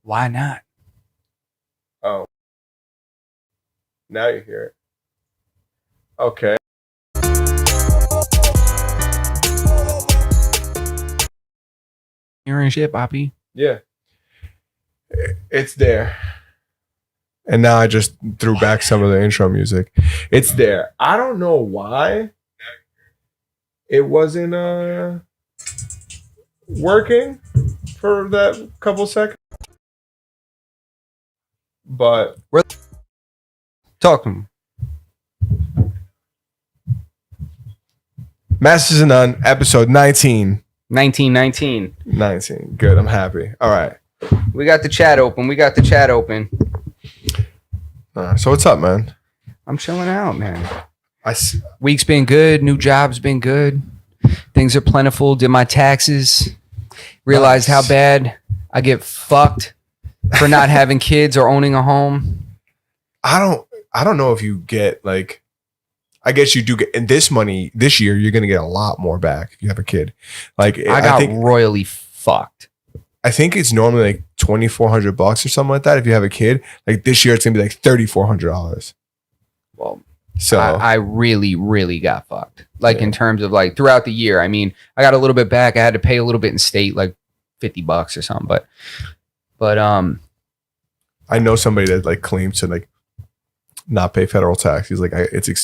Why not? Oh. Now you hear it. Okay. Hearing shit, Poppy. Yeah. It's there. And now I just threw back some of the intro music. It's there. I don't know why it wasn't working for that couple seconds. But Talk to him. Masters of None, episode 19. 1919. 19. Good. I'm happy. All right. We got the chat open. So what's up, man? I'm chilling out, man. Week's been good. New job's been good. Things are plentiful. Did my taxes. Realized how bad I get fucked for not having kids or owning a home. I don't know if you get like, I guess you do get in this year, you're going to get a lot more back if you have a kid. Like I think royally fucked. I think it's normally like $2,400 or something like that if you have a kid. Like this year, it's gonna be like $3,400. Well, so I really, really got fucked. Like in terms of like throughout the year. I mean, I got a little bit back. I had to pay a little bit in state, like $50 or something. But I know somebody that like claims to like not pay federal tax. He's like,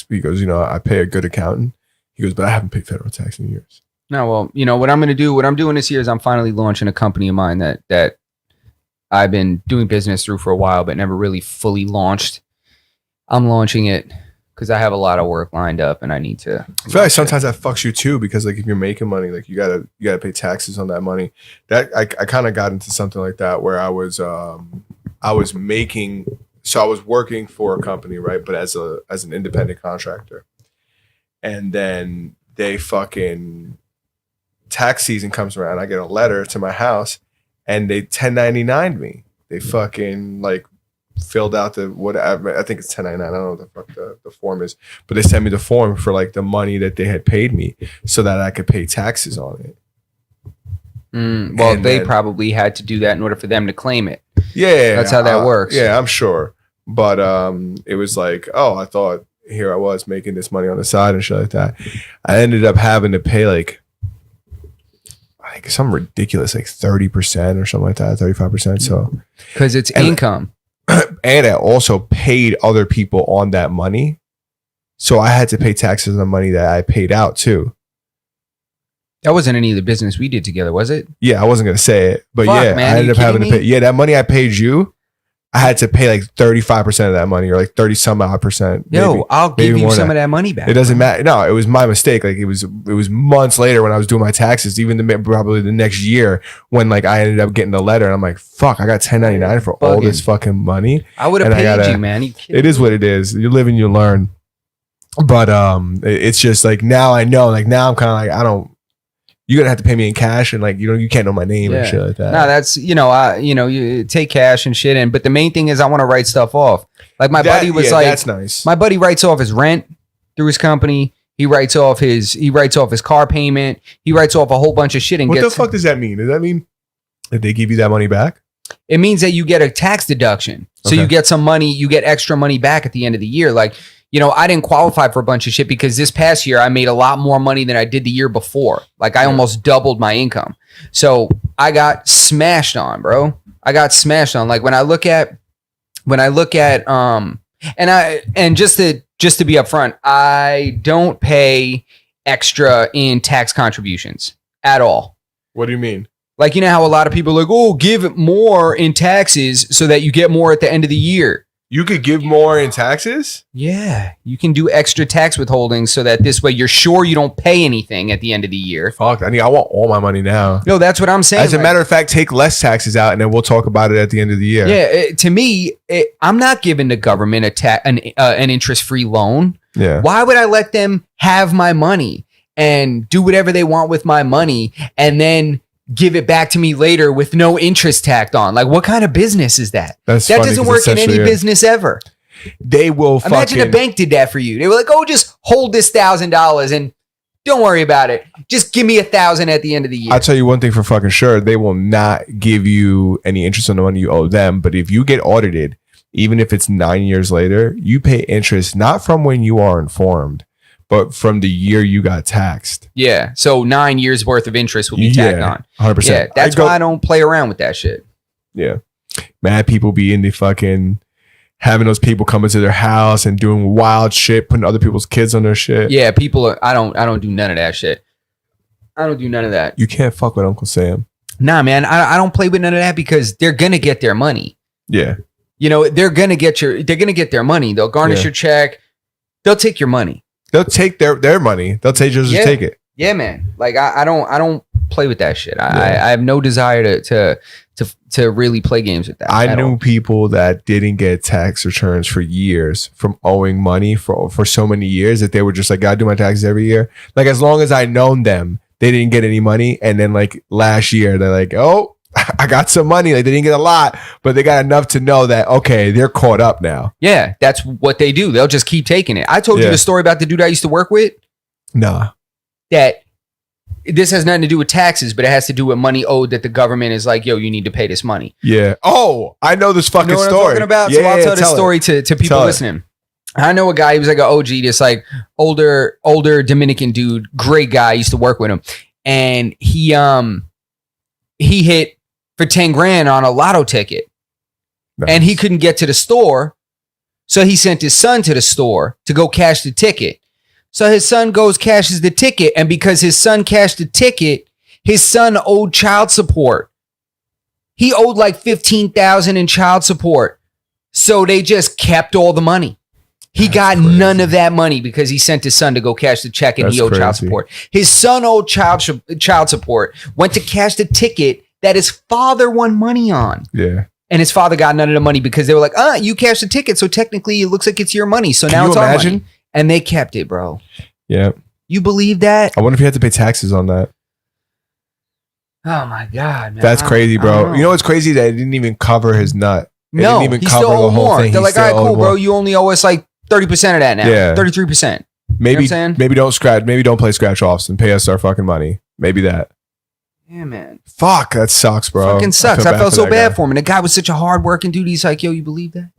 he goes, I pay a good accountant. He goes, but I haven't paid federal tax in years. No, well, what I'm going to do, what I'm doing this year is I'm finally launching a company of mine that I've been doing business through for a while, but never really fully launched. I'm launching it because I have a lot of work lined up and I need to. I feel like sometimes that fucks you too, because like if you're making money, like you gotta pay taxes on that money. That I kind of got into something like that where I was making, so I was working for a company, right? But as an independent contractor, and then they fucking. Tax season comes around, I get a letter to my house and they 1099 me. They fucking like filled out the whatever, I think it's 1099. I don't know what the fuck the form is, but they sent me the form for like the money that they had paid me so that I could pay taxes on it. Well, they probably had to do that in order for them to claim it. Yeah. That's how that works. Yeah, I'm sure. But it was like, oh, I thought here I was making this money on the side and shit like that. I ended up having to pay like some ridiculous, like 30% or something like that, 35%. So, because it's income, and I also paid other people on that money, so I had to pay taxes on the money that I paid out too. That wasn't any of the business we did together, was it? Yeah, I wasn't gonna say it, but Fuck, yeah, man, I ended up having to pay. Yeah, that money I paid you, I had to pay like 35% of that money, or like 30 some odd percent. Yo, I'll give you some of that money back. It doesn't matter. No, it was my mistake. Like it was months later when I was doing my taxes, probably the next year when like I ended up getting the letter and I'm like, fuck, I got 1099 for all this fucking money. I would have paid you, man. It is what it is. You live and you learn. But it's just like now I know. Like now I'm kind of like you're gonna have to pay me in cash, and like you can't know my name and shit like that. No, that's you take cash and shit in, but the main thing is I want to write stuff off. Like my buddy was like, that's nice. My buddy writes off his rent through his company. He writes off his car payment. He writes off a whole bunch of shit. And what the fuck does that mean? Does that mean that they give you that money back? It means that you get a tax deduction, so you get some money. You get extra money back at the end of the year. Like. I didn't qualify for a bunch of shit because this past year I made a lot more money than I did the year before. Like I almost doubled my income. So I got smashed on, bro. I got smashed on. Like when I look at and just to be upfront, I don't pay extra in tax contributions at all. What do you mean? Like, how a lot of people are like, oh, give more in taxes so that you get more at the end of the year. You could give more in taxes? Yeah. You can do extra tax withholdings so that this way you're sure you don't pay anything at the end of the year. Fuck. I want all my money now. No, that's what I'm saying. As a matter of fact, take less taxes out and then we'll talk about it at the end of the year. Yeah. To me, I'm not giving the government an interest-free loan. Yeah. Why would I let them have my money and do whatever they want with my money and then give it back to me later with no interest tacked on? Like, what kind of business is that? That doesn't work in any business ever. They will imagine a bank did that for you. They were like, oh, just hold this $1,000 and Don't worry about it. Just give me $1,000 at the end of the year. I'll tell you one thing for fucking sure. They will not give you any interest on the money you owe them. But if you get audited, even if it's 9 years later, you pay interest not from when you are informed, but from the year you got taxed. Yeah. So 9 years worth of interest will be tacked on. 100%. Yeah. That's why I don't play around with that shit. Yeah. Mad people be in the fucking having those people come into their house and doing wild shit, putting other people's kids on their shit. Yeah, people are, I don't do none of that shit. I don't do none of that. You can't fuck with Uncle Sam. Nah, man, I don't play with none of that because they're gonna get their money. Yeah. You know, they're gonna get their money. They'll garnish your check. They'll take your money. They'll take their money. They'll just take it. Yeah, man. Like I don't play with that shit. I have no desire to really play games with that. I knew people that didn't get tax returns for years from owing money for so many years that they were just like, gotta do my taxes every year. Like as long as I known them, they didn't get any money. And then like last year, they're like, oh, I got some money. Like they didn't get a lot, but they got enough to know that, okay, they're caught up now. Yeah, that's what they do. They'll just keep taking it. I told you the story about the dude I used to work with. Nah. That this has nothing to do with taxes, but it has to do with money owed that the government is like, yo, you need to pay this money. Yeah. Oh, I know this fucking story. You know what I'm talking about? Yeah, so I'll tell this story to people listening. I know a guy, he was like an OG, this like older Dominican dude, great guy. I used to work with him. And he hit for 10 grand on a lotto ticket. Nice. And he couldn't get to the store. So he sent his son to the store to go cash the ticket. So his son goes, cashes the ticket. And because his son cashed the ticket, his son owed child support. He owed like $15,000 in child support. So they just kept all the money. He got none of that money because he sent his son to go cash the check and he owed child support. His son owed child support, went to cash the ticket that his father won money on. Yeah. And his father got none of the money because they were like, you cashed the ticket. So technically it looks like it's your money. So now it's our money. And they kept it, bro. Yeah. You believe that? I wonder if he had to pay taxes on that. Oh my God, man. That's crazy, bro. You know what's crazy? That it didn't even cover his nut. It didn't even cover the whole thing. They're like, all right, cool, bro. You only owe us like 30% of that now. Yeah. 33%. Maybe, you know maybe don't play scratch offs and pay us our fucking money. Maybe that. Yeah, man. Fuck, that sucks, bro. Fucking sucks. I felt so bad for him. And the guy was such a hardworking dude. He's like, yo, you believe that?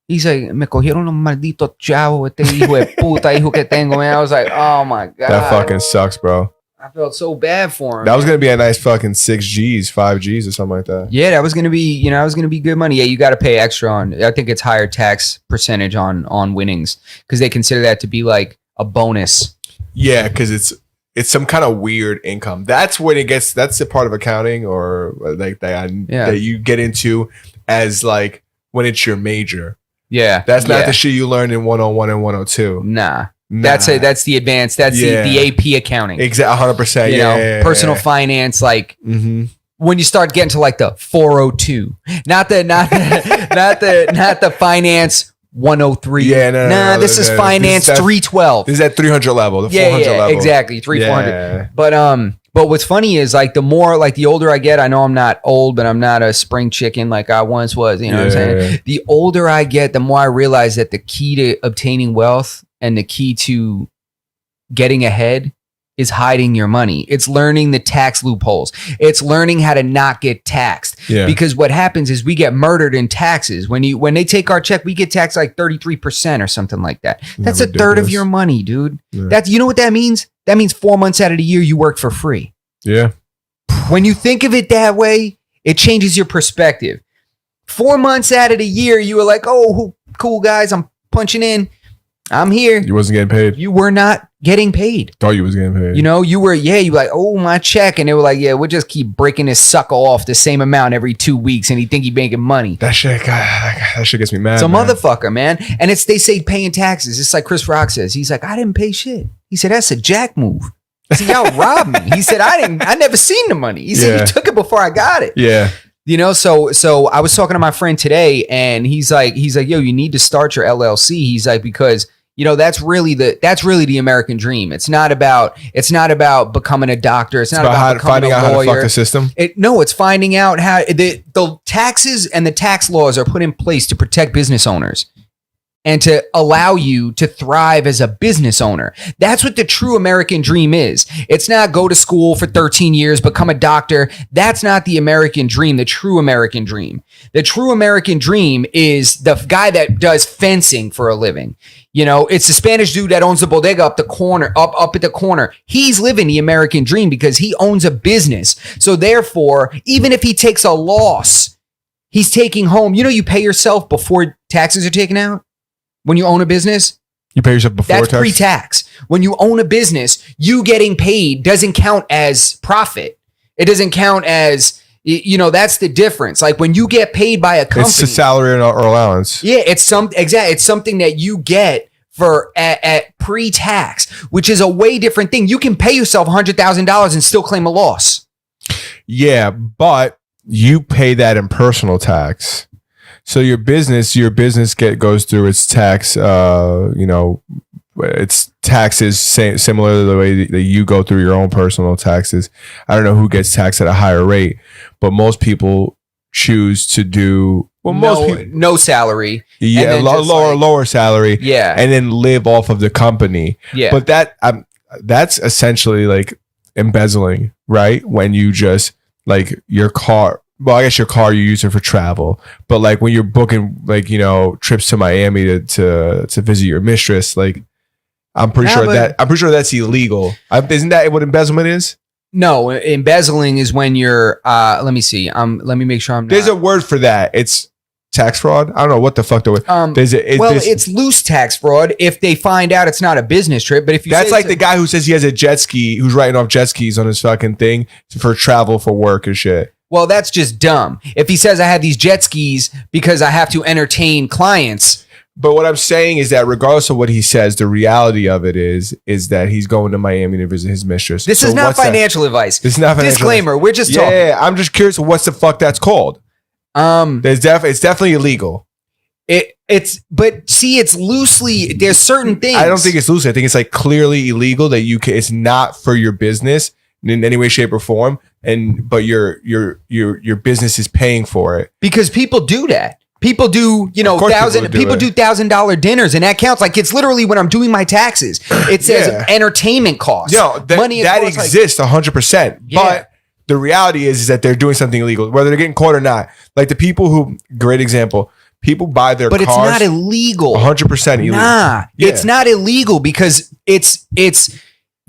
He's like, me cogieron un maldito chavo, este hijo de puta hijo que tengo, man. I was like, oh my God. That fucking sucks, bro. I felt so bad for him. That was going to be a nice fucking 6Gs, 5Gs or something like that. Yeah, that was going to be, good money. Yeah, you got to pay extra on, I think it's higher tax percentage on winnings because they consider that to be like a bonus. Yeah, because it's some kind of weird income. That's when that's the part of accounting or like that you get into as like when it's your major. Yeah. That's not the shit you learn in 101 and 102. Nah. That's the advanced. That's the AP accounting. Exactly, 100%. You know, personal finance, like when you start getting to like the 402, not the finance 103. Yeah, no, this is finance 312. This is at 300 level, the 400 level. Exactly, 400. But what's funny is like the more like the older I get, I know I'm not old, but I'm not a spring chicken like I once was. You know what I'm saying? The older I get, the more I realize that the key to obtaining wealth and the key to getting ahead is hiding your money. It's learning the tax loopholes. It's learning how to not get taxed. Yeah. Because what happens is we get murdered in taxes. When they take our check, we get taxed like 33% or something like that. That's a third of your money, dude. Yeah. You know what that means? That means 4 months out of the year you work for free. Yeah. When you think of it that way, it changes your perspective. 4 months out of the year, you were like, oh, cool guys, I'm punching in. I'm here. You wasn't getting paid. You were not getting paid. Thought you was getting paid. You know, you were like, oh, my check. And they were like, yeah, we'll just keep breaking this sucker off the same amount every 2 weeks. And he think he making money. That shit gets me mad. It's a motherfucker, man. And they say paying taxes. It's like Chris Rock says. He's like, I didn't pay shit. He said, that's a jack move. See, y'all robbed me. He said, I never seen the money. He said, you took it before I got it. Yeah. You know, so I was talking to my friend today and he's like, yo, you need to start your LLC. He's like, because you know, that's really the American dream. It's not about becoming a doctor. It's not about finding out how to fuck the system. It's finding out how the taxes and the tax laws are put in place to protect business owners. and to allow you to thrive as a business owner. That's what the true American dream is. It's not go to school for 13 years, become a doctor. That's not the American dream, the true American dream. The true American dream is the guy that does fencing for a living. You know, it's the Spanish dude that owns the bodega up at the corner. He's living the American dream because he owns a business. So therefore, even if he takes a loss, he's taking home, you pay yourself before taxes are taken out. When you own a business, you pay yourself before that's pre-tax. When you own a business, you getting paid doesn't count as profit. It doesn't count as, that's the difference. Like when you get paid by a company, it's a salary or allowance. Yeah, it's something that you get for at pre-tax, which is a way different thing. You can pay yourself $100,000 and still claim a loss. Yeah, but you pay that in personal tax. So your business goes through its tax, its taxes similar to the way that you go through your own personal taxes. I don't know who gets taxed at a higher rate, but most people choose to do no salary. Yeah, lower salary. Yeah, and then live off of the company. Yeah, but that's essentially like embezzling, right? When you just like your car. Well, I guess your car, you use it for travel, but like when you're booking trips to Miami to visit your mistress, like I'm pretty sure that's illegal. Isn't that what embezzlement is? No, embezzling is when you're let me see. Let me make sure I'm not. There's a word for that. It's tax fraud. I don't know what the fuck the word. It's loose tax fraud if they find out it's not a business trip. But if you that's like the guy who says he has a jet ski, who's writing off jet skis on his fucking thing for travel for work and shit. Well, that's just dumb. If he says I have these jet skis because I have to entertain clients. But what I'm saying is that regardless of what he says, the reality of it is that he's going to Miami to visit his mistress. This is not financial advice. This is not financial disclaimer. Advice. We're just talking. Yeah, I'm just curious what's the fuck that's called. It's definitely illegal. It's loosely. There's certain things. I don't think it's loosely. I think it's like clearly illegal that it's not for your business in any way, shape, or form. But your business is paying for it because people do that. People do, do $1,000 dinners, and that counts. Like it's literally when I'm doing my taxes, it says entertainment costs. Money that exists 100%. Yeah. But the reality is that they're doing something illegal, whether they're getting caught or not. Like the people who, great example, people buy their cars. But it's not illegal. 100% illegal. Nah, it's not illegal because it's.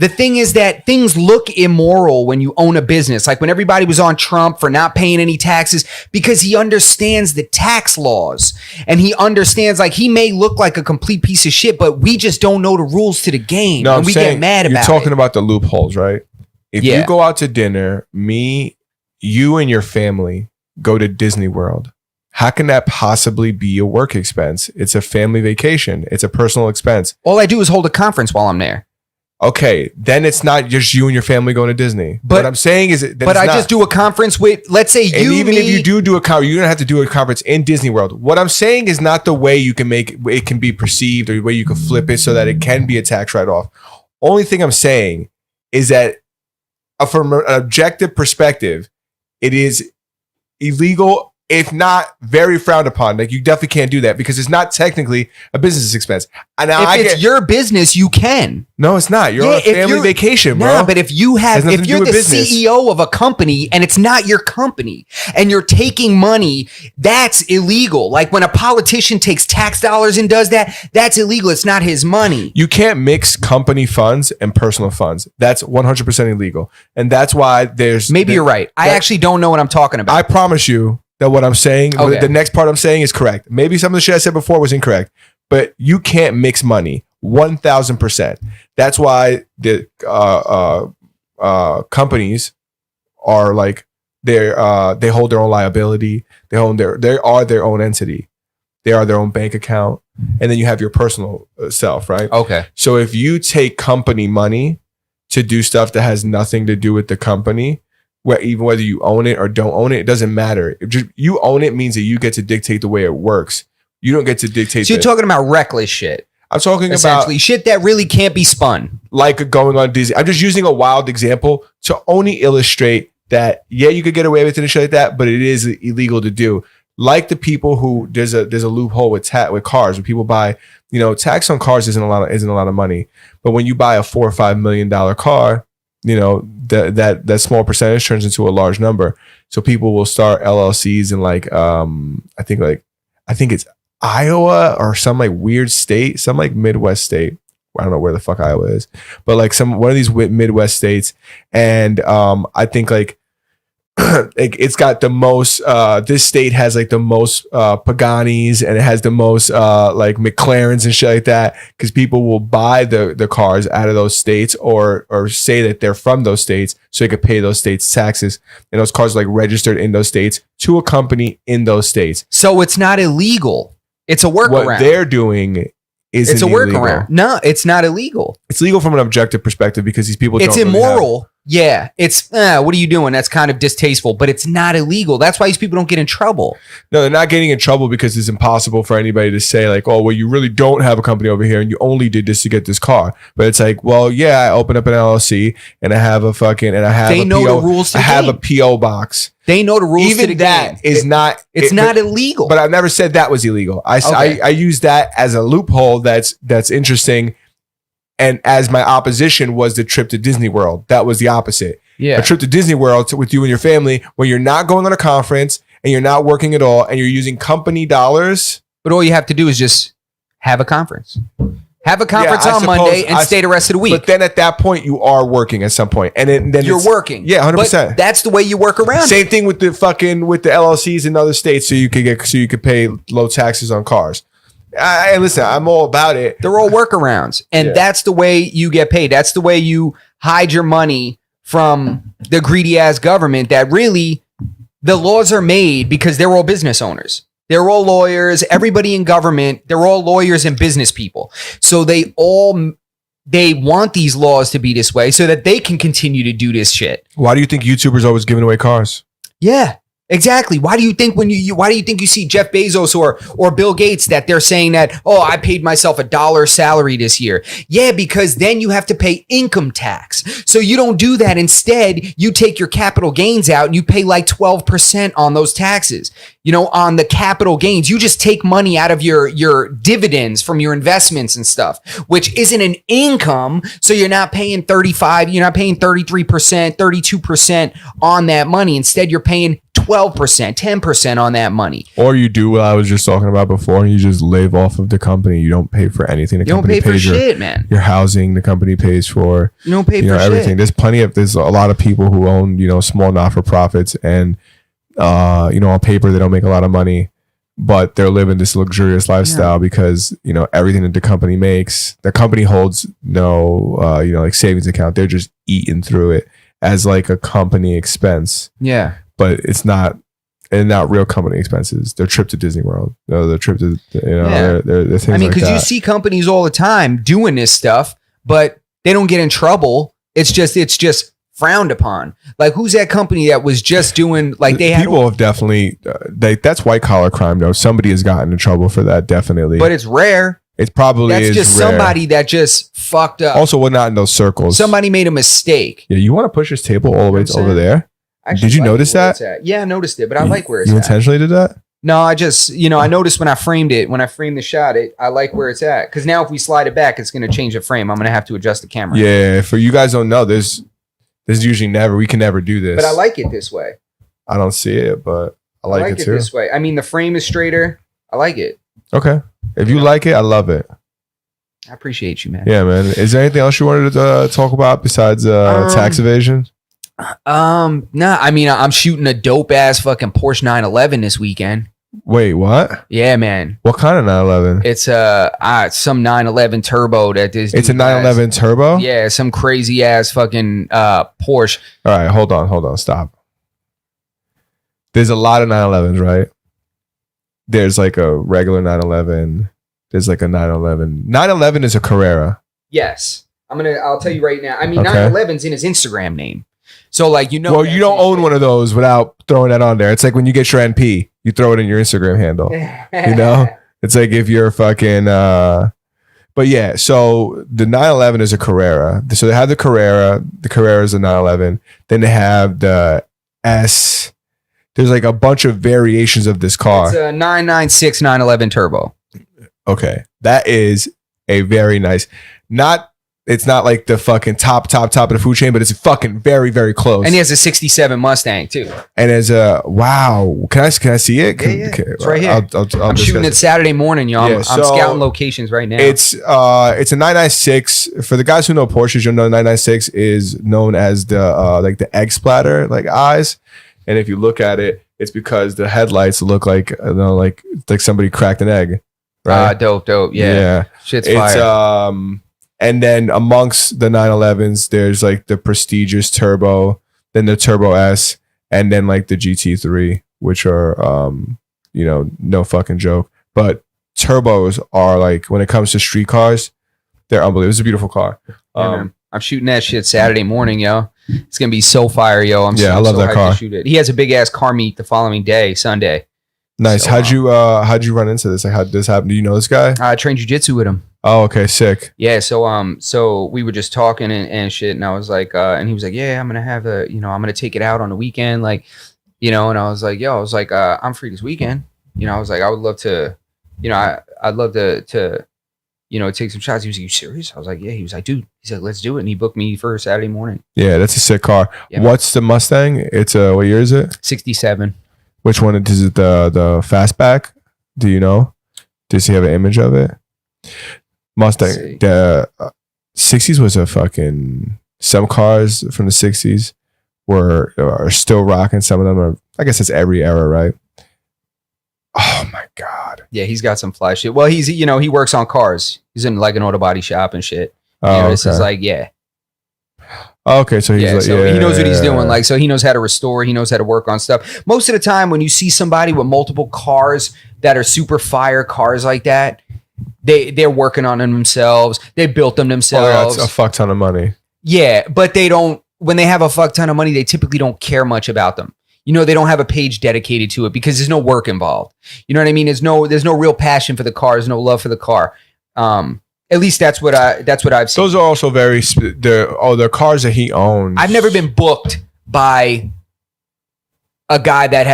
The thing is that things look immoral when you own a business. Like when everybody was on Trump for not paying any taxes because he understands the tax laws and he understands like he may look like a complete piece of shit, but we just don't know the rules to the game. No, and we get mad about it. You're talking about the loopholes, right? If you go out to dinner, you and your family go to Disney World. How can that possibly be a work expense? It's a family vacation. It's a personal expense. All I do is hold a conference while I'm there. Okay, then it's not just you and your family going to Disney. But what I'm saying is, but I just do a conference with, let's say you. And even if you do a conference, you don't have to do a conference in Disney World. What I'm saying is not the way you can make it can be perceived or the way you can flip it so that it can be a tax write-off. Only thing I'm saying is that from an objective perspective, it is illegal. If not very frowned upon, like you definitely can't do that because it's not technically a business expense. And now if it's your business, you can. No, it's not. You're on a family vacation, bro. No, but if you're the CEO of a company and it's not your company and you're taking money, that's illegal. Like when a politician takes tax dollars and does that, that's illegal. It's not his money. You can't mix company funds and personal funds. That's 100% illegal. And that's why you're right. I actually don't know what I'm talking about. I promise you that what I'm saying, the next part I'm saying is correct. Maybe some of the shit I said before was incorrect, but you can't mix money 1,000%. That's why the companies are like they hold their own liability. They are their own entity. They are their own bank account, and then you have your personal self, right? Okay. So if you take company money to do stuff that has nothing to do with the company, even whether you own it or don't own it, it doesn't matter. You own it means that you get to dictate the way it works. You don't get to dictate. So you're talking about reckless shit. I'm talking about shit that really can't be spun. Like going on Disney. I'm just using a wild example to only illustrate that, yeah, you could get away with it and shit like that, but it is illegal to do. like the people who there's a loophole with cars when people buy, tax on cars isn't a lot of money, but when you buy a $4 or $5 million car, that small percentage turns into a large number. So people will start LLCs in I think it's Iowa or some like weird state, some like Midwest state. I don't know where the fuck Iowa is, but like one of these Midwest states, and I think like it's got the most. This state has like the most Paganis, and it has the most like McLarens and shit like that, because people will buy the cars out of those states or say that they're from those states so they could pay those states taxes, and those cars are like registered in those states to a company in those states. So it's not illegal. It's a workaround. What they're doing is it's a workaround. No, it's not illegal. It's legal from an objective perspective because these people. It's immoral. Yeah, it's what are you doing? That's kind of distasteful, but it's not illegal. That's why these people don't get in trouble. No, they're not getting in trouble because it's impossible for anybody to say like, oh, well, you really don't have a company over here and you only did this to get this car. But it's like, well, yeah, I opened up an LLC and I have a fucking they know the rules. I have a PO box. They know the rules. Even that is not. It's not illegal. But I've never said that was illegal. I use that as a loophole that's interesting. And as my opposition was the trip to Disney World. That was the opposite. Yeah. A trip to Disney World with you and your family when you're not going on a conference and you're not working at all and you're using company dollars. But all you have to do is just have a conference. Have a conference on Monday and stay the rest of the week. But then at that point, you are working at some point. And then you're working. Yeah, 100%. But that's the way you work around Same thing with the LLCs in other states so you could pay low taxes on cars. Listen, I'm all about it. They're all workarounds. And that's the way you get paid. That's the way you hide your money from the greedy ass government that really the laws are made because they're all business owners. They're all lawyers. Everybody in government, they're all lawyers and business people. So they want these laws to be this way so that they can continue to do this shit. Why do you think YouTubers always giving away cars? Yeah. Exactly. Why do you think why do you think you see Jeff Bezos or Bill Gates that they're saying that, oh, I paid myself $1 salary this year? Yeah, because then you have to pay income tax. So you don't do that. Instead, you take your capital gains out and you pay like 12% on those taxes. On the capital gains, you just take money out of your dividends from your investments and stuff, which isn't an income. So you're not paying 35, you're not paying 33%, 32% on that money. Instead, you're paying 12%, 10% on that money. Or you do what I was just talking about before, and you just live off of the company. You don't pay for anything. The company don't pay for shit, man. Your housing, the company pays for. You don't pay for everything. Shit. There's a lot of people who own, small not-for-profits, and on paper they don't make a lot of money, but they're living this luxurious lifestyle because everything that the company makes, the company holds no like savings account. They're just eating through it as like a company expense. Yeah. But it's not real company expenses. Their trip to Disney World, their trip to they're things. I mean, because you see companies all the time doing this stuff, but they don't get in trouble. It's just frowned upon. Like, who's that company that was just doing like they had people have definitely that's white collar crime though. Somebody has gotten in trouble for that, definitely. But it's rare. It probably that's is just rare. Somebody that just fucked up. Also, we're not in those circles. Somebody made a mistake. Yeah, you want to push this table all the way over there? Did you notice that? Yeah, I noticed it, but I like where it's at. You at. Intentionally did that? No, I just, I noticed when I framed the shot, I like where it's at. Because now if we slide it back, it's going to change the frame. I'm going to have to adjust the camera. Yeah, for you guys don't know, there's usually we can never do this. But I like it this way. I don't see it, but I like it too. This way. I mean, the frame is straighter. I like it. Okay. If you like it, I love it. I appreciate you, man. Yeah, man. Is there anything else you wanted to talk about besides tax evasion? Nah, I mean, I'm shooting a dope ass fucking Porsche 911 this weekend. Wait, what? Yeah, man. What kind of 911? It's some 911 turbo that this. It's a 911 turbo? Yeah, some crazy ass fucking Porsche. All right, hold on, stop. There's a lot of 911s, right? There's like a regular 911. There's like a 911. 911 is a Carrera. Yes. I'll tell you right now. I mean, 911's in his Instagram name. So like, well, you don't own one of those without throwing that on there. It's like when you get your NP, you throw it in your Instagram handle. It's like if you're fucking but yeah, so the 911 is a Carrera. So they have the Carrera is a 911. Then they have the there's like a bunch of variations of this car. It's a 996 911 turbo. Okay, that is a very nice. It's not like the fucking top of the food chain, but it's fucking very, very close. And he has a 67 Mustang too. And as a wow, can I see it? Yeah. It's right here. I'm shooting it Saturday morning, y'all. I'm scouting locations right now. It's a 996. For the guys who know Porsches, you'll know 996 is known as the like the egg splatter like eyes. And if you look at it, it's because the headlights look like like somebody cracked an egg. Right? Dope. Yeah. Shit's fire. And then amongst the 911s, there's like the prestigious turbo, then the Turbo S, and then like the GT3, which are no fucking joke. But turbos are like, when it comes to street cars, they're unbelievable. It's a beautiful car. I'm shooting that shit Saturday morning, yo. It's gonna be so fire, yo. I love that car. To shoot it. He has a big ass car meet the following day, Sunday. Nice. So, how'd you run into this? Like, how did this happen? Do you know this guy? I trained jiu-jitsu with him. Oh, okay, sick. Yeah, so we were just talking and shit, and I was like, and he was like, yeah, I'm gonna have I'm gonna take it out on the weekend, like, and I was like, I'm free this weekend, I was like, I would love to, I'd love to take some shots. He was like, you serious? I was like, yeah. He was like, dude, he's like, let's do it, and he booked me for Saturday morning. Yeah, that's a sick car. Yeah, what's the Mustang? It's what year is it? 67. Which one is it? The fastback? Do you know? Does he have an image of it? Mustang. The 60s was a fucking. Some cars from the 60s are still rocking. Some of them are. I guess it's every era, right? Oh my god. Yeah, he's got some fly shit. Well, he's he works on cars. He's in like an auto body shop and shit. This is like Okay, so he's he knows what he's doing. Like, so he knows how to restore. He knows how to work on stuff. Most of the time, when you see somebody with multiple cars that are super fire cars like that, they're working on them themselves. They built them themselves. That's a fuck ton of money. Yeah, but they don't. When they have a fuck ton of money, they typically don't care much about them. They don't have a page dedicated to it because there's no work involved. You know what I mean? There's no real passion for the car. There's no love for the car. At least that's what I've seen. Those are also very they're cars that he owns. I've never been booked by a guy that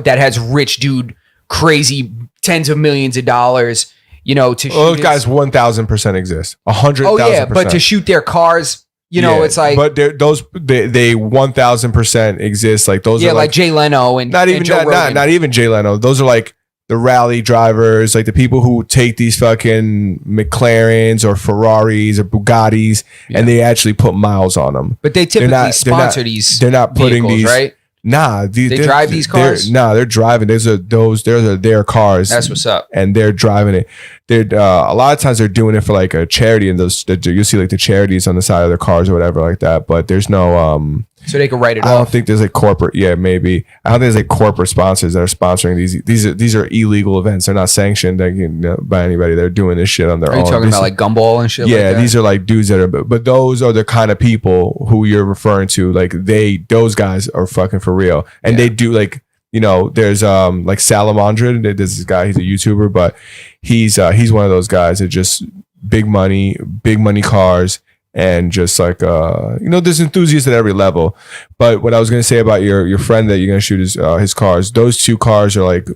has rich dude, crazy tens of millions of dollars. To shoot those guys 1,000% exist. 100,000%. Oh yeah, but to shoot their cars, it's like. But they 1,000% exist. Like those. Yeah, are like Jay Leno and not even not even Jay Leno. Those are like the rally drivers, like the people who take these fucking McLarens or Ferraris or Bugattis, and they actually put miles on them. But they typically sponsor these. They're not putting vehicles, these right. Nah, they drive these cars. They're driving. Those are their cars. That's what's up. And they're driving it. They're a lot of times they're doing it for like a charity, and you'll see like the charities on the side of their cars or whatever like that. But there's no so they can write it off. I don't think there's like corporate. Yeah, maybe. I don't think there's like corporate sponsors that are sponsoring these. These are illegal events. They're not sanctioned by anybody. They're doing this shit on their own. Are you talking about like Gumball and shit? Yeah, like that? These are like dudes that are. But those are the kind of people who you're referring to. Like those guys are fucking for real, and they do like. There's like Salamandra. There's this guy. He's a YouTuber, but he's one of those guys that just big money cars. And just like there's enthusiasts at every level. But what I was gonna say about your friend that you're gonna shoot his cars, those two cars are like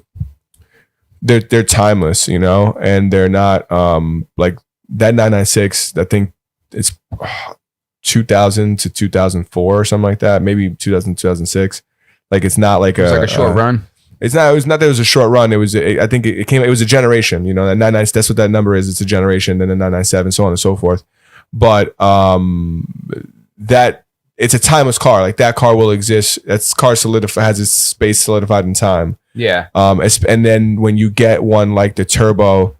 they're timeless, and they're not like that 996. I think it's 2000 to 2004 or something like that, maybe 2000 2006. Like it's not like it was like a short run. It was not that it was a short run. It was I think it was a generation. That 996. That's what that number is. It's a generation. Then the 997, so on and so forth. But that it's a timeless car. Like that car will exist. That car has its space solidified in time. Yeah. And then when you get one like the turbo,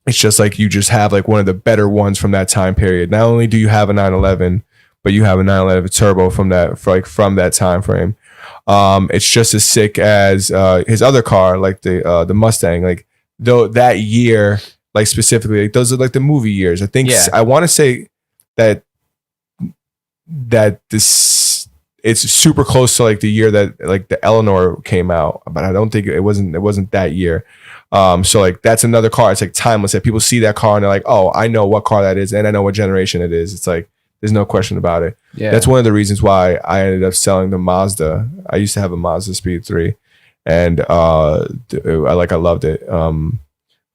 it's just like you just have like one of the better ones from that time period. Not only do you have a 911, but you have a 911 turbo from that time frame. It's just as sick as his other car, like the Mustang. Like though that year. Like specifically, like those are like the movie years. I think I want to say that this it's super close to like the year that like the Eleanor came out, but I don't think it wasn't that year. So like that's another car. It's like timeless. That people see that car and they're like, oh, I know what car that is, and I know what generation it is. It's like There's no question about it. Yeah. That's one of the reasons why I ended up selling the Mazda. I used to have a Mazda Speed 3, and I loved it.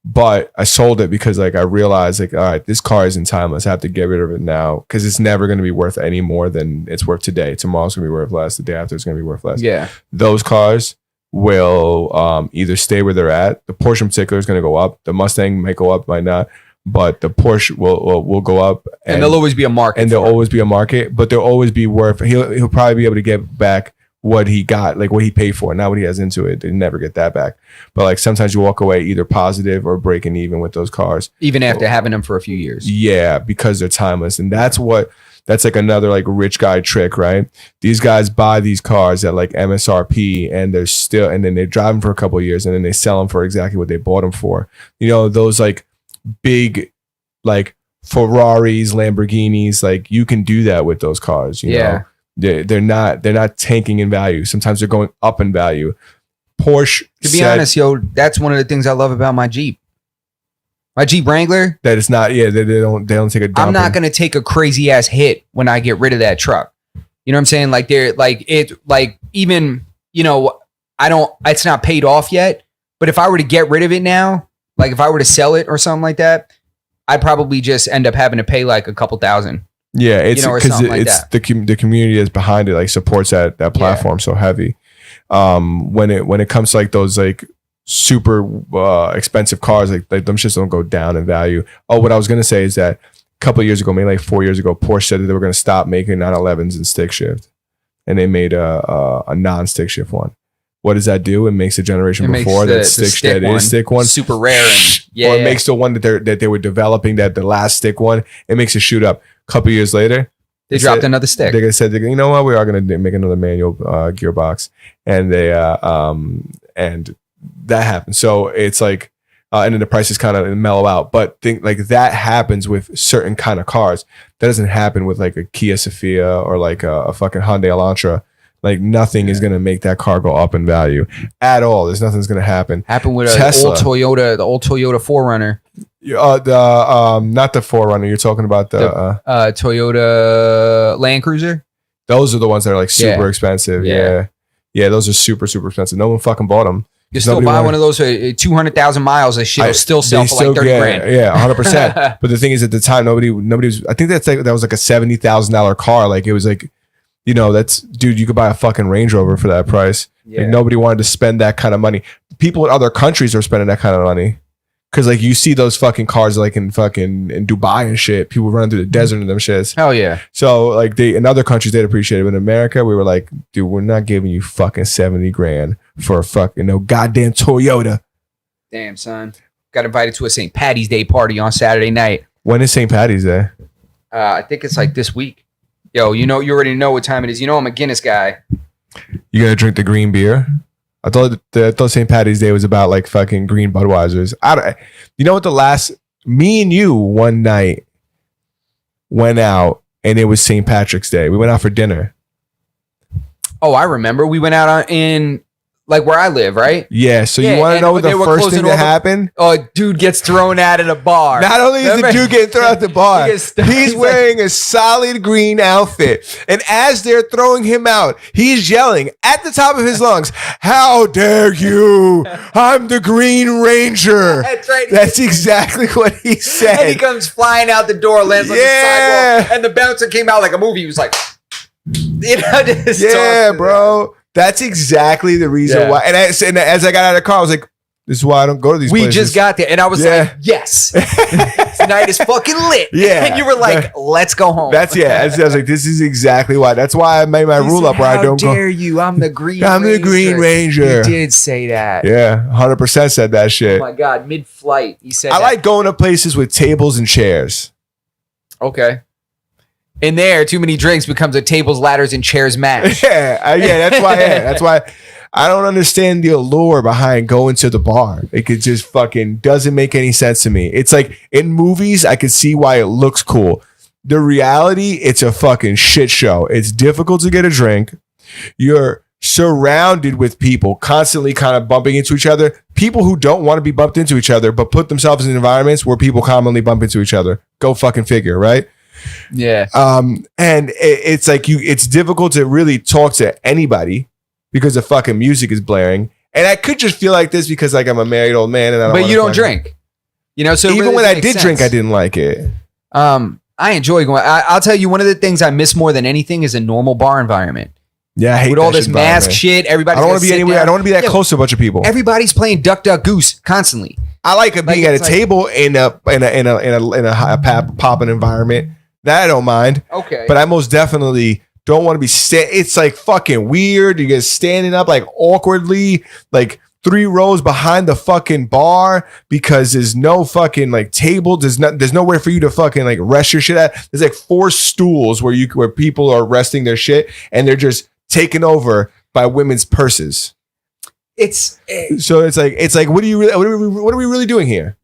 But I sold it because like I realized like, all right, this car isn't timeless. I have to get rid of it now because it's never going to be worth any more than it's worth today. Tomorrow's going to be worth less. The day after it's going to be worth less. Yeah. Those cars will either stay where they're at. The Porsche in particular is going to go up. The Mustang might go up, might not. But the Porsche will go up. And there'll always be a market. And there'll always be a market. But there'll always be worth. He'll probably be able to get back what he got, like what he paid for, not what he has into it. They never get that back. But like sometimes you walk away either positive or breaking even with those cars, even after having them for a few years. Yeah, because they're timeless, and that's like another like rich guy trick, right? These guys buy these cars at like MSRP, and then they drive them for a couple of years, and then they sell them for exactly what they bought them for. You know, those like big like Ferraris, Lamborghinis, like you can do that with those cars. You know? They're not tanking in value. Sometimes they're going up in value. Porsche, to be honest, that's one of the things I love about my Jeep. My Jeep Wrangler. That it's not. Yeah, they don't take a dump. I'm not gonna take a crazy ass hit when I get rid of that truck. You know what I'm saying? Like they're like it. Like even it's not paid off yet. But if I were to get rid of it now, like if I were to sell it or something like that, I'd probably just end up having to pay like a couple thousand. Yeah, it's because it's the community that's behind it, like supports that platform so heavy. When it comes to like those like super expensive cars, like them shits don't go down in value. Oh, what I was gonna say is that a couple of years ago, maybe like 4 years ago, Porsche said that they were gonna stop making 911s in stick shift, and they made a non-stick shift one. What does that do? It makes the generation before that stick one super rare, or it makes the one that they were developing, that the last stick one, it makes it shoot up. Couple years later, they dropped another stick. They said, you know what, we are going to make another manual gearbox, and they and that happened. So it's like, and then the prices kind of mellow out. But think like that happens with certain kind of cars. That doesn't happen with like a Kia Sophia or like a fucking Hyundai Elantra. Like nothing is going to make that car go up in value at all. There's nothing's going to happen. Happened with Tesla. The old Toyota 4Runner. Not the 4Runner. You're talking about the Toyota Land Cruiser. Those are the ones that are like super expensive. Yeah, those are super expensive. No one fucking bought them. You still buy one of those 200,000 miles. That shit will still sell for like 30 grand. Yeah, 100%. But the thing is, at the time, nobody was. I think that was like a $70,000 car. Like it was like, you know, dude, you could buy a fucking Range Rover for that price. Yeah. Like nobody wanted to spend that kind of money. People in other countries are spending that kind of money. Cause like you see those fucking cars like in Dubai and shit, people running through the desert and them shits. Hell yeah. So like in other countries they'd appreciate it. But in America, we were like, dude, we're not giving you fucking 70 grand for a fucking no goddamn Toyota. Damn, son. Got invited to a St. Patty's Day party on Saturday night. When is St. Patty's Day? I think it's like this week. Yo, you already know what time it is. You know I'm a Guinness guy. You gotta drink the green beer? I thought St. Patty's Day was about like fucking green Budweisers. You know what? Me and you one night went out and it was St. Patrick's Day. We went out for dinner. Oh, I remember. We went out in like where I live, right? Yeah. So you want to know the first thing that happened? Oh, dude gets thrown out at a bar. Not only is the dude getting thrown out the bar, he's wearing a solid green outfit. And as they're throwing him out, he's yelling at the top of his lungs, "How dare you? I'm the Green Ranger." That's right. That's exactly what he said. And he comes flying out the door, lands on the sidewalk, and the bouncer came out like a movie. He was like, bro. That's exactly the reason why. And as I got out of the car, I was like, this is why I don't go to these places. We just got there. And I was like, yes. Tonight is fucking lit. Yeah. And you were like, let's go home. I was like, this is exactly why. That's why I made my rule up where I don't go. How dare you? I'm the Green Ranger. I'm the Green Ranger. You did say that. Yeah. 100% said that shit. Oh my God. Mid-flight. He said I like going to places with tables and chairs. Okay. In there, too many drinks becomes a tables, ladders, and chairs match. That's why. That's why I don't understand the allure behind going to the bar. It just fucking doesn't make any sense to me. It's like in movies, I could see why it looks cool. The reality, it's a fucking shit show. It's difficult to get a drink. You're surrounded with people constantly kind of bumping into each other. People who don't want to be bumped into each other, but put themselves in environments where people commonly bump into each other. Go fucking figure, right? Yeah. And it's like it's difficult to really talk to anybody because the fucking music is blaring. And I could just feel like this because like I'm a married old man and I don't. But you don't drink. You know, so even really when I did drink, I didn't like it. I enjoy going. I'll tell you, one of the things I miss more than anything is a normal bar environment. Yeah, I hate with all this mask shit. Everybody. I don't want to be anywhere. I don't want to be that close to a bunch of people. Everybody's playing Duck Duck Goose constantly. I like being at a table in a popping environment. That I don't mind. Okay, but I most definitely don't want to be. It's like fucking weird. You guys standing up like awkwardly, like 3 rows behind the fucking bar because there's no fucking like table. There's nowhere for you to fucking like rest your shit at. There's like 4 stools where people are resting their shit and they're just taken over by women's purses. So it's like what are we really doing here?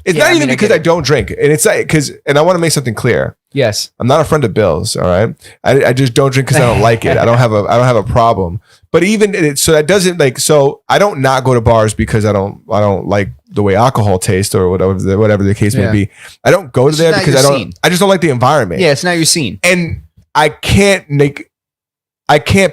It's not even because I don't drink, and it's like and I want to make something clear. Yes, I'm not a friend of Bill's. All right, I just don't drink because I don't like it. I don't have a problem. But even so, that doesn't like. So I don't not go to bars because I don't like the way alcohol tastes or whatever the case may be. I don't go to there because I just don't like the environment. Yeah, it's not your scene, and I can't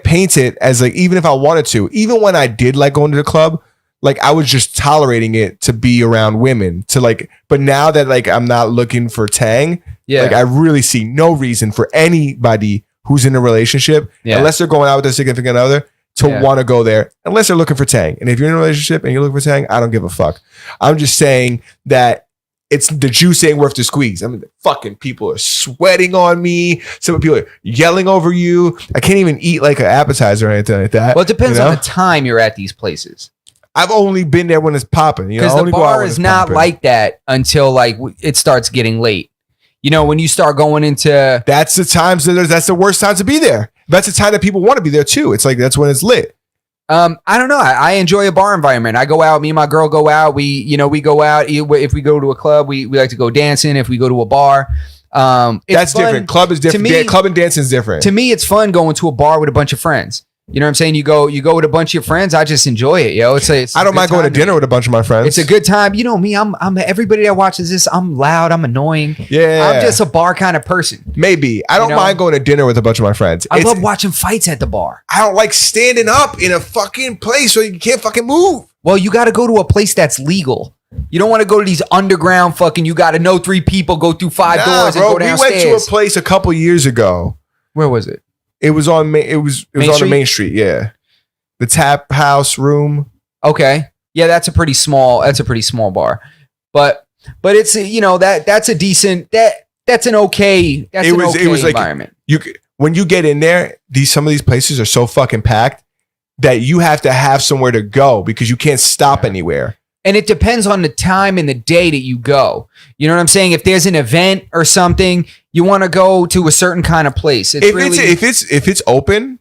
paint it as like, even if I wanted to, even when I did like going to the club, like I was just tolerating it to be around women to like, but now that like I'm not looking for tang, like I really see no reason for anybody who's in a relationship, unless they're going out with their significant other, to want to go there, unless they're looking for tang. And if you're in a relationship and you're looking for tang, I don't give a fuck. I'm just saying that it's the juice ain't worth the squeeze. I mean, the fucking people are sweating on me. Some people are yelling over you. I can't even eat like an appetizer or anything like that. Well, it depends on the time you're at these places. I've only been there when it's popping. Because the bar is not like that until like it starts getting late. You know, when you start going into... That's the times that's the worst time to be there. That's the time that people want to be there too. It's like, that's when it's lit. I don't know. I enjoy a bar environment. I go out. Me and my girl go out. We go out. If we go to a club, we like to go dancing. If we go to a bar, that's different. Club is different. To me, club and dancing is different. To me, it's fun going to a bar with a bunch of friends. You know what I'm saying? You go with a bunch of your friends. I just enjoy it, yo. I don't mind going to dinner with a bunch of my friends. It's a good time. You know me. I'm everybody that watches this. I'm loud. I'm annoying. Yeah, I'm just a bar kind of person. Maybe I don't mind going to dinner with a bunch of my friends. I love watching fights at the bar. I don't like standing up in a fucking place where you can't fucking move. Well, you got to go to a place that's legal. You don't want to go to these underground fucking. You got to know 3 people, go through 5 doors, and go downstairs. We went to a place a couple years ago. Where was it? It was on It was on the main street. Yeah. The tap house room. Okay. Yeah, that's a pretty small bar. But it's that's a decent that's an okay environment. Like when you get in there, some of these places are so fucking packed that you have to have somewhere to go because you can't stop anywhere. And it depends on the time and the day that you go. You know what I'm saying? If there's an event or something, you want to go to a certain kind of place. If it's open,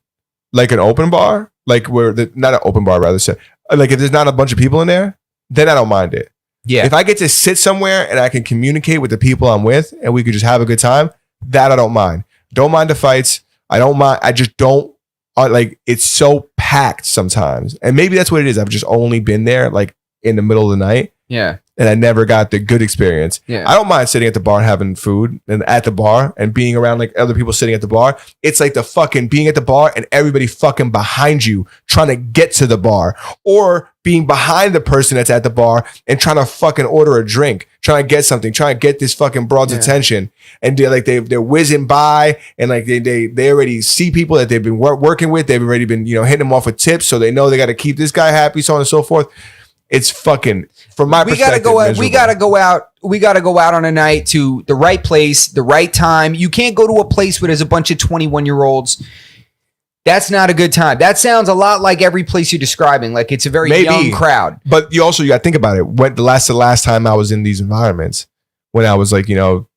like an open bar, like not an open bar, rather say, like if there's not a bunch of people in there, then I don't mind it. Yeah. If I get to sit somewhere and I can communicate with the people I'm with and we could just have a good time, that I don't mind. Don't mind the fights. I don't mind. I just don't like, it's so packed sometimes. And maybe that's what it is. I've just only been there like in the middle of the night. Yeah. And I never got the good experience. Yeah. I don't mind sitting at the bar and having food and at the bar and being around like other people sitting at the bar. It's like the fucking being at the bar and everybody fucking behind you trying to get to the bar, or being behind the person that's at the bar and trying to fucking order a drink, trying to get something, trying to get this fucking broad's attention. And they're whizzing by and like they already see people that they've been working with. They've already been, hitting them off with tips. So they know they got to keep this guy happy, so on and so forth. It's fucking, from my perspective, we gotta go out on a night to the right place, the right time. You can't go to a place where there's a bunch of 21-year-olds. That's not a good time. That sounds a lot like every place you're describing. Like it's a very young crowd. But you got to think about it. When the last time I was in these environments, when I was like, 22,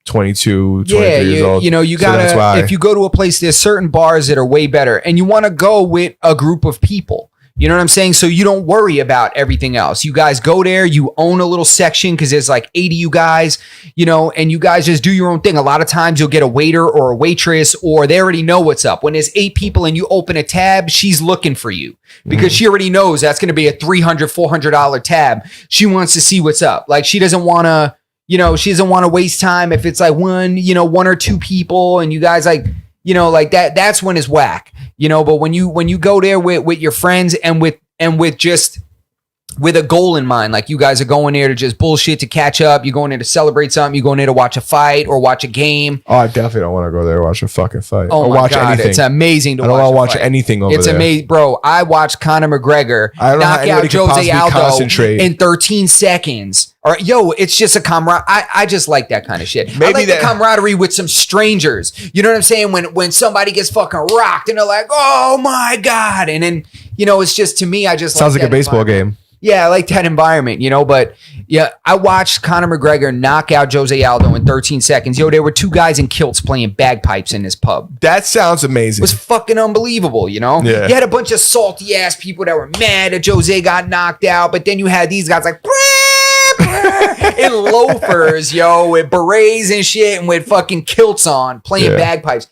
23 years old. You gotta, if you go to a place, there's certain bars that are way better, and you want to go with a group of people. You know what I'm saying? So you don't worry about everything else. You guys go there, you own a little section because there's like 80 you guys, and you guys just do your own thing. A lot of times you'll get a waiter or a waitress, or they already know what's up. When there's 8 people and you open a tab, she's looking for you because she already knows that's going to be a $300, $400 tab. She wants to see what's up. Like she doesn't want to, she doesn't want to waste time if it's like one or two people and you guys like, like that's when it's whack, but when you go there with your friends and with just with a goal in mind, like you guys are going there to just bullshit, to catch up, you're going there to celebrate something, you're going there to watch a fight or watch a game. Oh, I definitely don't want to go there to watch a fucking fight. Oh or my watch God, anything. it's amazing to I don't watch. want to watch anything over there. It's amazing, bro. I watched Conor McGregor knock out Jose Aldo in 13 seconds. Or it's just a camaraderie. I just like that kind of shit. I like the camaraderie with some strangers. You know what I'm saying? When somebody gets fucking rocked and they're like, oh my God. And then, it's just, to me, I just sounds like a baseball game. Yeah, I like that environment, but yeah, I watched Conor McGregor knock out Jose Aldo in 13 seconds. There were two guys in kilts playing bagpipes in this pub. That sounds amazing. It was fucking unbelievable, Yeah. You had a bunch of salty ass people that were mad that Jose got knocked out, but then you had these guys like in loafers, with berets and shit and with fucking kilts on playing bagpipes.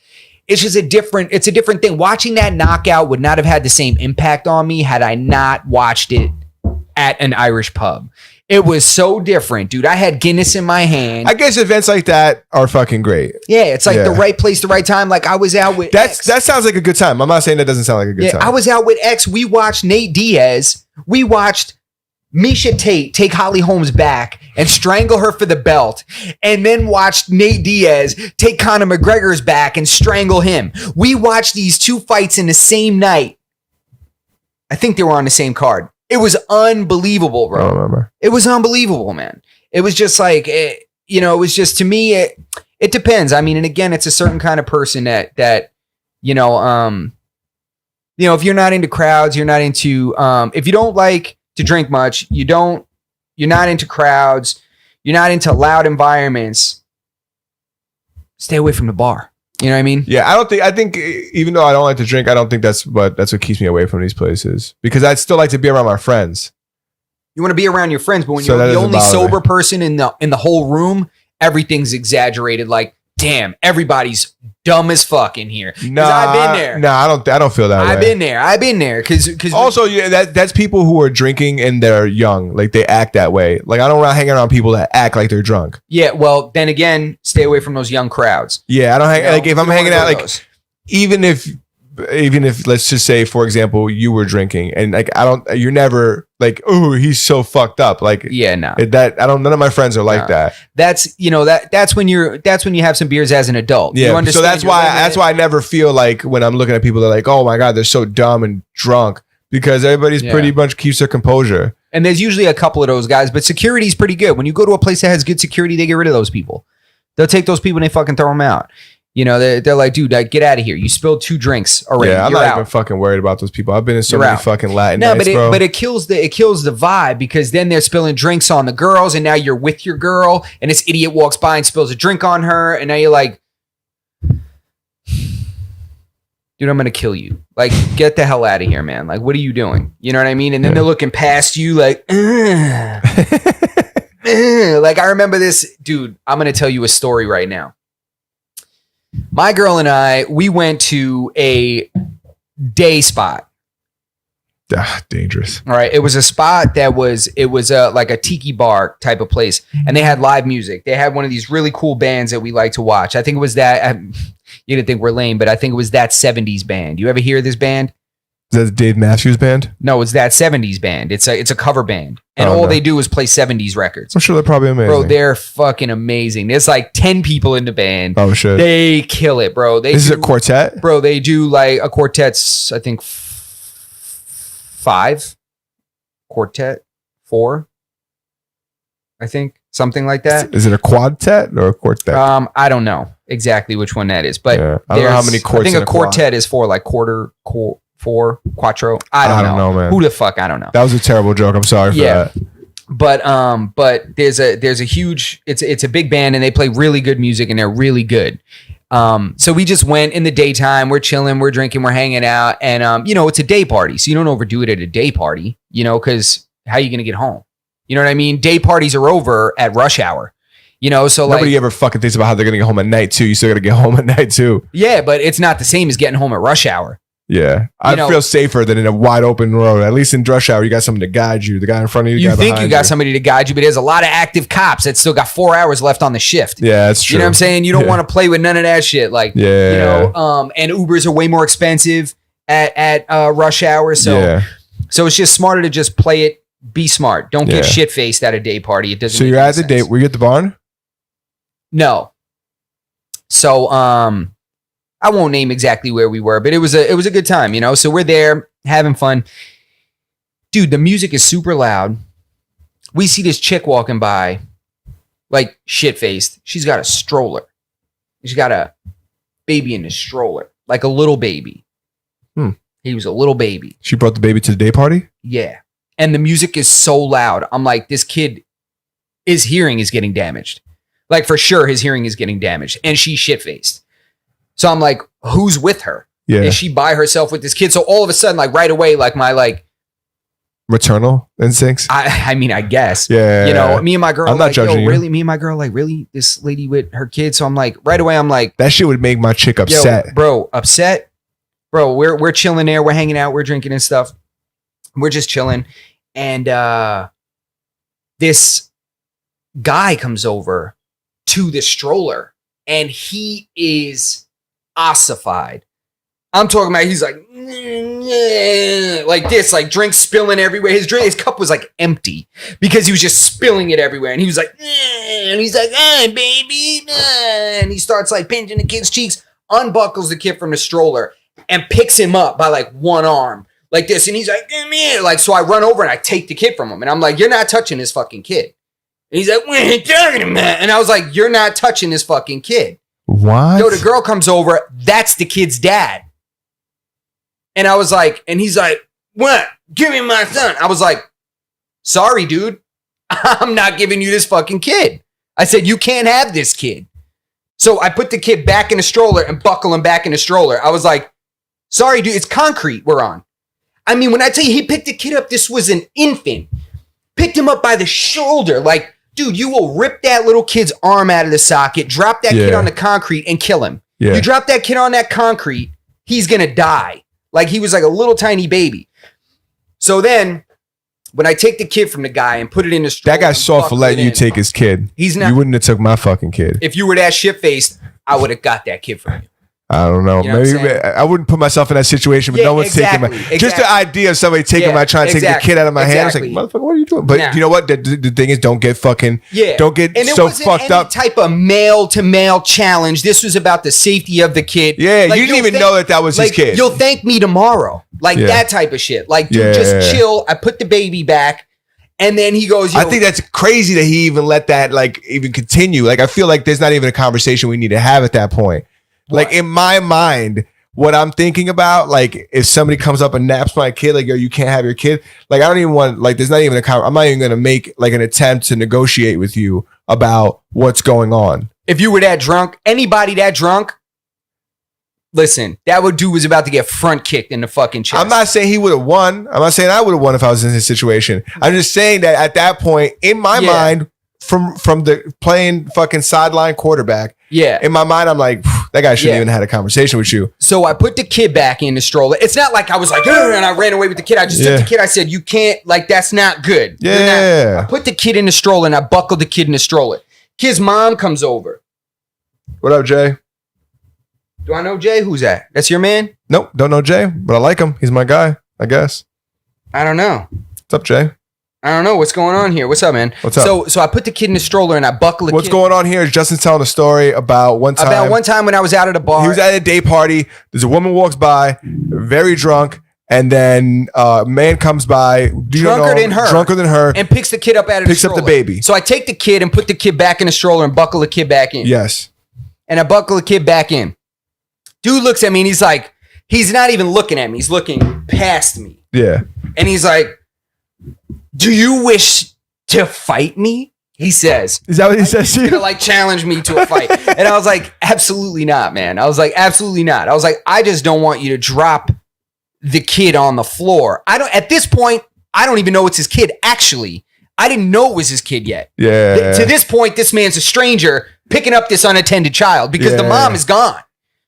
It's just a different thing. Watching that knockout would not have had the same impact on me had I not watched it at an Irish pub. It was so different, dude. I had Guinness in my hand. I guess events like that are fucking great. Yeah, it's like the right place, the right time. Like I was out with X. That sounds like a good time. I'm not saying that doesn't sound like a good time. I was out with X. We watched Nate Diaz. We watched Misha Tate take Holly Holmes back and strangle her for the belt, and then watched Nate Diaz take Conor McGregor's back and strangle him. We watched these two fights in the same night. I think they were on the same card. It was unbelievable, bro. I don't remember. It was unbelievable, man. It was just like, it was just, to me, it depends. I mean, and again, it's a certain kind of person that if you're not into crowds, you're not into, if you don't like to drink much, you're not into crowds, you're not into loud environments, stay away from the bar. You know what I mean? Yeah, I think even though I don't like to drink, I don't think that's what keeps me away from these places, because I'd still like to be around my friends. You want to be around your friends, but when you're the only sober person in the whole room, everything's exaggerated. Like, damn, everybody's dumb as fuck in here. No, I've been there. No, I don't feel that way. I've been there. Because also, that's people who are drinking and they're young. Like, they act that way. Like, I don't hang around people that act like they're drunk. Yeah, well, then again, stay away from those young crowds. Yeah, I don't hang, like, if I'm hanging out, like, even if let's just say, for example, you were drinking and like, you're never like, oh, he's so fucked up. Like, yeah, no, none of my friends are like that. That's when you have some beers as an adult. Yeah. So that's why I never feel like when I'm looking at people, they're like, oh my God, they're so dumb and drunk, because everybody's pretty much keeps their composure. And there's usually a couple of those guys, but security's pretty good. When you go to a place that has good security, they get rid of those people. They'll take those people and they fucking throw them out. They're like, dude, get out of here. You spilled 2 drinks already. Yeah, I'm not even fucking worried about those people. I've been in so many fucking Latin nights, bro. But it kills the vibe, because then they're spilling drinks on the girls, and now you're with your girl, and this idiot walks by and spills a drink on her, and now you're like, dude, I'm gonna kill you. Like, get the hell out of here, man. Like, what are you doing? You know what I mean? And then they're looking past you like, like, I remember this, dude. I'm gonna tell you a story right now. My girl and I, we went to a day spot. Dangerous. All right. It was a spot that was like a tiki bar type of place. And they had live music. They had one of these really cool bands that we like to watch. I think it was that, you didn't think we're lame, but I think it was That 70s Band. You ever hear this band? Is that Dave Matthews Band? No, it's That 70s Band. It's a cover band. And all they do is play 70s records. I'm sure they're probably amazing. Bro, they're fucking amazing. There's like 10 people in the band. Oh, shit. They kill it, bro. This is a quartet? Bro, they do like a quartet's, I think, 5. Quartet, 4. I think. Something like that. Is it a quadtet or a quartet? I don't know exactly which one that is. But I don't know how many quartets. I think a quartet is for like quarter, 4, quattro. I don't know, man. Who the fuck? I don't know. That was a terrible joke. I'm sorry for that. But there's a huge, it's a big band, and they play really good music, and they're really good. So we just went in the daytime. We're chilling, we're drinking, we're hanging out, and it's a day party, so you don't overdo it at a day party, because how are you gonna get home? You know what I mean? Day parties are over at rush hour. So nobody ever fucking thinks about how they're gonna get home at night too. You still gotta get home at night too. Yeah, but it's not the same as getting home at rush hour. Yeah. I feel safer than in a wide open road. At least in rush hour, you got someone to guide you. The guy in front of you, you think you got somebody to guide you, but there's a lot of active cops that still got 4 hours left on the shift. Yeah, that's true. You know what I'm saying? You don't want to play with none of that shit. Like, you know, and Ubers are way more expensive at rush hour. So it's just smarter to just play it. Be smart. Don't get shit faced at a day party. It doesn't. So you're at the date. Were you at the barn? No. So I won't name exactly where we were, but it was a good time, you know. So we're there having fun. Dude, the music is super loud. We see this chick walking by, like shit faced. She's got a stroller. She's got a baby in the stroller, like a little baby. He was a little baby. She brought the baby to the day party? Yeah. And the music is so loud. I'm like, this kid, his hearing is getting damaged. Like for sure, his hearing is getting damaged. And she's shit-faced. So I'm like, who's with her? Yeah. Is she by herself with this kid? So all of a sudden, like right away, like my like maternal instincts. I mean, I guess. Yeah. You know, me and my girl. I'm not like, judging you. Really, me and my girl, like, really, this lady with her kid. So I'm like, right away, I'm like, that shit would make my chick upset. Bro, upset. Bro, we're chilling there. We're hanging out. We're drinking and stuff. We're just chilling. And this guy comes over to the stroller and he is ossified. I'm talking about he's like this, like drink spilling everywhere. His cup was like empty because he was just spilling it everywhere. And he was like, and he's like, baby. And he starts like pinching the kid's cheeks, unbuckles the kid from the stroller and picks him up by like one arm. Like this, and he's like, come here. Like, so I run over and I take the kid from him. And I'm like, you're not touching this fucking kid. And he's like, what are you talking about? And I was like, you're not touching this fucking kid. What? So the girl comes over, that's the kid's dad. And I was like, and he's like, what? Give me my son. I was like, sorry, dude. I'm not giving you this fucking kid. I said, you can't have this kid. So I put the kid back in the stroller and buckle him back in the stroller. I was like, sorry, dude, it's concrete we're on. I mean, when I tell you he picked the kid up, this was an infant. Picked him up by the shoulder. Like, dude, you will rip that little kid's arm out of the socket, drop that kid on the concrete and kill him. Yeah. You drop that kid on that concrete, he's going to die. Like he was like a little tiny baby. So then when I take the kid from the guy and put it in the stroller. That guy's soft for letting you take his kid. He's not. You wouldn't have took my fucking kid. If you were that shit-faced, I would have got that kid from you. I don't know. You know maybe I wouldn't put myself in that situation, but no one's taking my. Just the idea of somebody taking my trying to take the kid out of my hand. I was like, motherfucker, what are you doing? But you know what? The thing is, don't get fucking. Don't get so fucked up. Type of male to male challenge. This was about the safety of the kid. Yeah, like, you didn't even know that was his kid. You'll thank me tomorrow. Like that type of shit. Like, dude, just chill. I put the baby back. And then he goes, I think that's crazy that he even let that like even continue. Like, I feel like there's not even a conversation we need to have at that point. What? Like in my mind, what I'm thinking about, like if somebody comes up and naps my kid, like, yo, you can't have your kid. Like, I don't even want, like, there's not even I'm not even going to make like an attempt to negotiate with you about what's going on. If you were that drunk, anybody that drunk, listen, that dude was about to get front kicked in the fucking chest. I'm not saying he would have won. I'm not saying I would have won if I was in his situation. I'm just saying that at that point, in my mind, from the playing fucking sideline quarterback, in my mind, I'm like, that guy shouldn't even have had a conversation with you. So I put the kid back in the stroller. It's not like I was like, and I ran away with the kid. I just took the kid. I said, you can't, like, that's not good. Yeah. I put the kid in the stroller and I buckled the kid in the stroller. Kid's mom comes over. What up, Jay? Do I know Jay? Who's that? That's your man? Nope, don't know Jay, but I like him. He's my guy, I guess. I don't know. What's up, Jay? I don't know what's going on here. What's up, man? What's up? So I put the kid in the stroller and I buckle the kid. What's going on here is Justin's telling a story about one time when I was out at a bar. He was at a day party. There's a woman walks by, very drunk, and then a man comes by, drunker than her, and picks the kid up out of the stroller. Picks up the baby. So I take the kid and put the kid back in the stroller and buckle the kid back in. Yes. And I buckle the kid back in. Dude looks at me and he's like, he's not even looking at me. He's looking past me. Yeah. And he's like, do you wish to fight me? He says. Is that what he says to you? He's gonna like challenge me to a fight. And I was like, absolutely not, man. I was like, absolutely not. I was like, I just don't want you to drop the kid on the floor. At this point, I don't even know it's his kid. Actually, I didn't know it was his kid yet. Yeah. To this point, this man's a stranger picking up this unattended child because the mom is gone.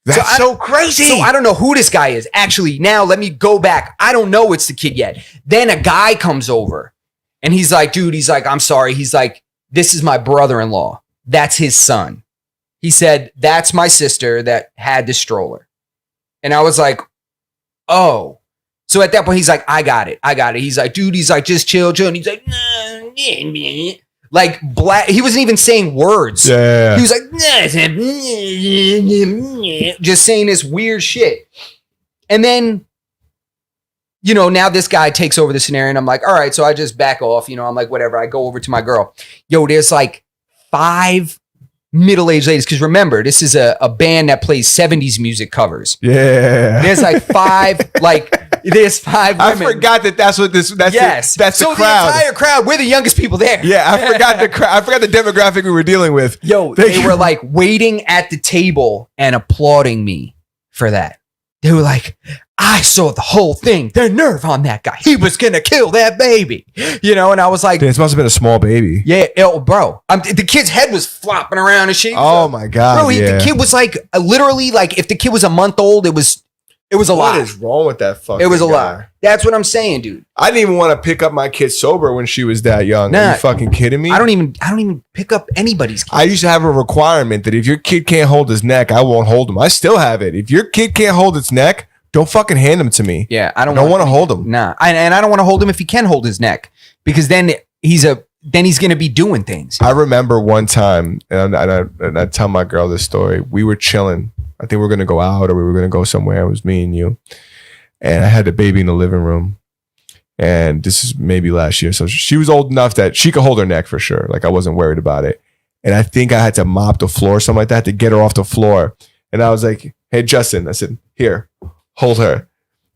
That's so crazy. So I don't know who this guy is. Actually, now let me go back. I don't know it's the kid yet. Then a guy comes over and he's like, dude, he's like, I'm sorry. He's like, this is my brother-in-law. That's his son. He said, that's my sister that had the stroller. And I was like, oh. So at that point, he's like, I got it. He's like, dude, he's like, just chill. And he's like, nah. Like black, he wasn't even saying words. Yeah. He was like, just saying this weird shit. And then, you know, now this guy takes over the scenario and I'm like, all right, so I just back off. You know, I'm like, whatever. I go over to my girl. Yo, there's like 5 middle-aged ladies. Because remember, this is a band that plays 70s music covers. Yeah. There's like 5, there's 5 women. I forgot that's what this, that's so the crowd. The entire crowd, we're the youngest people there. Yeah, I forgot the demographic we were dealing with. Yo, they were like waiting at the table and applauding me for that. They were like, I saw the whole thing. The nerve on that guy. He was going to kill that baby. You know, and I was like, this must have been a small baby. Yeah, bro. The kid's head was flopping around and shit. Oh my God. Bro, the kid was like, literally, like, if the kid was a month old, it was a lot. What is wrong with that fucking It was a guy? lot. That's what I'm saying, dude. I didn't even want to pick up my kid sober when she was that young. Nah, Are you fucking kidding me? I don't even pick up anybody's kid. I used to have a requirement that if your kid can't hold his neck, I won't hold him. I still have it. If your kid can't hold its neck, don't fucking hand him to me. Yeah, I don't want to hold him. Nah, and I don't want to hold him if he can hold his neck, because then he's going to be doing things. I remember one time, and I tell my girl this story. We were chilling. I think we were going to go out or we were going to go somewhere. It was me and you. And I had the baby in the living room. And this is maybe last year. So she was old enough that she could hold her neck for sure. Like I wasn't worried about it. And I think I had to mop the floor or something like that to get her off the floor. And I was like, hey, Justin, I said, here, hold her.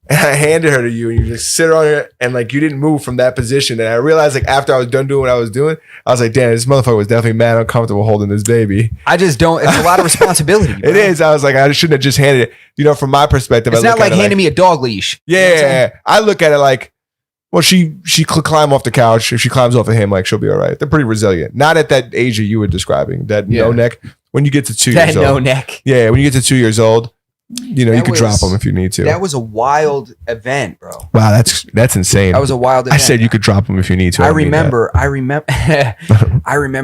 And I handed her to you and you just sit on her and like you didn't move from that position. And I realized like after I was done doing what I was doing, I was like, damn, this motherfucker was definitely mad uncomfortable holding this baby. I just don't, it's a lot of responsibility. It is. I was like, I shouldn't have just handed it. You know, from my perspective, it's not like handing me a dog leash. Yeah. You know I look at it like, well, she climb off the couch. If she climbs off of him, like she'll be all right. They're pretty resilient. Not at that age that you were describing, that no neck. When you get to 2 years old. That no neck. Yeah. When you get to 2 years old, you know, you could drop them if you need to. That was a wild event, bro. Wow, that's insane. That was a wild event. I said you could drop them if you need to. I remember I remember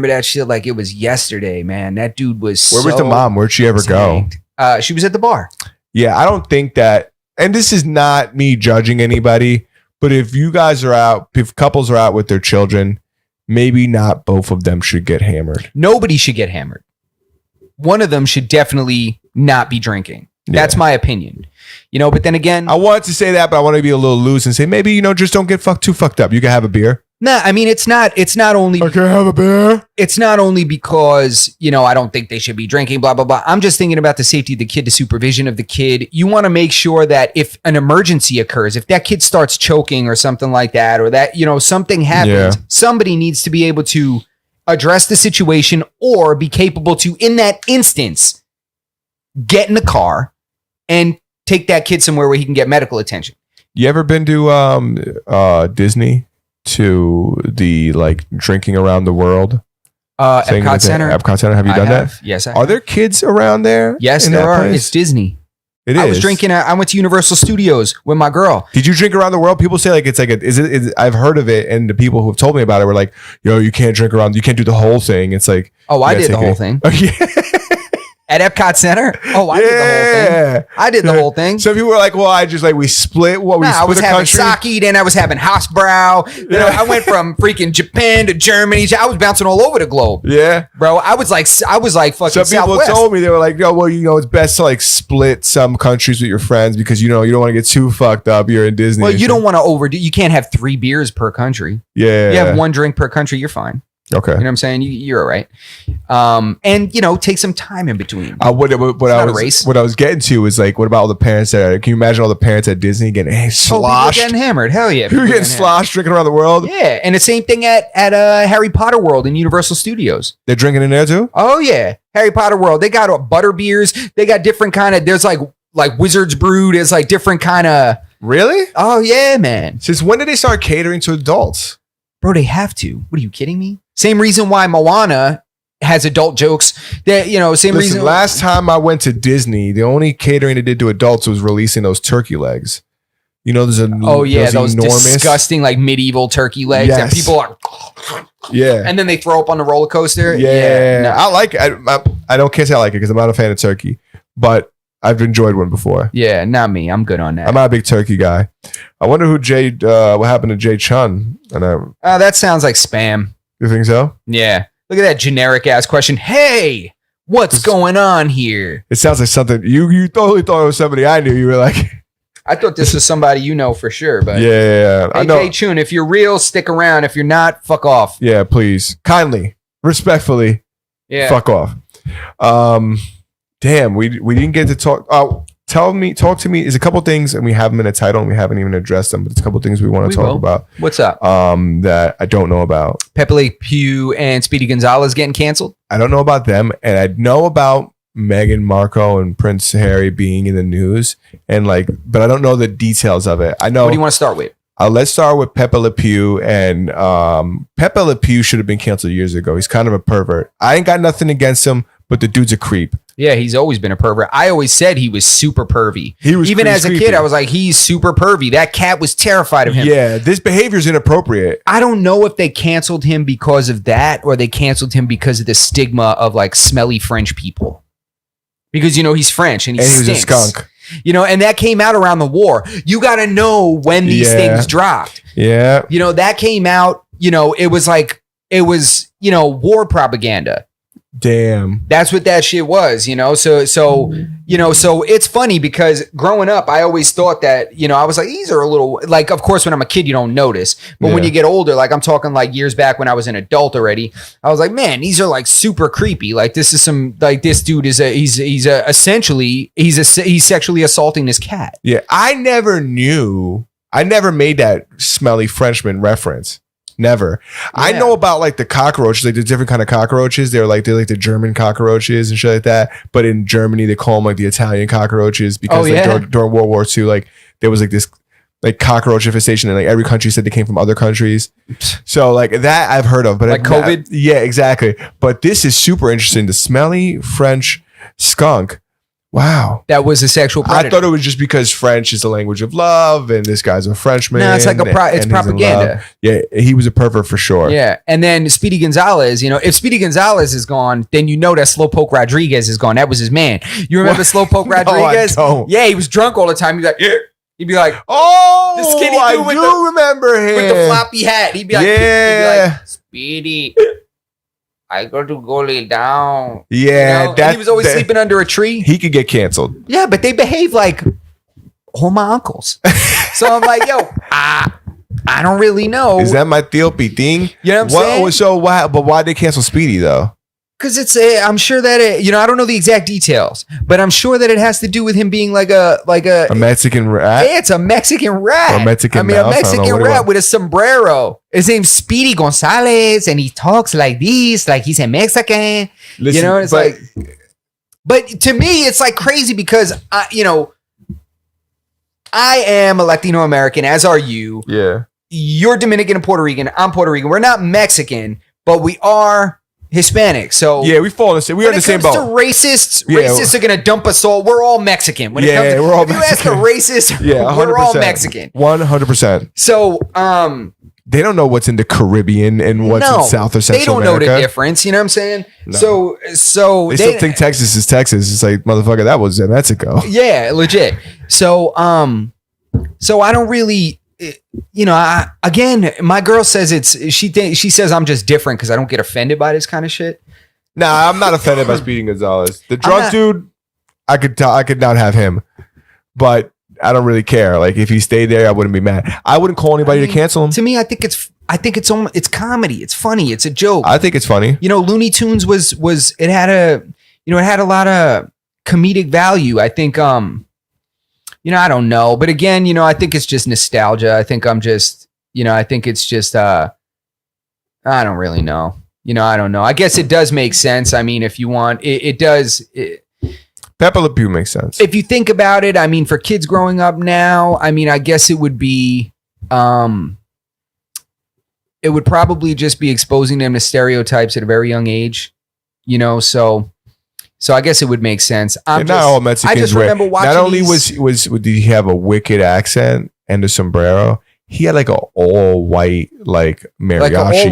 that shit like it was yesterday, man. That dude was Where was the mom? Where'd she ever tanked. Go? She was at the bar. Yeah, I don't think that, and this is not me judging anybody, but if you guys are out, if couples are out with their children, maybe not both of them should get hammered. Nobody should get hammered. One of them should definitely not be drinking. That's my opinion, you know, but then again, I wanted to say that, but I want to be a little loose and say, maybe, you know, just don't get too fucked up. You can have a beer. Nah, I mean, it's not only, I can have a beer. It's not only because, you know, I don't think they should be drinking, blah, blah, blah. I'm just thinking about the safety of the kid, the supervision of the kid. You want to make sure that if an emergency occurs, if that kid starts choking or something like that, or that, you know, something happens, somebody needs to be able to address the situation or be capable to, in that instance, get in the car and take that kid somewhere where he can get medical attention. You ever been to Disney to the like drinking around the world? Epcot Center. Epcot Center. Have you done that? Yes. Are there kids around there? Yes, there are. Place? It's Disney. I was drinking. I went to Universal Studios with my girl. Did you drink around the world? People say like it's like I've heard of it, and the people who have told me about it were like, "Yo, you can't drink around. You can't do the whole thing." It's like, I did the whole thing. Oh, yeah. At Epcot Center? Oh, I did the whole thing. I did the whole thing. So people were like, well, I just like, we split. I was having sake, then I was having Hausbrau. You know, I went from freaking Japan to Germany. I was bouncing all over the globe. Yeah. Bro, I was like fucking Some people Southwest. told me, they were like, yo, well, you know, it's best to like split some countries with your friends because, you know, you don't want to get too fucked up. You're in Disney. Well, you don't want to overdo. You can't have 3 beers per country. Yeah. You have 1 drink per country, you're fine. Okay. You know what I'm saying? You're all right. And, you know, take some time in between. What I was getting to is like, what about all the parents that can you imagine all the parents at Disney getting sloshed? Getting hammered. Hell yeah. You're getting sloshed, drinking around the world. Yeah. And the same thing at Harry Potter World in Universal Studios. They're drinking in there too? Oh, yeah. Harry Potter World. They got butter beers. They got different kind of, there's like Wizard's Brew. There's like different kind of. Really? Oh, yeah, man. Since when did they start catering to adults? Bro, they have to. What are you kidding me? Same reason why Moana has adult jokes. That same reason. Last time I went to Disney, the only catering they did to adults was releasing those turkey legs. There's those enormous, disgusting like medieval turkey legs that people are. Yeah, and then they throw up on the roller coaster. Yeah. I like it. I can't say I like it because I'm not a fan of turkey, but I've enjoyed one before. Yeah, not me. I'm good on that. I'm not a big turkey guy. I wonder who what happened to Jay Chun? And that sounds like spam. You think so? Yeah. Look at that generic ass question. Hey, what's going on here? It sounds like something you totally thought it was somebody I knew. You were like, I thought this was somebody for sure, but yeah. Hey, I know. Jay Chun, if you're real, stick around. If you're not, fuck off. Yeah, please, kindly, respectfully, fuck off. Damn, we didn't get to talk. Talk to me. There's a couple things, and we have them in a title, and we haven't even addressed them. But it's a couple things we want to talk about. What's up? That I don't know about. Pepe Le Pew and Speedy Gonzales getting canceled. I don't know about them, and I know about Meghan Markle and Prince Harry being in the news, and but I don't know the details of it. I know. What do you want to start with? Let's start with Pepe Le Pew, and Pepe Le Pew should have been canceled years ago. He's kind of a pervert. I ain't got nothing against him, but the dude's a creep. Yeah, he's always been a pervert. I always said he was super pervy. He was even as a kid. I was like, he's super pervy. That cat was terrified of him. Yeah, this behavior is inappropriate. I don't know if they canceled him because of that, or they canceled him because of the stigma of smelly French people. Because he's French and he was a skunk. And that came out around the war. You got to know when these things dropped. Yeah. That came out, it was war propaganda. Damn. That's what that shit was, So it's funny because growing up, I always thought that, I was like, these are a little of course, when I'm a kid, you don't notice. But when you get older, I'm talking years back when I was an adult already, I was like, man, these are super creepy. This is some this dude is he's essentially sexually assaulting this cat. Yeah. I never made that smelly Frenchman reference. Never. Yeah. I know about the cockroaches, the different kind of cockroaches. They're like the German cockroaches and shit like that. But in Germany, they call them the Italian cockroaches because during World War II, there was this cockroach infestation, and every country said they came from other countries. So that I've heard of, but COVID. Yeah, exactly. But this is super interesting. The smelly French skunk. Wow. That was a sexual predator. I thought it was just because French is the language of love and this guy's a Frenchman. No, it's it's propaganda. Yeah, he was a pervert for sure. Yeah. And then Speedy Gonzales, if Speedy Gonzales is gone, then that Slowpoke Rodriguez is gone. That was his man. You remember Slowpoke Rodriguez? No, I don't. Yeah, he was drunk all the time. He'd be like, yeah. He'd be like, oh, the skinny dude remember him. With the floppy hat. He'd be like, yeah. Speedy, I got to go lay down. Yeah. And he was always sleeping under a tree. He could get canceled. Yeah, but they behave like all my uncles. So I'm like, yo, I don't really know. Is that my Theo thing? You know what I'm saying? So why? But why'd they cancel Speedy though? Because I'm sure that I don't know the exact details, but I'm sure that it has to do with him being like a Mexican rat. Yeah, it's a Mexican rat. Or a Mexican rat with a sombrero. His name's Speedy Gonzales, and he talks like this, like he's a Mexican. Listen, but to me, it's crazy because I am a Latino American, as are you. Yeah, you're Dominican and Puerto Rican. I'm Puerto Rican. We're not Mexican, but we are Hispanic. So yeah, we fall in the same. We're in the same boat. Racists are gonna dump us all. We're all Mexican. When it comes to, we're all. If Mexican. you ask a racist, we're all Mexican. 100%. So they don't know what's in the Caribbean and what's in South or Central America. They don't know the difference. You know what I'm saying? No. So they still think Texas is Texas. It's like, motherfucker, that was in Mexico. Yeah, legit. So I don't really. Again, my girl says she says I'm just different because I don't get offended by this kind of shit. Nah, I'm not offended by Speedy Gonzales. The drunk dude, I could not have him, but I don't really care. If he stayed there, I wouldn't be mad. I wouldn't call anybody to cancel him. To me, I think it's comedy. It's funny. It's a joke. I think it's funny. Looney Tunes was it had a lot of comedic value. I think I don't know. But again, I think it's just nostalgia. I think I think it's just, I don't really know. I don't know. I guess it does make sense. I mean, if you want, it does. Pepe Le Pew makes sense. If you think about it, I mean, for kids growing up now, I mean, I guess it would be, it would probably just be exposing them to stereotypes at a very young age. You know, so I guess it would make sense. Not all Mexicans. I just remember watching. Not only did he have a wicked accent and a sombrero, he had like an all white like mariachi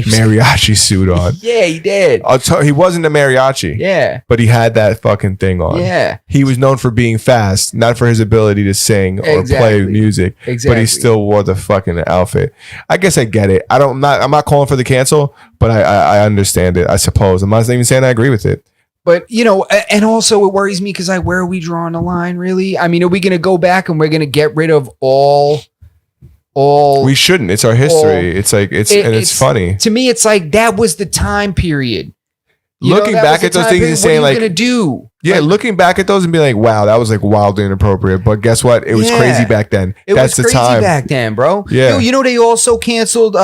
mariachi suit on. Yeah, he did. He wasn't a mariachi. Yeah, but he had that fucking thing on. Yeah, he was known for being fast, not for his ability to sing or play music. Exactly. But he still wore the fucking outfit. I guess I get it. I'm not calling for the cancel, but I understand it. I suppose I'm not even saying I agree with it. But, you know, and also it worries me because where are we drawing the line, really? I mean, are we going to go back and we're going to get rid of all? We shouldn't. It's our history. It's funny. To me, it's like that was the time period. Looking back at those things and saying like, what are you going to do? Yeah, like, looking back at those and being like, wow, that was like wildly inappropriate. But guess what? It was crazy back then. That's the time. Back then, bro. Yeah. You know, they also canceled,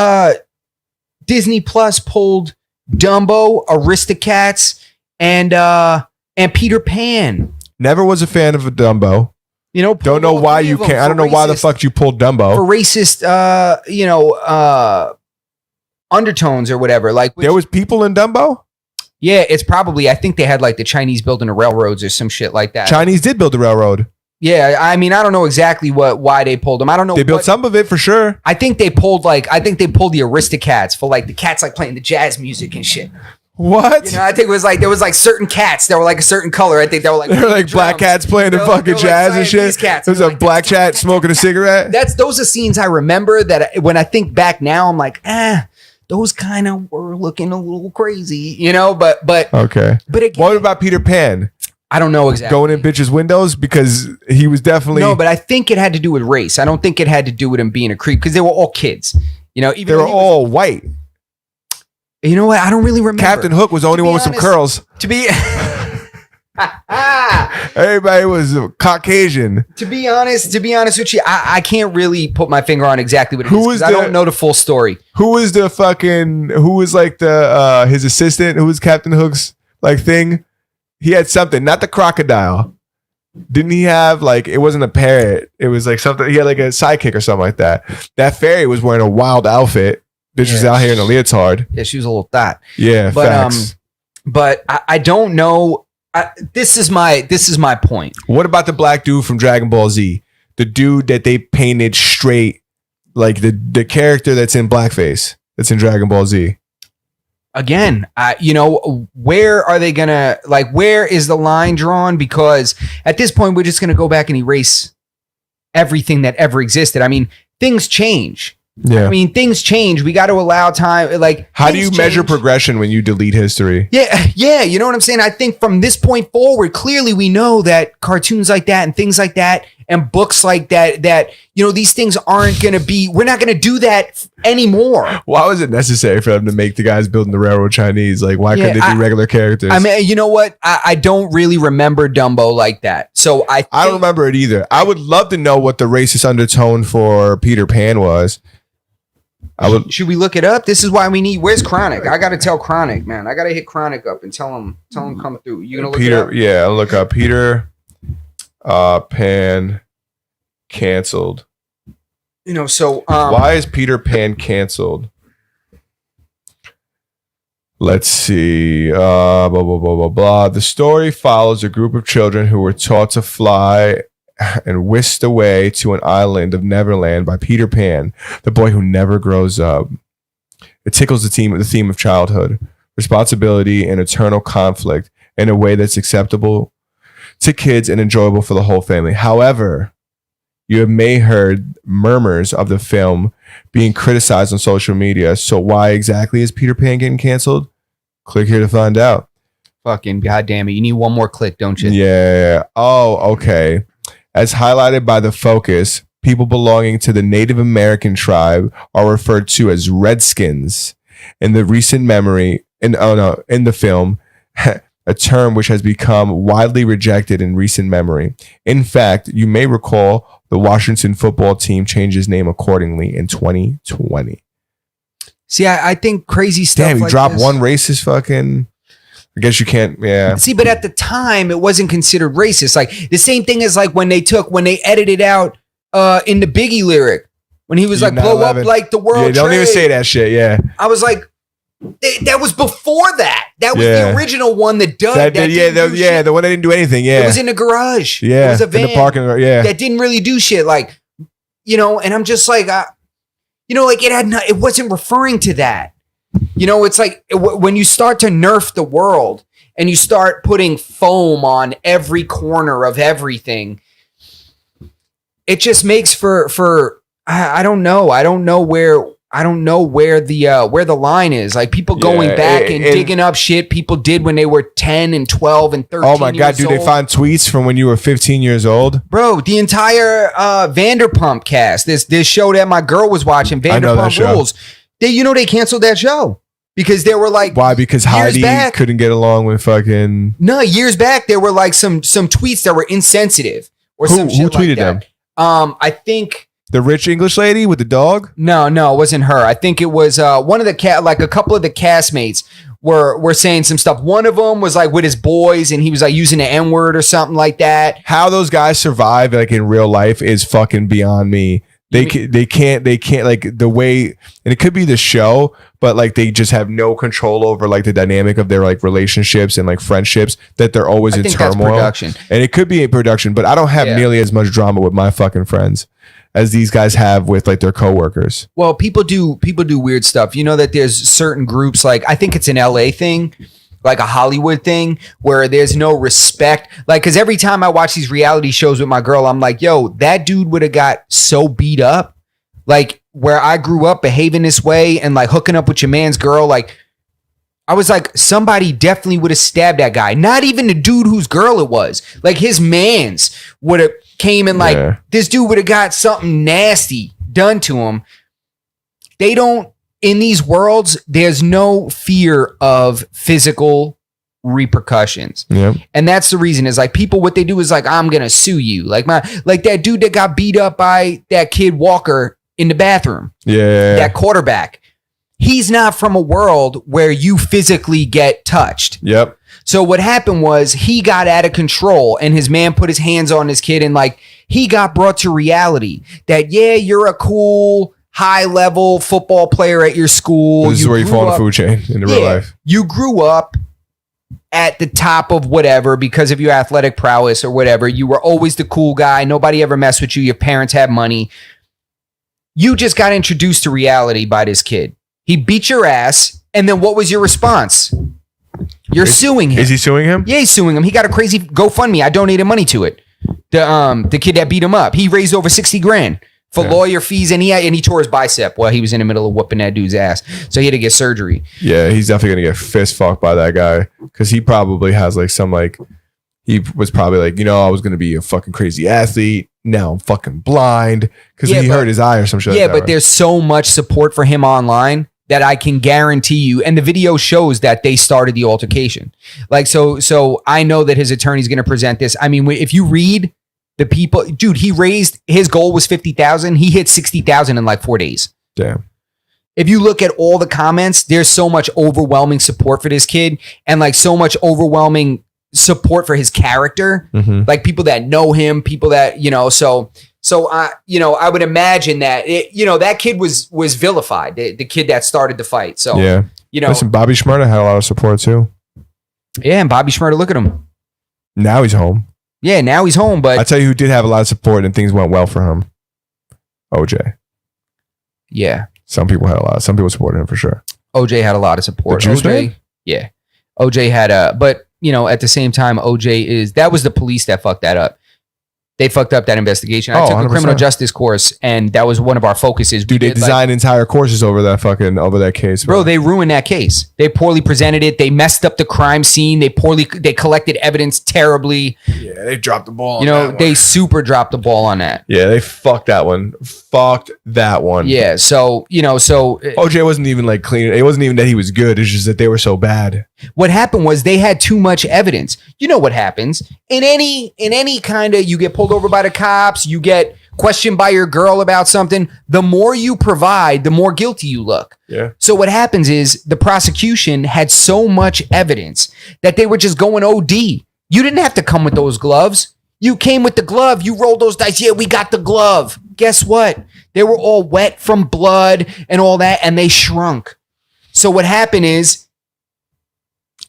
Disney Plus pulled Dumbo, Aristocats, and Peter Pan. Never was a fan of a Dumbo. You know, don't know why you can't. I don't know why the fuck you pulled Dumbo for racist, undertones or whatever. Like there was people in Dumbo. Yeah, it's probably. I think they had like the Chinese building the railroads or some shit like that. Chinese did build the railroad. Yeah, I mean, I don't know exactly why they pulled them. I don't know. They built some of it for sure. I think they pulled the Aristocats for like the cats like playing the jazz music and shit. What? You know, I think it was like there was like certain cats that were like a certain color. I think they were like black cats playing the fucking jazz and shit. There was a black cat smoking a cigarette. Those are scenes I remember that when I think back now, I'm like, those kind of were looking a little crazy, you know. But okay. But again, what about Peter Pan? I don't know exactly. Going in bitches' windows because he was definitely no, but I think it had to do with race. I don't think it had to do with him being a creep because they were all kids. You know, they were all white. You know what? I don't really remember. Captain Hook was the only one with some curls. Everybody was Caucasian. To be honest with you, I can't really put my finger on exactly what it is. I don't know the full story. Who was like the his assistant? Who was Captain Hook's like thing? He had something, not the crocodile. Didn't he have like, it wasn't a parrot. It was like something, he had like a sidekick or something like that. That fairy was wearing a wild outfit. Bitch was out here in a leotard. Yeah, she was a little thot. Yeah, but facts. But I don't know. This is my point. What about the black dude from Dragon Ball Z? The dude that they painted straight, like the character that's in blackface, that's in Dragon Ball Z. Again, where are they gonna where is the line drawn? Because at this point, we're just gonna go back and erase everything that ever existed. I mean, things change. Yeah. I mean, things change. We got to allow time. How do you measure progression when you delete history? Yeah. You know what I'm saying? I think from this point forward, clearly we know that cartoons like that and things like that and books like that, these things aren't going to be, we're not going to do that anymore. Why was it necessary for them to make the guys building the railroad Chinese? Like, why couldn't they be regular characters? I mean, you know what? I don't really remember Dumbo like that. So I don't remember it either. I would love to know what the racist undertone for Peter Pan was. Should we look it up? This is why we need. Where's Chronic? I got to tell Chronic, man. I got to hit Chronic up and tell him come through. You gonna look it up? Yeah, I'll look up Peter Pan canceled. So why is Peter Pan canceled? Let's see. Blah blah blah blah blah. The story follows a group of children who were taught to fly and whisked away to an island of Neverland by Peter Pan, the boy who never grows up. It tickles the theme of childhood, responsibility, and eternal conflict in a way that's acceptable to kids and enjoyable for the whole family. However, you may heard murmurs of the film being criticized on social media. So why exactly is Peter Pan getting canceled? Click here to find out. Fucking goddamn it. You need one more click, don't you? Yeah. Oh, okay. As highlighted by the focus, people belonging to the Native American tribe are referred to as Redskins in the film, a term which has become widely rejected in recent memory. In fact, you may recall the Washington football team changed its name accordingly in 2020. See, I think crazy stuff. Damn, you drop one racist fucking. I guess you can't, yeah. See, but at the time, it wasn't considered racist. Like, the same thing as like when they edited out in the Biggie lyric, when he was like, blow up like the world trade. Don't even say that shit, yeah. I was like, That was before that. That was the original one that did. The one that didn't do anything. Yeah, it was in the garage. Yeah, it was a van in the parking lot. Yeah, that didn't really do shit. Like, and I'm just like, like it wasn't referring to that. It's like when you start to nerf the world and you start putting foam on every corner of everything, it just makes for I don't know. I don't know where the line is. Like people going back and digging up shit people did when they were 10 and 12 and 13 Oh my God, dude, they found tweets from when you were 15 years old? Bro, the entire Vanderpump cast, this show that my girl was watching, Vanderpump Rules, they canceled that show. Because they were like, why? Because Heidi couldn't get along with fucking. No, years back there were like some tweets that were insensitive or some shit. Who tweeted them? I think the rich English lady with the dog. No, it wasn't her. I think it was one of the like a couple of the castmates were saying some stuff. One of them was like with his boys, and he was like using the N-word or something like that. How those guys survive like in real life is fucking beyond me. They can't like the way, and it could be the show, but like they just have no control over like the dynamic of their like relationships and like friendships, that they're always in turmoil. Production. And it could be a production, but I don't have nearly as much drama with my fucking friends as these guys have with like their coworkers. Well, people do weird stuff. You know that there's certain groups, like I think it's an LA thing, like a Hollywood thing, where there's no respect. Like, because every time I watch these reality shows with my girl, I'm like, yo, that dude would have got so beat up. Like, where I grew up behaving this way and like hooking up with your man's girl, like, I was like, somebody definitely would have stabbed that guy. Not even the dude whose girl it was. Like, his man's would have came and like, this dude would have got something nasty done to him. They don't. In these worlds, there's no fear of physical repercussions. Yeah. And that's the reason is like people, what they do is like, I'm going to sue you. Like that dude that got beat up by that kid Walker in the bathroom. Yeah. That quarterback. He's not from a world where you physically get touched. Yep. So what happened was he got out of control and his man put his hands on his kid and like he got brought to reality that, you're a cool high-level football player at your school. This is where you fall in the food chain in real life. You grew up at the top of whatever because of your athletic prowess or whatever. You were always the cool guy. Nobody ever messed with you. Your parents had money. You just got introduced to reality by this kid. He beat your ass, and then what was your response? You're suing him. Is he suing him? Yeah, he's suing him. He got a crazy GoFundMe. I donated money to it. The kid that beat him up. He raised over $60,000. For lawyer fees, and he tore his bicep while he was in the middle of whooping that dude's ass. So he had to get surgery. Yeah, he's definitely gonna get fist fucked by that guy because he probably has like some like he was probably like, I was gonna be a fucking crazy athlete. Now I'm fucking blind because he hurt his eye or some shit. Yeah, like that, but there's so much support for him online that I can guarantee you, and the video shows that they started the altercation. Like so I know that his attorney's gonna present this. I mean, if you read. The people, dude, he raised, his goal was 50,000. He hit 60,000 in like 4 days. Damn. If you look at all the comments, there's so much overwhelming support for this kid and like so much overwhelming support for his character. Mm-hmm. Like people that know him, people that, so I would imagine that, that kid was vilified, the kid that started the fight. So, listen, Bobby Shmurda had a lot of support too. Yeah. And Bobby Shmurda, look at him. Now he's home. Yeah, now he's home, but... I tell you who did have a lot of support and things went well for him. OJ. Yeah. Some people supported him for sure. OJ had a lot of support. The Juice Man? Yeah. OJ had but, at the same time, OJ that was the police that fucked that up. They fucked up that investigation. I took a 100%. criminal justice course, and that was one of our focuses. Dude, they designed entire courses over that case. Bro, they ruined that case. They poorly presented it. They messed up the crime scene. They collected evidence terribly. Yeah, they dropped the ball on that one. They super dropped the ball on that. Yeah, they fucked that one. Yeah, so, OJ wasn't even like clean. It wasn't even that he was good. It's just that they were so bad. What happened was they had too much evidence. You know what happens in any kind of, you get pulled over by the cops, you get questioned by your girl about something. The more you provide, the more guilty you look. Yeah. So what happens is the prosecution had so much evidence that they were just going OD. You didn't have to come with those gloves. You came with the glove. You rolled those dice. Yeah, we got the glove. Guess what? They were all wet from blood and all that, and they shrunk. So what happened is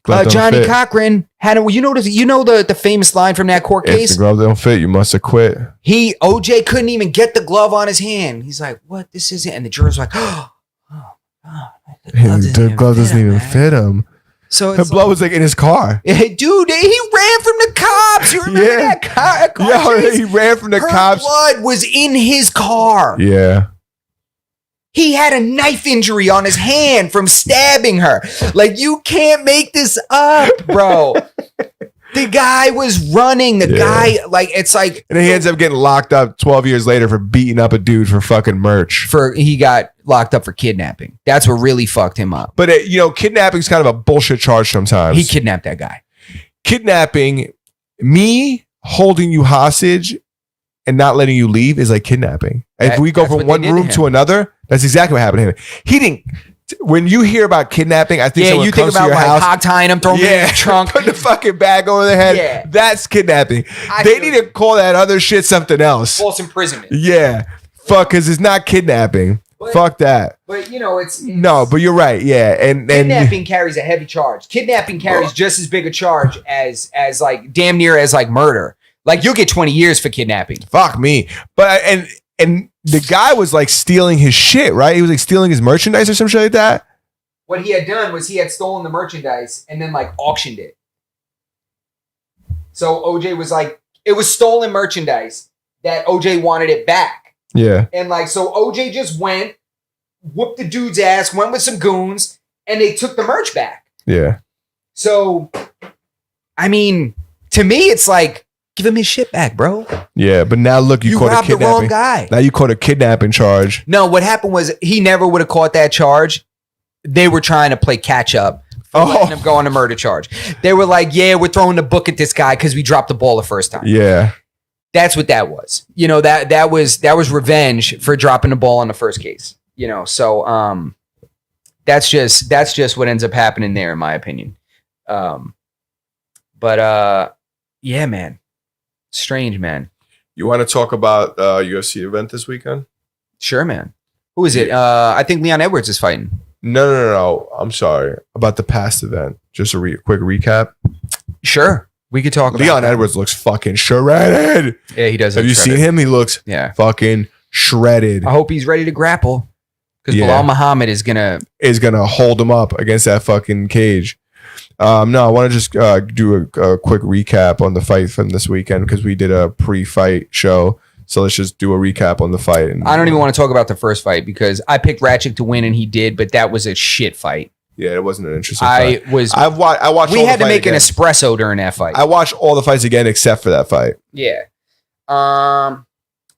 Glove don't Johnny fit. Cochran had a, the famous line from that court If case. the glove don't fit, you must have quit. OJ couldn't even get the glove on his hand. He's like, "What? This isn't." And the jurors were like, "Oh, God, The glove doesn't even fit him. So The blood was like in his car. dude, he ran from the cops. You remember that car Yeah, chase? he ran from the Her cops. blood was in his car. Yeah. He had a knife injury on his hand from stabbing her. Like, you can't make this up, bro. The guy was running. The guy, like, it's like. And then he ends up getting locked up 12 years later for beating up a dude for fucking merch. He got locked up for kidnapping. That's what really fucked him up. But, kidnapping is kind of a bullshit charge sometimes. He kidnapped that guy. Kidnapping, me holding you hostage and not letting you leave is like kidnapping. If we go from one room to another, that's exactly what happened to him. He didn't. When you hear about kidnapping, I think you think about like hog tying him, throwing him in the trunk, put the fucking bag over their head. Yeah. That's kidnapping. They need to call that other shit something else. False imprisonment. Yeah, fuck, because it's not kidnapping. Fuck that. But it's no. But you're right. Yeah, and kidnapping carries a heavy charge. Kidnapping carries just as big a charge as like damn near as like murder. Like, you'll get 20 years for kidnapping. Fuck me. But and the guy was like stealing his shit, right? He was like stealing his merchandise or some shit like that. What he had done was he had stolen the merchandise and then like auctioned it. So OJ was like, it was stolen merchandise that OJ wanted it back. Yeah. And like, so OJ just went, whooped the dude's ass, went with some goons, and they took the merch back. Yeah. So, I mean, to me, it's like, give him his shit back, bro. Yeah, but now look, you caught a kidnapping. The wrong guy. Now you caught a kidnapping charge. No, what happened was he never would have caught that charge. They were trying to play catch up for letting him go on a murder charge. They were like, yeah, we're throwing the book at this guy because we dropped the ball the first time. Yeah. That's what that was. That was revenge for dropping the ball on the first case. So that's just what ends up happening there, in my opinion. But yeah, man. Strange, man. You want to talk about UFC event this weekend? Sure, man. Who is it? I think Leon Edwards is fighting. No. I'm sorry. About the past event. Just a quick recap. Sure. We could talk about Leon Edwards looks fucking shredded. Yeah, he does. Have you seen him? He looks fucking shredded. I hope he's ready to grapple. Because Bilal Muhammad is gonna hold him up against that fucking cage. No, I want to just do a quick recap on the fight from this weekend because we did a pre-fight show. So let's just do a recap on the fight. I don't even want to talk about the first fight because I picked Ratchet to win and he did, but that was a shit fight. Yeah, it wasn't an interesting fight. I watched. We had to make an espresso during that fight. I watched all the fights again except for that fight. Yeah.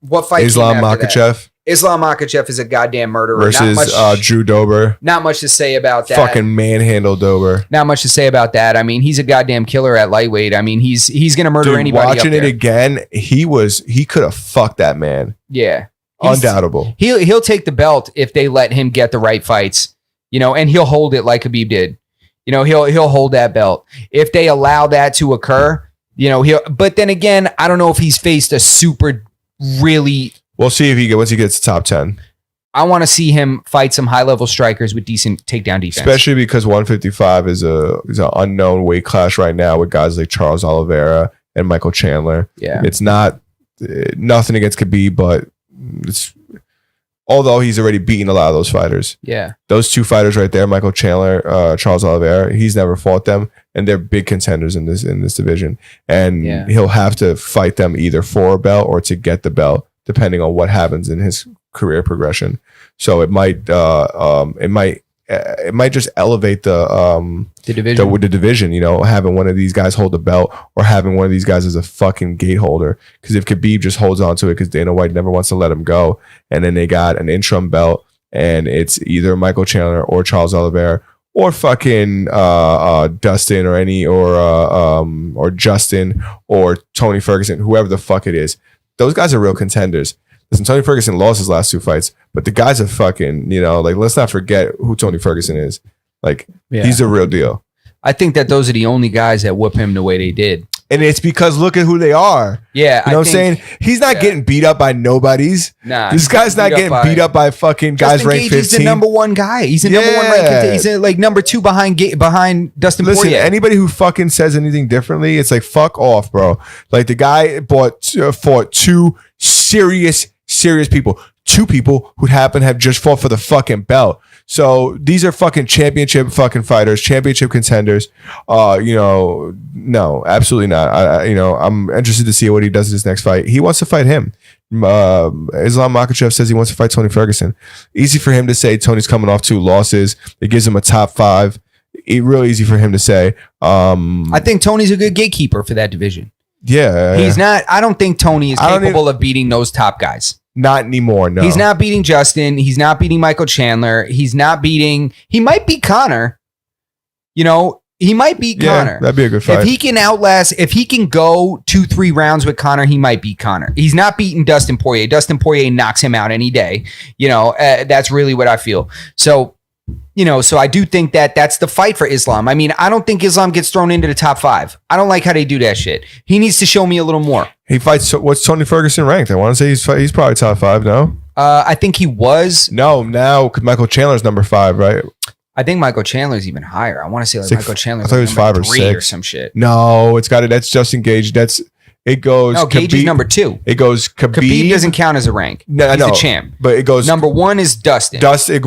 What fight? Islam Makhachev. Islam Makhachev is a goddamn murderer. Versus Drew Dober. Not much to say about that. Fucking manhandle Dober. Not much to say about that. I mean, he's a goddamn killer at lightweight. I mean, he's gonna murder anybody. Watching it again, he could have fucked that man. Yeah, undoubtable. He'll take the belt if they let him get the right fights. And he'll hold it like Khabib did. He'll hold that belt if they allow that to occur. But then again, I don't know if he's faced a super really. We'll see if once he gets to top 10. I want to see him fight some high level strikers with decent takedown defense. Especially because 155 is an unknown weight class right now with guys like Charles Oliveira and Michael Chandler. Yeah, it's not nothing against Khabib, but although he's already beaten a lot of those fighters. Yeah, those two fighters right there, Michael Chandler, Charles Oliveira, he's never fought them, and they're big contenders in this division. And he'll have to fight them either for a belt or to get the belt, depending on what happens in his career progression. So it might just elevate the division. The division, having one of these guys hold the belt or having one of these guys as a fucking gate holder. Because if Khabib just holds on to it because Dana White never wants to let him go, and then they got an interim belt and it's either Michael Chandler or Charles Oliveira or fucking Dustin or Justin or Tony Ferguson, whoever the fuck it is. Those guys are real contenders. Listen, Tony Ferguson lost his last two fights, but the guys are fucking, let's not forget who Tony Ferguson is. He's a real deal. I think that those are the only guys that whoop him the way they did. And it's because look at who they are. Yeah. You know what I'm saying? He's not getting beat up by nobodies. Nah. This guy's not getting beat up by fucking guys ranked 15. He's the number one guy. He's the number one ranked. He's like number 2 behind Dustin Poirier. Listen, anybody who fucking says anything differently, it's like, fuck off, bro. Like the guy fought 2 serious people. 2 people who happen to have just fought for the fucking belt. So these are fucking championship fucking fighters, championship contenders. No, absolutely not. I'm interested to see what he does in his next fight. He wants to fight him. Islam Makhachev says he wants to fight Tony Ferguson. Easy for him to say. Tony's coming off 2 losses. It gives him a top 5. Real easy for him to say. I think Tony's a good gatekeeper for that division. Yeah. He's not. I don't think Tony is capable of beating those top guys. Not anymore, no. He's not beating Justin. He's not beating Michael Chandler. He might beat Conor. He might beat Conor. That'd be a good fight. If he can go 2-3 rounds with Conor, he might beat Conor. He's not beating Dustin Poirier. Dustin Poirier knocks him out any day. That's really what I feel. So, so I do think that that's the fight for Islam. I mean, I don't think Islam gets thrown into the top 5. I don't like how they do that shit. He needs to show me a little more. He fights. What's Tony Ferguson ranked? I want to say he's probably top 5. No, I think he was. No, now Michael Chandler's number 5, right? I think Michael Chandler's even higher. I want to say Michael Chandler's. I thought he was 5 or 6 or some shit. No, it's got it. That's Justin Gage. It goes. No, Gage is number 2. It goes. Khabib doesn't count as a rank. No, he's the champ. But it goes. Number 1 is Dustin.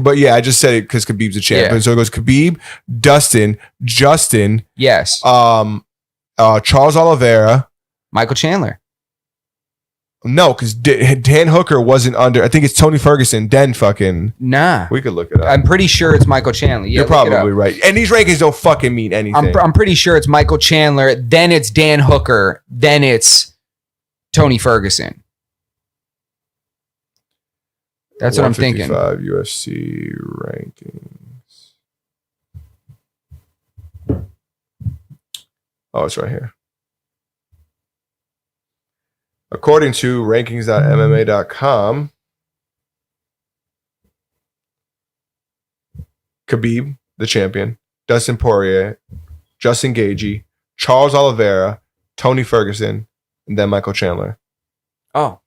But yeah, I just said it because Khabib's a champ. Yeah. So it goes Khabib, Dustin, Justin. Yes. Charles Oliveira, Michael Chandler. No, because Dan Hooker wasn't under. I think it's Tony Ferguson. Then fucking. Nah. We could look it up. I'm pretty sure it's Michael Chandler. Yeah, you're probably right. And these rankings don't fucking mean anything. I'm pretty sure it's Michael Chandler. Then it's Dan Hooker. Then it's Tony Ferguson. That's what I'm thinking. 155 UFC rankings. Oh, it's right here. According to rankings.mma.com, Khabib, the champion, Dustin Poirier, Justin Gaethje, Charles Oliveira, Tony Ferguson, and then Michael Chandler. Oh.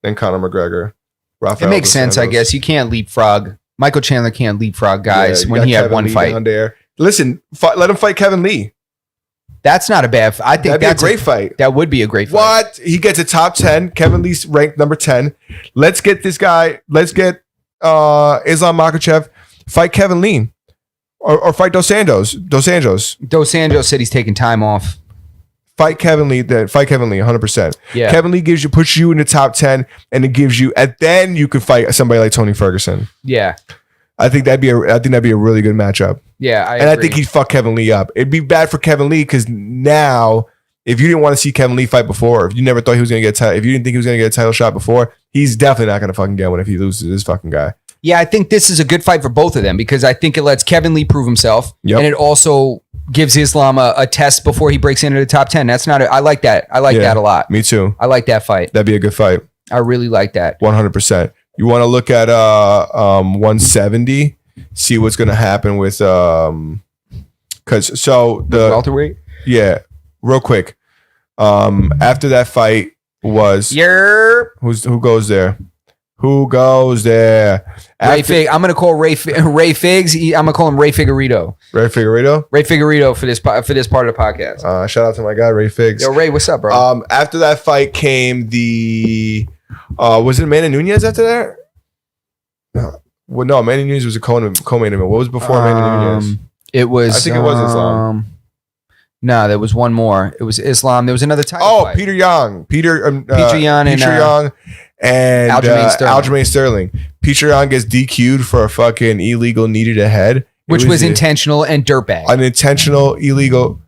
Then Conor McGregor. Rafael it makes sense, I guess. You can't leapfrog. Michael Chandler can't leapfrog guys when he had Kevin one Lee fight. Down there. Listen, let him fight Kevin Lee. That's not a bad fight. I think that'd be a great fight. That would be a great fight. What? He gets a top 10. Kevin Lee's ranked number 10. Let's get this guy. Let's get Islam Makhachev fight Kevin Lee. Or fight Dos Anjos. Dos Anjos said he's taking time off. Fight Kevin Lee. Fight Kevin Lee 100%. Yeah. Kevin Lee puts you in the top 10, and it gives you, and then you could fight somebody like Tony Ferguson. Yeah. I think that'd be a really good matchup. Yeah, I think he'd fuck Kevin Lee up. It'd be bad for Kevin Lee because now, if you didn't want to see Kevin Lee fight before, if you never thought he was going to get if you didn't think he was going to get a title shot before, he's definitely not going to fucking get one if he loses this fucking guy. Yeah, I think this is a good fight for both of them because I think it lets Kevin Lee prove himself, and it also gives Islam a test before he breaks into the top 10. That's not. I like that. I like that a lot. Me too. I like that fight. That'd be a good fight. I really like that. 100%. You want to look at 170? See what's going to happen with because so the welterweight. Yeah, real quick. After that fight was who goes there? Who goes there? Ray Fig. I'm gonna call Ray Figs. I'm gonna call him Ray Figueredo. Ray Figueredo. Ray Figueredo for this part of the podcast. Shout out to my guy Ray Figs. Yo, Ray, what's up, bro? After that fight came the was it Amanda Nunes after that? Well, no, Amanda Nunes was a co-main event. What was before Amanda Nunes? It was. I think it was Islam. No, there was one more. It was Islam. There was another title fight. Peter Young. Peter Young and Aljamain Sterling. Peter Young gets DQ'd for a fucking illegal knee to the head. Which was intentional and dirtbag. An intentional, illegal.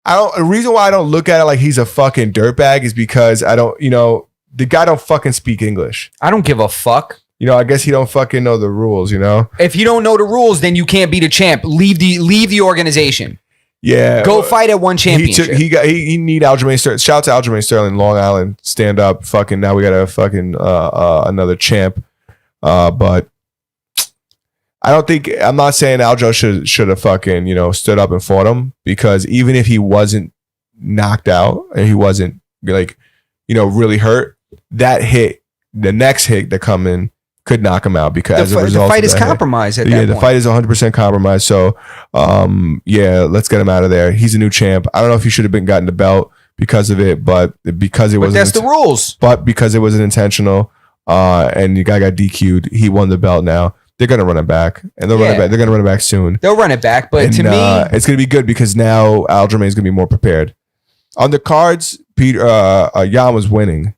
The reason why I don't look at it like he's a fucking dirtbag is because the guy don't fucking speak English. I don't give a fuck. I guess he don't fucking know the rules, If you don't know the rules, then you can't be the champ. Leave the organization. Yeah. Go fight at one championship. He need Aljamain Sterling. Shout out to Aljamain Sterling, Long Island. Stand up. Fucking now we got a fucking another champ. But I'm not saying Aljo should have fucking, stood up and fought him because even if he wasn't knocked out and he wasn't like, really hurt, that hit, the next hit that come in could knock him out because as a result, the fight is compromised at that point. The fight is 100% compromised. So, let's get him out of there. He's a new champ. I don't know if he should have been gotten the belt because of it, but because it wasn't. That's the rules. But because it wasn't intentional, and the guy got DQ'd, he won the belt now. They're gonna run it back, and they'll run it back. They're gonna run it back soon. They'll run it back, but to me, it's gonna be good because now Aljamain is gonna be more prepared. On the cards, Jan was winning.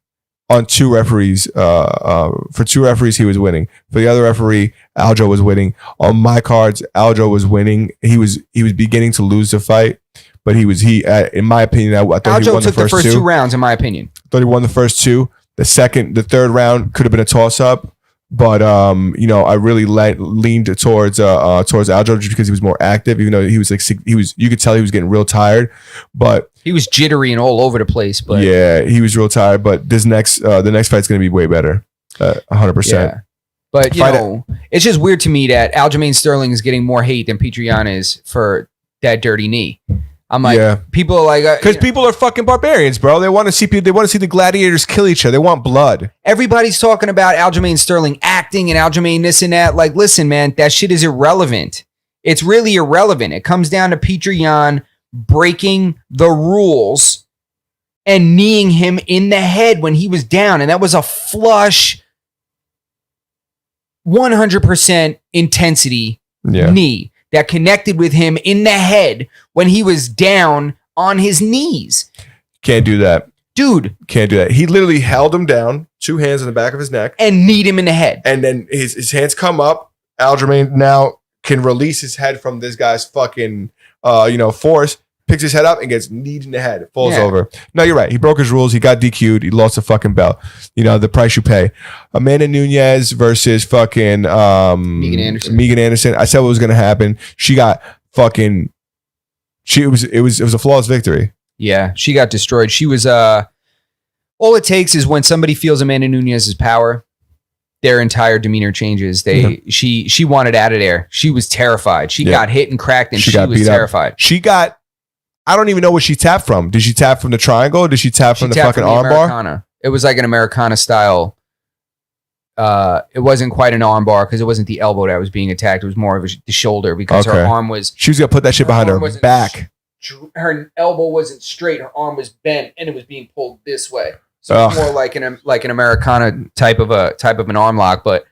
On two referees, for two referees, he was winning. For the other referee, Aljo was winning. On my cards, Aljo was winning. He was beginning to lose the fight, but in my opinion, I thought Aljo he won took the first two rounds. In my opinion, I thought he won the first two. The third round could have been a toss up. But I really leaned towards Aljo just because he was more active, even though he was you could tell he was getting real tired, but he was jittery and all over the place. But yeah, he was real tired. But the next fight's going to be way better, 100%. Yeah. But it's just weird to me that Aljamain Sterling is getting more hate than Petr Yan is for that dirty knee. I'm like, people are like, because people are fucking barbarians, bro. They want to see the gladiators kill each other. They want blood. Everybody's talking about Aljamain Sterling acting and Aljamain this and that. Like, listen, man, that shit is irrelevant. It's really irrelevant. It comes down to Petr Yan breaking the rules and kneeing him in the head when he was down, and that was a flush, 100% intensity knee that connected with him in the head when he was down on his knees. Can't do that. Dude. Can't do that. He literally held him down, two hands on the back of his neck. And kneed him in the head. And then his hands come up. Aljamain now can release his head from this guy's fucking, force. Picks his head up and gets kneed in the head. It falls over. No, you're right. He broke his rules. He got DQ'd. He lost the fucking belt. The price you pay. Amanda Nunes versus fucking Meghan Anderson. I said what was going to happen. She got fucking. It was a flawless victory. Yeah, she got destroyed. She was all it takes is when somebody feels Amanda Nunes' power, their entire demeanor changes. She wanted out of there. She was terrified. She got hit and cracked, and she was terrified. She got. I don't even know what she tapped from. Did she tap from the triangle? Did she tap from the fucking armbar? It was like an Americana style. It wasn't quite an armbar because it wasn't the elbow that was being attacked. It was more of the shoulder because her arm was. She was gonna put that shit behind her back. Her elbow wasn't straight. Her arm was bent and it was being pulled this way. So it's more like an Americana type of an arm lock. But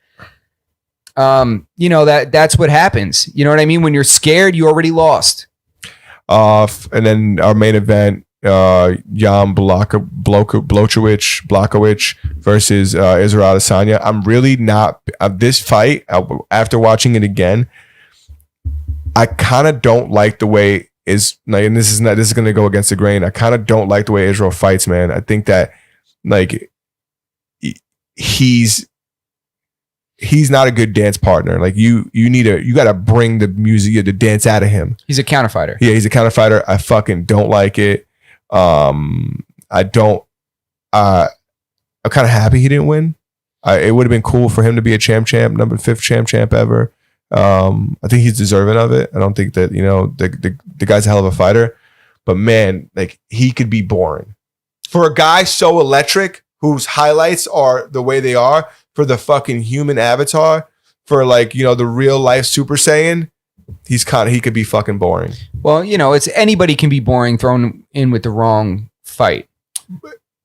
that's what happens. You know what I mean? When you're scared, you already lost. And then our main event, Jan Blachowicz versus Israel Adesanya. I'm really not this fight. After watching it again, I kind of don't like the way and this is going to go against the grain. I kind of don't like the way Israel fights, man. I think that he's not a good dance partner. Like you got to bring the music, the dance out of him. He's a counter fighter. Yeah, he's a counter fighter. I fucking don't like it. I'm kind of happy he didn't win. It would have been cool for him to be a champ, number 5th champ ever. I think he's deserving of it. I don't think that, the guy's a hell of a fighter, but man, like he could be boring for a guy so electric whose highlights are the way they are. For the fucking human avatar, for the real life Super Saiyan, he could be fucking boring. Well, it's anybody can be boring thrown in with the wrong fight.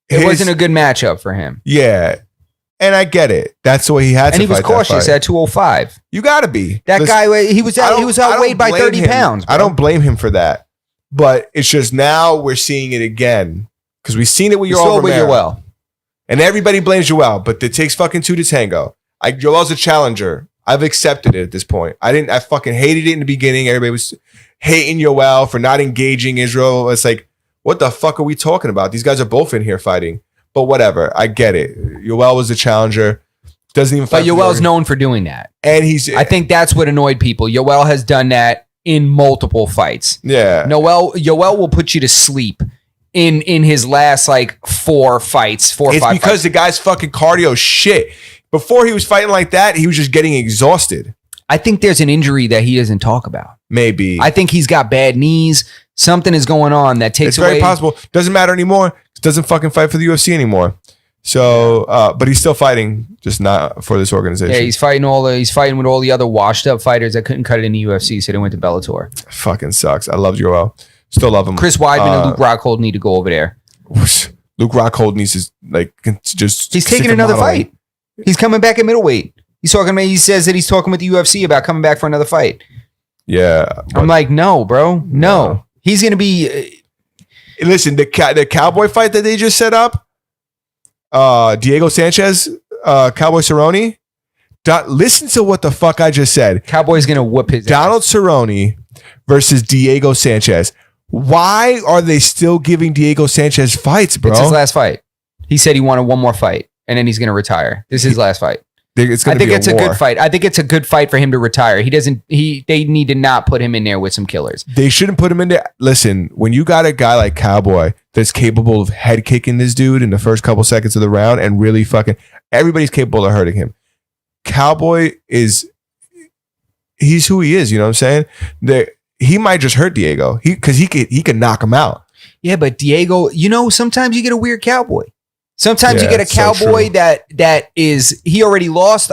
It wasn't a good matchup for him. Yeah. And I get it. That's the way he had to fight. And he was cautious at 205. You got to be. That guy, he was outweighed by 30 pounds. Bro. I don't blame him for that. But it's just now we're seeing it again. Because we've seen it with Yoel. And everybody blames Yoel, but it takes fucking two to tango. Yoel's a challenger. I've accepted it at this point. I fucking hated it in the beginning. Everybody was hating Yoel for not engaging Israel. It's like, what the fuck are we talking about? These guys are both in here fighting. But whatever. I get it. Yoel was the challenger. Doesn't even fight. But Yoel's known for doing that. And I think that's what annoyed people. Yoel has done that in multiple fights. Yeah. Yoel will put you to sleep. In his last 4 fights, 4 or 5 fights. It's because the guy's fucking cardio shit. Before he was fighting like that, he was just getting exhausted. I think there's an injury that he doesn't talk about. Maybe. I think he's got bad knees. Something is going on that takes away. It's very possible. Doesn't matter anymore. Doesn't fucking fight for the UFC anymore. So, but he's still fighting, just not for this organization. Yeah, he's fighting with all the other washed up fighters that couldn't cut it in the UFC, so they went to Bellator. Fucking sucks. I love Joel. Still love him. Chris Weidman and Luke Rockhold need to go over there. Luke Rockhold needs to just. He's taking another fight. He's coming back at middleweight. He says that he's talking with the UFC about coming back for another fight. Yeah, I'm like, no, bro, no. He's gonna be. Listen, the cowboy fight that they just set up. Diego Sanchez, Cowboy Cerrone. Listen to what the fuck I just said. Cowboy's gonna whoop his Donald ass. Cerrone versus Diego Sanchez. Why are they still giving Diego Sanchez fights, bro? It's his last fight. He said he wanted one more fight, and then he's gonna retire. This is his last fight. I think it's a good fight. I think it's a good fight for him to retire. They need to not put him in there with some killers. They shouldn't put him in there. Listen, when you got a guy like Cowboy that's capable of head kicking this dude in the first couple seconds of the round and really fucking everybody's capable of hurting him. Cowboy he's who he is, you know what I'm saying? He might just hurt Diego. He could knock him out. Yeah, but Diego, sometimes you get a weird cowboy. Sometimes you get a cowboy that is he already lost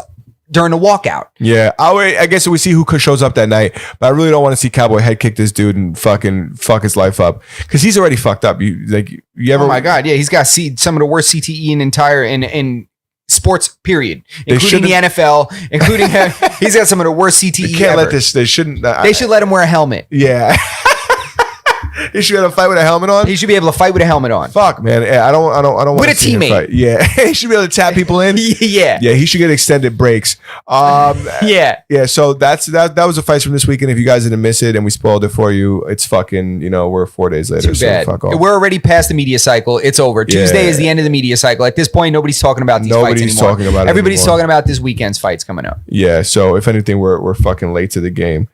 during the walkout. Yeah, I guess we see who shows up that night, but I really don't want to see Cowboy head kick this dude and fucking fuck his life up because he's already fucked up. You ever? Oh my god, yeah, he's got some of the worst CTE in sports period, including the NFL, including he's got some of the worst CTE. They can't let this. They shouldn't. They should let him wear a helmet. Yeah. He should be able to fight with a helmet on. He should be able to fight with a helmet on. Fuck, man. I don't want with a teammate. Yeah, he should be able to tap people in. Yeah. He should get extended breaks. Yeah. So that was the fights from this weekend. If you guys didn't miss it and we spoiled it for you, it's fucking. We're 4 days later. Too bad. So fuck off. We're already past the media cycle. It's over. Tuesday is the end of the media cycle. At this point, nobody's talking about these fights anymore. Everybody's talking about this weekend's fights coming up. Yeah. So if anything, we're fucking late to the game.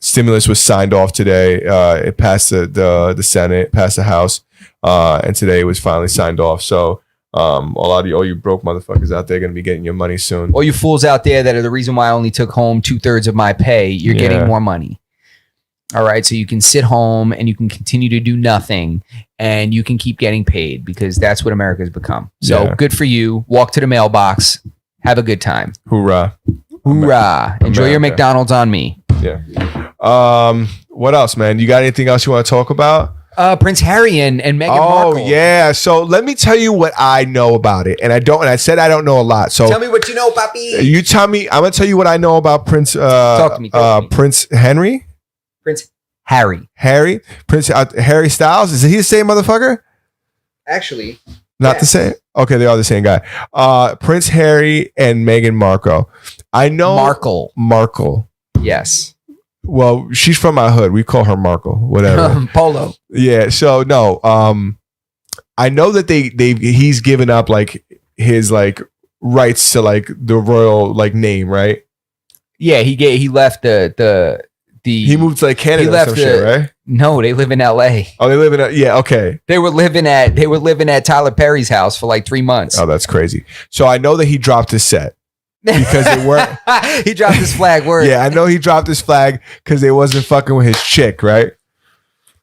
Stimulus was signed off today. It passed the Senate, passed the House, and today it was finally signed off. So a lot of all you broke motherfuckers out there are going to be getting your money soon. All you fools out there that are the reason why I only took home 2/3 of my pay, you're getting more money. All right, so you can sit home and you can continue to do nothing and you can keep getting paid because that's what America's become. So good for you. Walk to the mailbox. Have a good time. Hoorah. Hoorah. Enjoy your McDonald's on me. Yeah. What else, man? You got anything else you want to talk about? Prince Harry and Meghan Markle. Oh, yeah. So let me tell you what I know about it. And I said I don't know a lot. So tell me what you know, papi. You tell me. I'm going to tell you what I know about Prince talk to me. Prince Henry. Prince Harry. Prince Harry Styles. Is he the same motherfucker? Actually. Not the same. Okay, they are the same guy. Prince Harry and Meghan Markle. I know Markle. Yes. Well, she's from my hood. We call her Markle. Whatever. Polo. Yeah. So no. I know that he's given up like his like rights to like the royal like name, right? Yeah. He left the. He moved to like Canada or some shit, right? No, they live in LA. Oh, they live in okay. They were living at Tyler Perry's house for like 3 months. Oh, that's crazy. So I know that he dropped his set because they weren't. He dropped his flag. Word. Yeah, I know he dropped his flag because they wasn't fucking with his chick, right?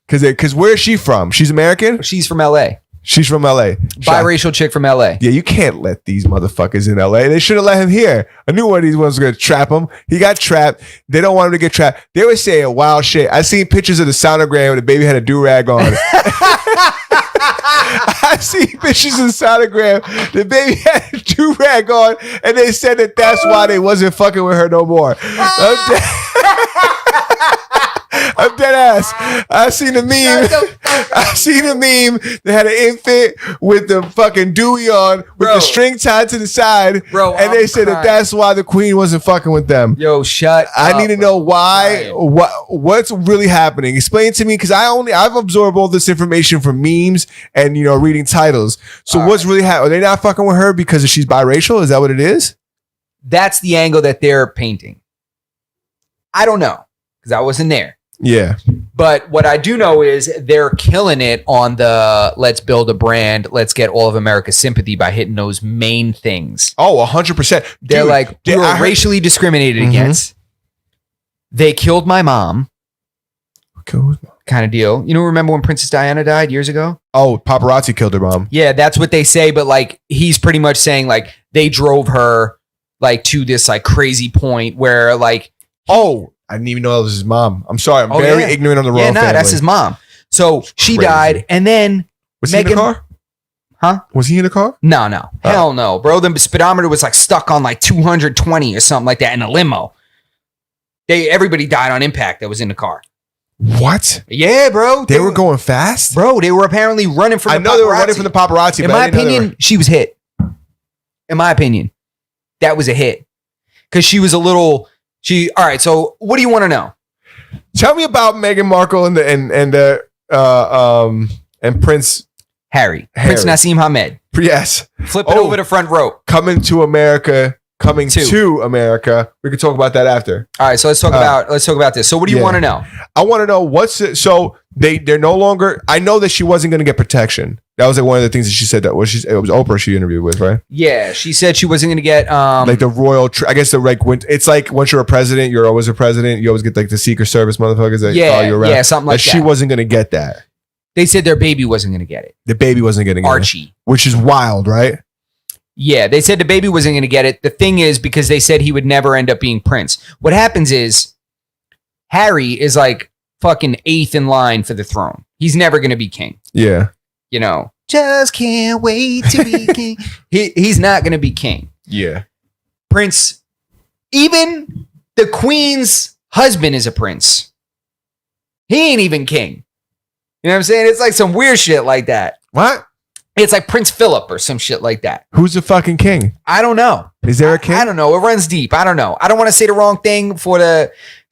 Because where is she from? She's American. She's from LA. She's from LA. Biracial chick from LA. Yeah, you can't let these motherfuckers in LA. They should have let him here. I knew one of these ones was going to trap him. He got trapped. They don't want him to get trapped. They were saying wild shit. I seen pictures of the sonogram where the baby had a do-rag on. I see pictures of the sonogram. The baby had a do-rag on, and they said that that's why they wasn't fucking with her no more. I'm dead ass. I seen a meme. They had an infant with the fucking Dewey on, with the string tied to the side. Bro, and they said that that's why the queen wasn't fucking with them. Yo, shut I up. need to know why. What's really happening? Explain to me, because I've absorbed all this information from memes and reading titles. So what's really happening? Are they not fucking with her because she's biracial? Is that what it is? That's the angle that they're painting. I don't know because I wasn't there. Yeah. But what I do know is they're killing it on the let's build a brand, let's get all of America's sympathy by hitting those main things. Oh, 100%. They're like, we were racially discriminated against. They killed my mom. Kind of deal. You know, remember when Princess Diana died years ago? Oh, paparazzi killed her mom. Yeah, that's what they say. But like, he's pretty much saying like they drove her like to this like crazy point where like, oh, I didn't even know that was his mom. I'm sorry. I'm very ignorant on the royal family. That's his mom. So she died, and then was he in the car? Huh? Was he in the car? No. Hell no, bro. The speedometer was like stuck on like 220 or something like that in a limo. Everybody died on impact that was in the car. What? Yeah, bro. They were going fast? Bro, they were apparently running from the paparazzi. I know they were running from the paparazzi. In my opinion, she was hit. In my opinion, that was a hit. Because she was a little... All right, so what do you want to know? Tell me about Meghan Markle and Prince... Harry. Prince Nassim Hamed. Yes. Flip it over the front row. Coming to America... Coming to America. We can talk about that after. All right, so let's talk about this. So what do you want to know? I want to know so they're no longer. I know that she wasn't going to get protection. That was like one of the things that she said. It was Oprah she interviewed with, right? Yeah, she said she wasn't going to get like the royal. I guess it's like once you're a president, you're always a president. You always get like the Secret Service motherfuckers that follow you around. Yeah, something like that. She wasn't going to get that. They said their baby wasn't going to get it. The baby wasn't getting Archie, which is wild, right? Yeah, they said the baby wasn't going to get it. The thing is, because they said he would never end up being Prince. What happens is Harry is like fucking 8th in line for the throne. He's never going to be king. Yeah. You know, just can't wait to be king. He's not going to be king. Yeah. Prince, even the queen's husband is a prince. He ain't even king. You know what I'm saying? It's like some weird shit like that. What? It's like Prince Philip or some shit like that. Who's the fucking king? I don't know. Is there a king? I don't know. It runs deep. I don't know. I don't want to say the wrong thing for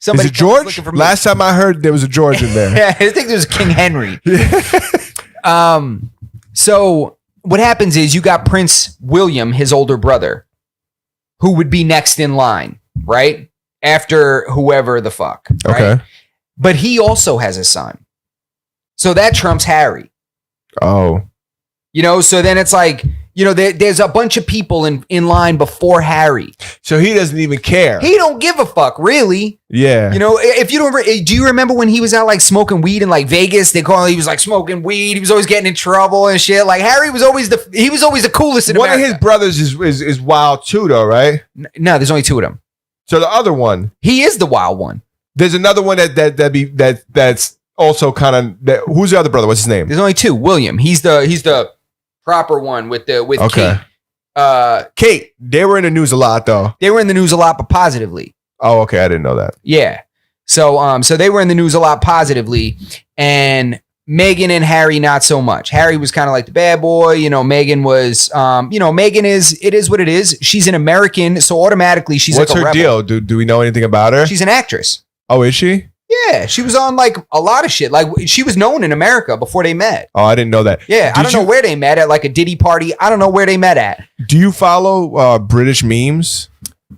somebody. Is it George? Last time I heard there was a George in there. Yeah, I think there was King Henry. So what happens is you got Prince William, his older brother, who would be next in line, right? After whoever the fuck. Right? Okay. But he also has a son. So that trumps Harry. Oh. You know, so then it's like, you know, there's a bunch of people in line before Harry. So he doesn't even care. He don't give a fuck, really. Yeah. You know, if you don't, do you remember when he was out like smoking weed in like Vegas? He was like smoking weed. He was always getting in trouble and shit. Like Harry was always the coolest in America. One of his brothers is wild too, though, right? No, there's only 2 of them. So the other one, he is the wild one. There's another one that's also kind of. Who's the other brother? What's his name? There's only 2. William. He's the proper one with okay. Kate. Kate, they were in the news a lot though. They were in the news a lot, but positively. Oh, okay. I didn't know that. Yeah. So they were in the news a lot positively, and Meghan and Harry not so much. Harry was kind of like the bad boy. You know, Meghan was. Meghan is what it is. She's an American, so automatically she's. What's like a her rebel. deal? Do we know anything about her? She's an actress. Oh, is she? Yeah, she was on like a lot of shit. Like she was known in America before they met. Oh, I didn't know that. Yeah, I don't know where they met at, like a Diddy party. I don't know where they met at. Do you follow British memes?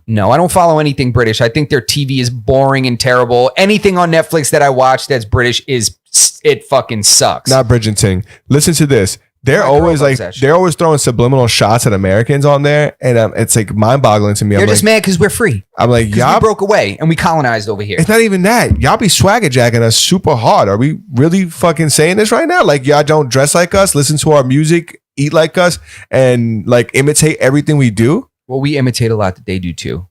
No, I don't follow anything British. I think their TV is boring and terrible. Anything on Netflix that I watch that's British it fucking sucks. Not Bridgerton. Listen to this. They're always throwing subliminal shots at Americans on there, and it's like mind-boggling to me. They're just mad because we're free. I'm like, y'all we broke away and we colonized over here. It's not even that. Y'all be swagger jacking us super hard. Are we really fucking saying this right now? Like, y'all don't dress like us, listen to our music, eat like us, and like imitate everything we do? Well, we imitate a lot that they do too.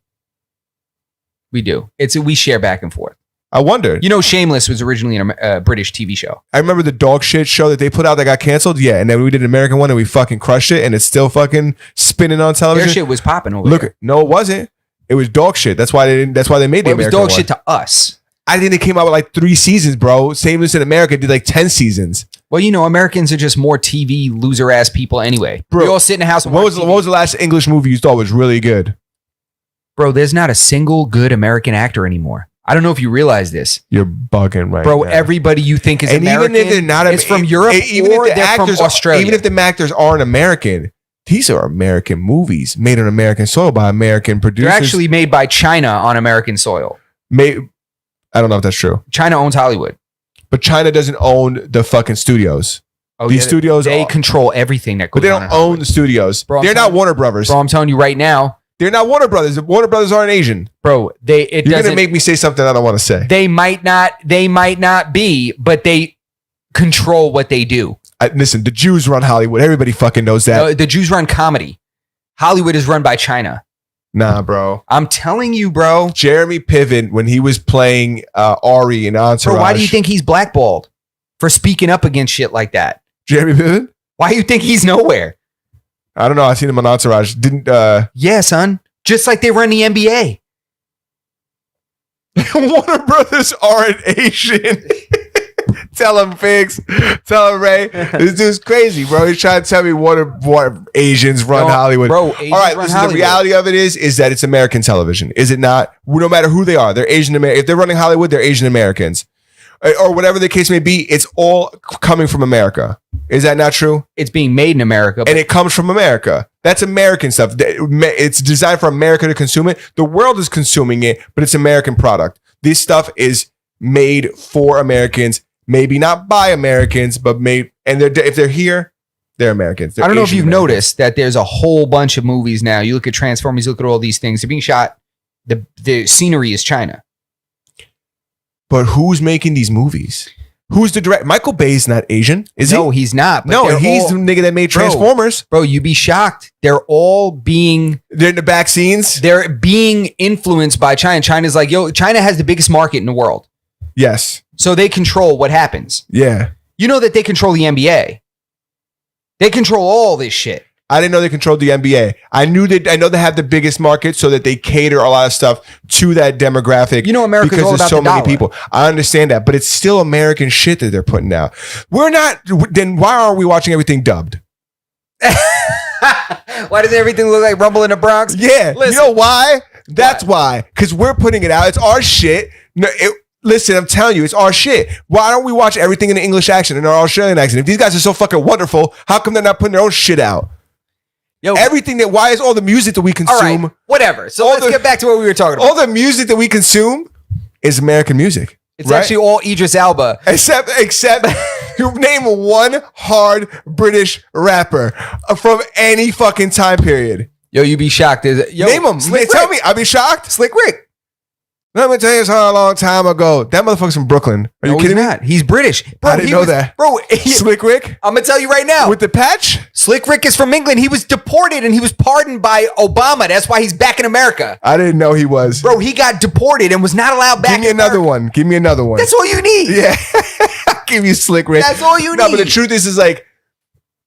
We do. We share back and forth. I wondered. You know, Shameless was originally a British TV show. I remember the dog shit show that they put out that got canceled. Yeah, and then we did an American one and we fucking crushed it, and it's still fucking spinning on television. Their shit was popping over there. No, it wasn't. It was dog shit. That's why they made the American one. It was dog shit to us. I think they came out with like 3 seasons, bro. Shameless in America did like 10 seasons. Well, you know, Americans are just more TV loser ass people anyway. Bro, we all sit in the house and what was the last English movie you thought was really good? Bro, there's not a single good American actor anymore. I don't know if you realize this. You're bugging right Bro, now. everybody you think is American even if they're not, is from Europe or they're from Australia. Even if the actors aren't American, these are American movies made on American soil by American producers. They're actually made by China on American soil. I don't know if that's true. China owns Hollywood. But China doesn't own the fucking studios. Oh, These studios, they control everything that goes on. But they don't own the studios. Bro, they're not Warner Brothers. Bro, I'm telling you right now. They're not Warner Brothers. Warner Brothers aren't Asian. Bro, you're gonna make me say something I don't want to say. They might not be, but they control what they do. Listen, the Jews run Hollywood. Everybody fucking knows that. No, the Jews run comedy. Hollywood is run by China. Nah, bro. I'm telling you, bro. Jeremy Piven, when he was playing Ari in Entourage. Bro, why do you think he's blackballed for speaking up against shit like that? Jeremy Piven? Why do you think he's nowhere? I don't know. I've seen him on Entourage. Yeah, son. Just like they run the NBA. Warner Brothers aren't Asian. Tell him, Figs. Tell him, Ray. This dude's crazy, bro. He's trying to tell me what Asians run Hollywood. Bro, Asians all right, run listen, Hollywood. the reality of it is that it's American television. Is it not? No matter who they are, they're Asian American. If they're running Hollywood, they're Asian Americans. Or whatever the case may be, it's all coming from America. Is that not true? It's being made in America. And it comes from America. That's American stuff. It's designed for America to consume it. The world is consuming it, but it's American product. This stuff is made for Americans, maybe not by Americans, but made. And if they're here, they're Americans. I don't know if you've noticed that there's a whole bunch of movies now. You look at Transformers, you look at all these things. They're being shot. The scenery is China. But who's making these movies? Who's the director? Michael Bay's not Asian, is he? No, he's not. No, he's the nigga that made Transformers. Bro, you'd be shocked. They're in the back scenes. They're being influenced by China. China's like, yo, China has the biggest market in the world. Yes. So they control what happens. Yeah. You know that they control the NBA. They control all this shit. I didn't know they controlled the NBA. I know they have the biggest market, so that they cater a lot of stuff to that demographic. You know, America's all about so the many dollar. people. I understand that, but it's still American shit that they're putting out. We're not. Then why are we watching everything dubbed? Why does everything look like Rumble in the Bronx? Yeah, Listen, you know why? That's why. Because we're putting it out. It's our shit. No, listen, I'm telling you, it's our shit. Why don't we watch everything in the English accent and our Australian accent? If these guys are so fucking wonderful, how come they're not putting their own shit out? Yo, everything that, why is all the music that we consume? All right, whatever. So let's get back to what we were talking about. All the music that we consume is American music. It's actually all Idris Elba. Except you name one hard British rapper from any fucking time period. Yo, you'd be shocked. Name them. Tell me. I'll be shocked. Slick Rick. Let me tell you something a long time ago. That motherfucker's from Brooklyn. Are you kidding me? Not. He's British. Bro, I didn't know that. Bro, Slick Rick? I'm going to tell you right now. With the patch? Slick Rick is from England. He was deported and he was pardoned by Obama. That's why he's back in America. I didn't know he was. Bro, he got deported and was not allowed back. Give me another one. Give me another one. That's all you need. Yeah. I'll give you Slick Rick. That's all you need. No, but the truth is like,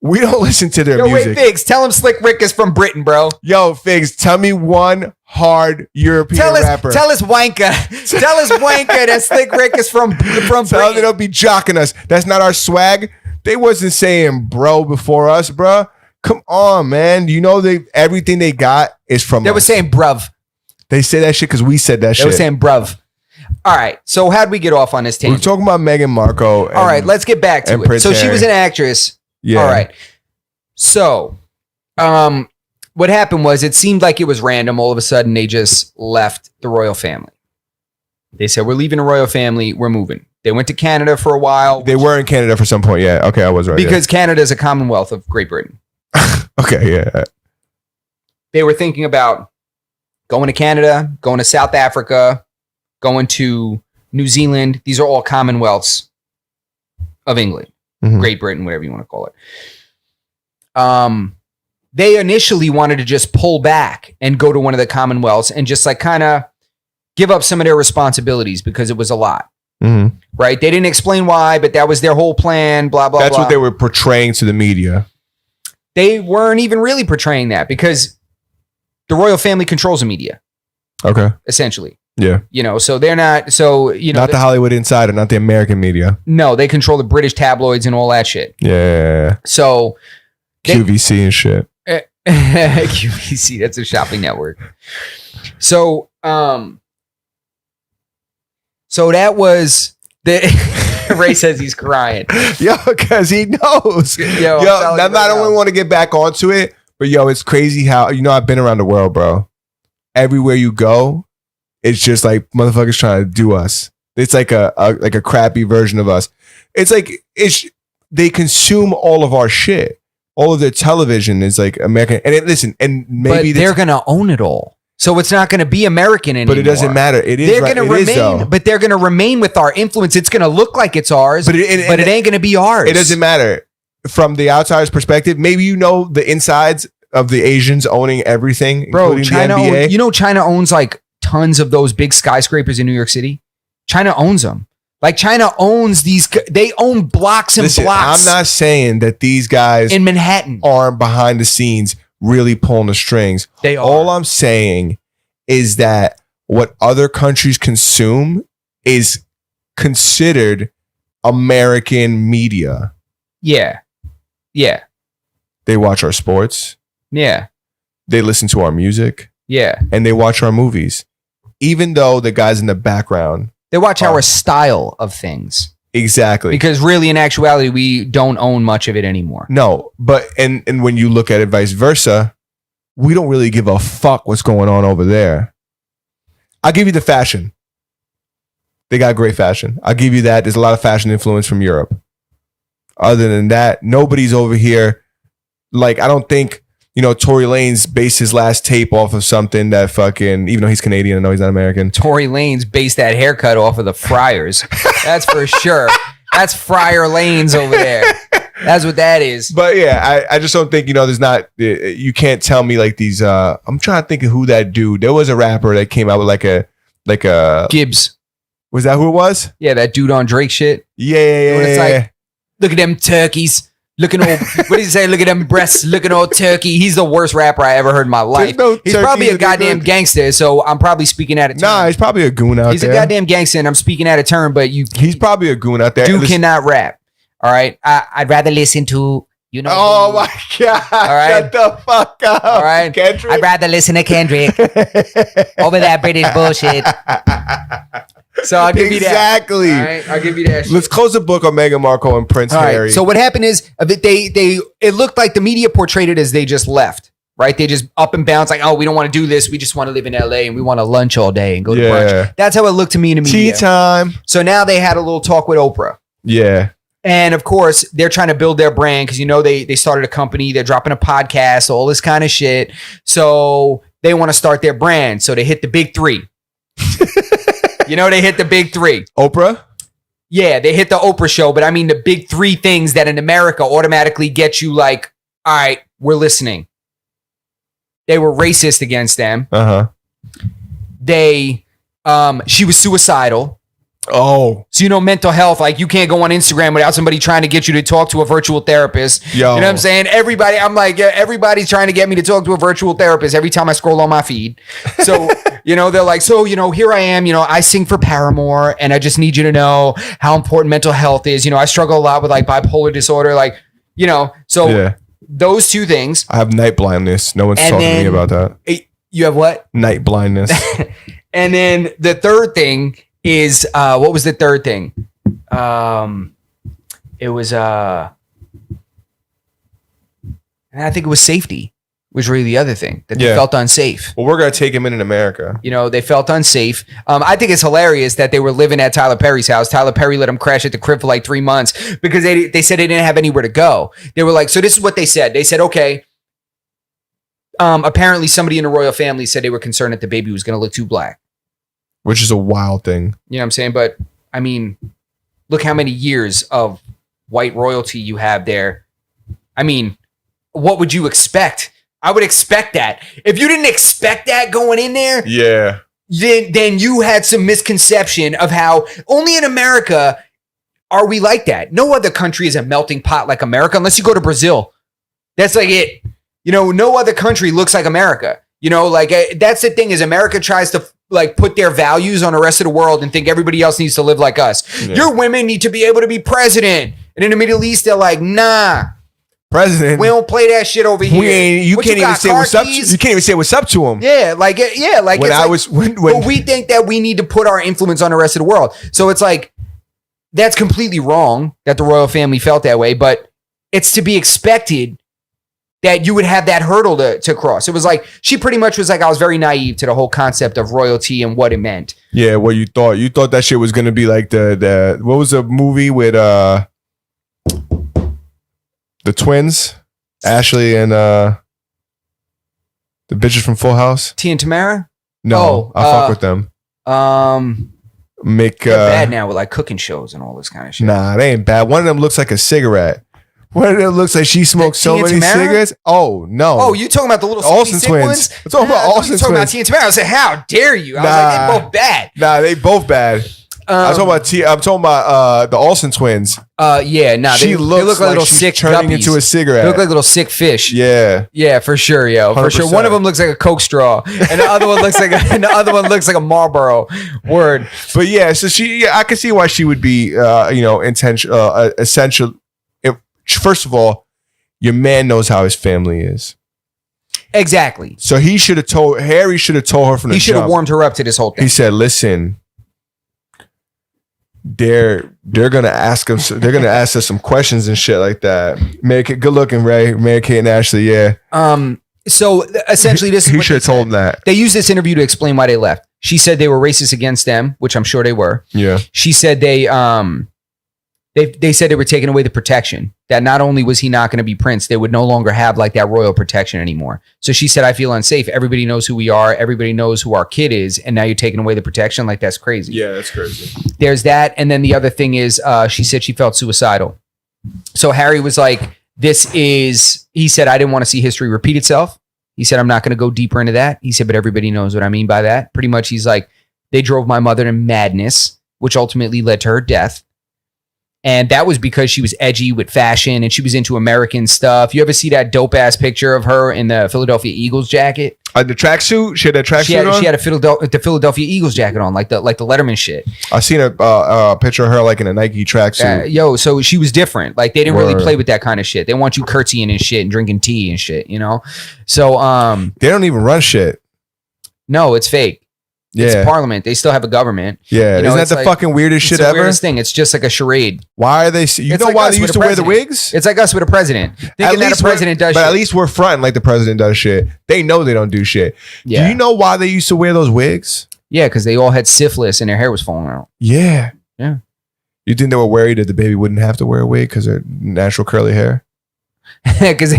we don't listen to their music. Wait, Figs, tell him Slick Rick is from Britain, bro. Yo, Figs, tell me one hard European rapper. Tell us Wanka. Tell us Wanka that Slick Rick is from Britain. Tell them they don't be jocking us. That's not our swag. They wasn't saying bro before us, bro. Come on, man. You know everything they got is from They us. were saying bruv. They say that shit because we said that shit. They were saying bruv. All right. So how'd we get off on this tangent? We're talking about Meghan Markle. All right. Let's get back to it. Prince So she Harry. was an actress. Yeah. All right. So, what happened was it seemed like it was random. All of a sudden, they just left the royal family. They said, we're leaving the royal family. We're moving. They went to Canada for a while. They were in Canada for some point. Yeah. Okay. I was right. Because Canada is a commonwealth of Great Britain. Okay. Yeah. They were thinking about going to Canada, going to South Africa, going to New Zealand. These are all commonwealths of England, Great Britain, whatever you want to call it. They initially wanted to just pull back and go to one of the commonwealths and just like kind of give up some of their responsibilities because it was a lot. Right? They didn't explain why, but that was their whole plan, blah, blah, That's blah. what they were portraying to the media. They weren't even really portraying that because the royal family controls the media. Okay. Essentially. Yeah. You know, so they're not, so, you know. Not the Hollywood Insider, not the American media. No, they control the British tabloids and all that shit. Yeah. So. QVC and shit. QVC, that's a shopping network. So, so that was the Ray says he's crying. Yo, because he knows. Yo, I'm not only want to get back onto it, but yo, it's crazy how, you know, I've been around the world, bro. Everywhere you go, it's just like motherfuckers trying to do us. It's like a crappy version of us. It's like they consume all of our shit. All of their television is like American. And maybe they're gonna own it all. So it's not going to be American anymore. But it doesn't matter. It is. They're going to remain. But they're going to remain with our influence. It's going to look like it's ours, but it ain't going to be ours. It doesn't matter from the outsider's perspective. Maybe you know the insides of the Asians owning everything, bro. China, China owns like tons of those big skyscrapers in New York City. China owns them. Like China owns these. They own blocks and blocks. I'm not saying that these guys in Manhattan aren't behind the scenes really pulling the strings. They are. All I'm saying is that what other countries consume is considered American media. Yeah. Yeah. They watch our sports. Yeah. They listen to our music. Yeah. And they watch our movies. Even though the guys in the background, they watch our style of things. Exactly. Because really, in actuality, we don't own much of it anymore. No, but and when you look at it vice versa, we don't really give a fuck what's going on over there. I'll give you the fashion. They got great fashion. I'll give you that. There's a lot of fashion influence from Europe. Other than that, nobody's over here. Like, I don't think, Tory Lanez based his last tape off of something that fucking, even though he's Canadian, I know he's not American. Tory Lanez based that haircut off of the Friars. That's for sure. That's Friar Lanes over there. That's what that is. But yeah, I just don't think, there's not, you can't tell me like these, I'm trying to think of who that dude, there was a rapper that came out with like a Gibbs. Was that who it was? Yeah, that dude on Drake shit. Yeah. It's like, look at them turkeys. Looking old, what did he say? Look at them breasts. Looking old turkey. He's the worst rapper I ever heard in my life. He's probably a goddamn gangster, so I'm probably speaking out of turn. Nah, he's probably a goon out there. He's a goddamn gangster, and I'm speaking out of turn, but he's probably a goon out there. Dude cannot rap. All right? I'd rather listen to, Oh my God. All right? Shut the fuck up. All right? Kendrick? I'd rather listen to Kendrick over that British bullshit. So I'll give you that. Exactly. All right, I'll give you that shit. Let's close the book on Meghan Markle and Prince Harry. Right, so what happened is it looked like the media portrayed it as they just left, right? They just up and bounced like, oh, we don't want to do this. We just want to live in LA and we want to lunch all day and go to brunch. That's how it looked to me in the media. Tea time. So now they had a little talk with Oprah. Yeah. And of course, they're trying to build their brand because, they started a company. They're dropping a podcast, all this kind of shit. So they want to start their brand. So they hit the big three. They hit the big three. Oprah? Yeah, they hit the Oprah show, but I mean the big three things that in America automatically get you like, all right, we're listening. They were racist against them. Uh-huh. She was suicidal. Oh. So, mental health, like you can't go on Instagram without somebody trying to get you to talk to a virtual therapist. Yo. You know what I'm saying? Everybody's trying to get me to talk to a virtual therapist every time I scroll on my feed. So, they're like, here I am, I sing for Paramore and I just need you to know how important mental health is. I struggle a lot with like bipolar disorder, those two things. I have night blindness. No one's talking to me about that. You have what? Night blindness. And then the third thing is what was the third thing? It was I think it was safety was really the other thing that they felt unsafe. Well, we're gonna take him in America. They felt unsafe. I think it's hilarious that they were living at Tyler Perry's house. Tyler Perry let them crash at the crib for like 3 months because they said they didn't have anywhere to go. They were like, so this is what they said. They said, okay. Apparently somebody in the royal family said they were concerned that the baby was gonna look too black. Which is a wild thing. You know what I'm saying? But, I mean, look how many years of white royalty you have there. I mean, what would you expect? I would expect that. If you didn't expect that going in there, then you had some misconception of how only in America are we like that. No other country is a melting pot like America unless you go to Brazil. That's like it. No other country looks like America. That's the thing is America tries to put their values on the rest of the world and think everybody else needs to live like us. Yeah. Your women need to be able to be president. And in the Middle East, they're like, nah. President. We don't play that shit over here. You can't even say what's up. You can't even say what's up to him. Yeah, but we think that we need to put our influence on the rest of the world. So it's like that's completely wrong that the royal family felt that way, but it's to be expected that you would have that hurdle to cross. It was like, she pretty much was like, I was very naive to the whole concept of royalty and what it meant. Yeah, what you thought. You thought that shit was going to be like the what was the movie with the twins? Ashley and the bitches from Full House? T and Tamara? No, I fuck with them. They're bad now with like cooking shows and all this kind of shit. Nah, they ain't bad. One of them looks like a cigarette. One of them looks like she smoked so many cigarettes. Oh, no. Oh, you talking about the little Olsen twins? Ones? I'm talking about Olsen twins. Talking about T and Tamara. I said, how dare you? I was like, they both bad. Nah, they both bad. I'm talking about the Olsen twins. Yeah, nah. They look like little sick turning into a cigarette. They look like little sick fish. Yeah. Yeah, for sure, yo. 100%. For sure. One of them looks like a Coke straw, and the other one looks like a Marlboro. Word. But yeah, so I can see why she would be essential. First of all, your man knows how his family is. Exactly. So Harry should have told her from the jump. He should have warmed her up to this whole thing. He said, listen, they're gonna ask us some questions and shit like that. Good looking, Ray. Mary Kate and Ashley, yeah. So essentially this is he should have told them that. They used this interview to explain why they left. She said they were racist against them, which I'm sure they were. Yeah. She said they said they were taking away the protection, that not only was he not going to be Prince, they would no longer have like that royal protection anymore. So she said, I feel unsafe. Everybody knows who we are. Everybody knows who our kid is. And now you're taking away the protection. Like, that's crazy. Yeah, that's crazy. There's that. And then the other thing is, she said she felt suicidal. So Harry was like, he said, I didn't want to see history repeat itself. He said, I'm not going to go deeper into that. He said, but everybody knows what I mean by that. Pretty much, he's like, they drove my mother to madness, which ultimately led to her death. And that was because she was edgy with fashion and she was into American stuff. You ever see that dope ass picture of her in the Philadelphia Eagles jacket? The tracksuit? She had that tracksuit on? She had the Philadelphia Eagles jacket on, like the Letterman shit. I seen a picture of her like in a Nike tracksuit. So she was different. Like, they didn't really play with that kind of shit. They want you curtsying and shit and drinking tea and shit, you know? So they don't even run shit. No, it's fake. Yeah. It's Parliament. They still have a government. Yeah. You know, isn't that the fucking weirdest shit ever? It's the weirdest thing. It's just like a charade. Why are they... why they used to wear the wigs? It's like us with a president. Thinking that a president does shit. But at least we're fronting like the president does shit. They know they don't do shit. Yeah. Do you know why they used to wear those wigs? Yeah, because they all had syphilis and their hair was falling out. Yeah. Yeah. You think they were worried that the baby wouldn't have to wear a wig because of natural curly hair? Because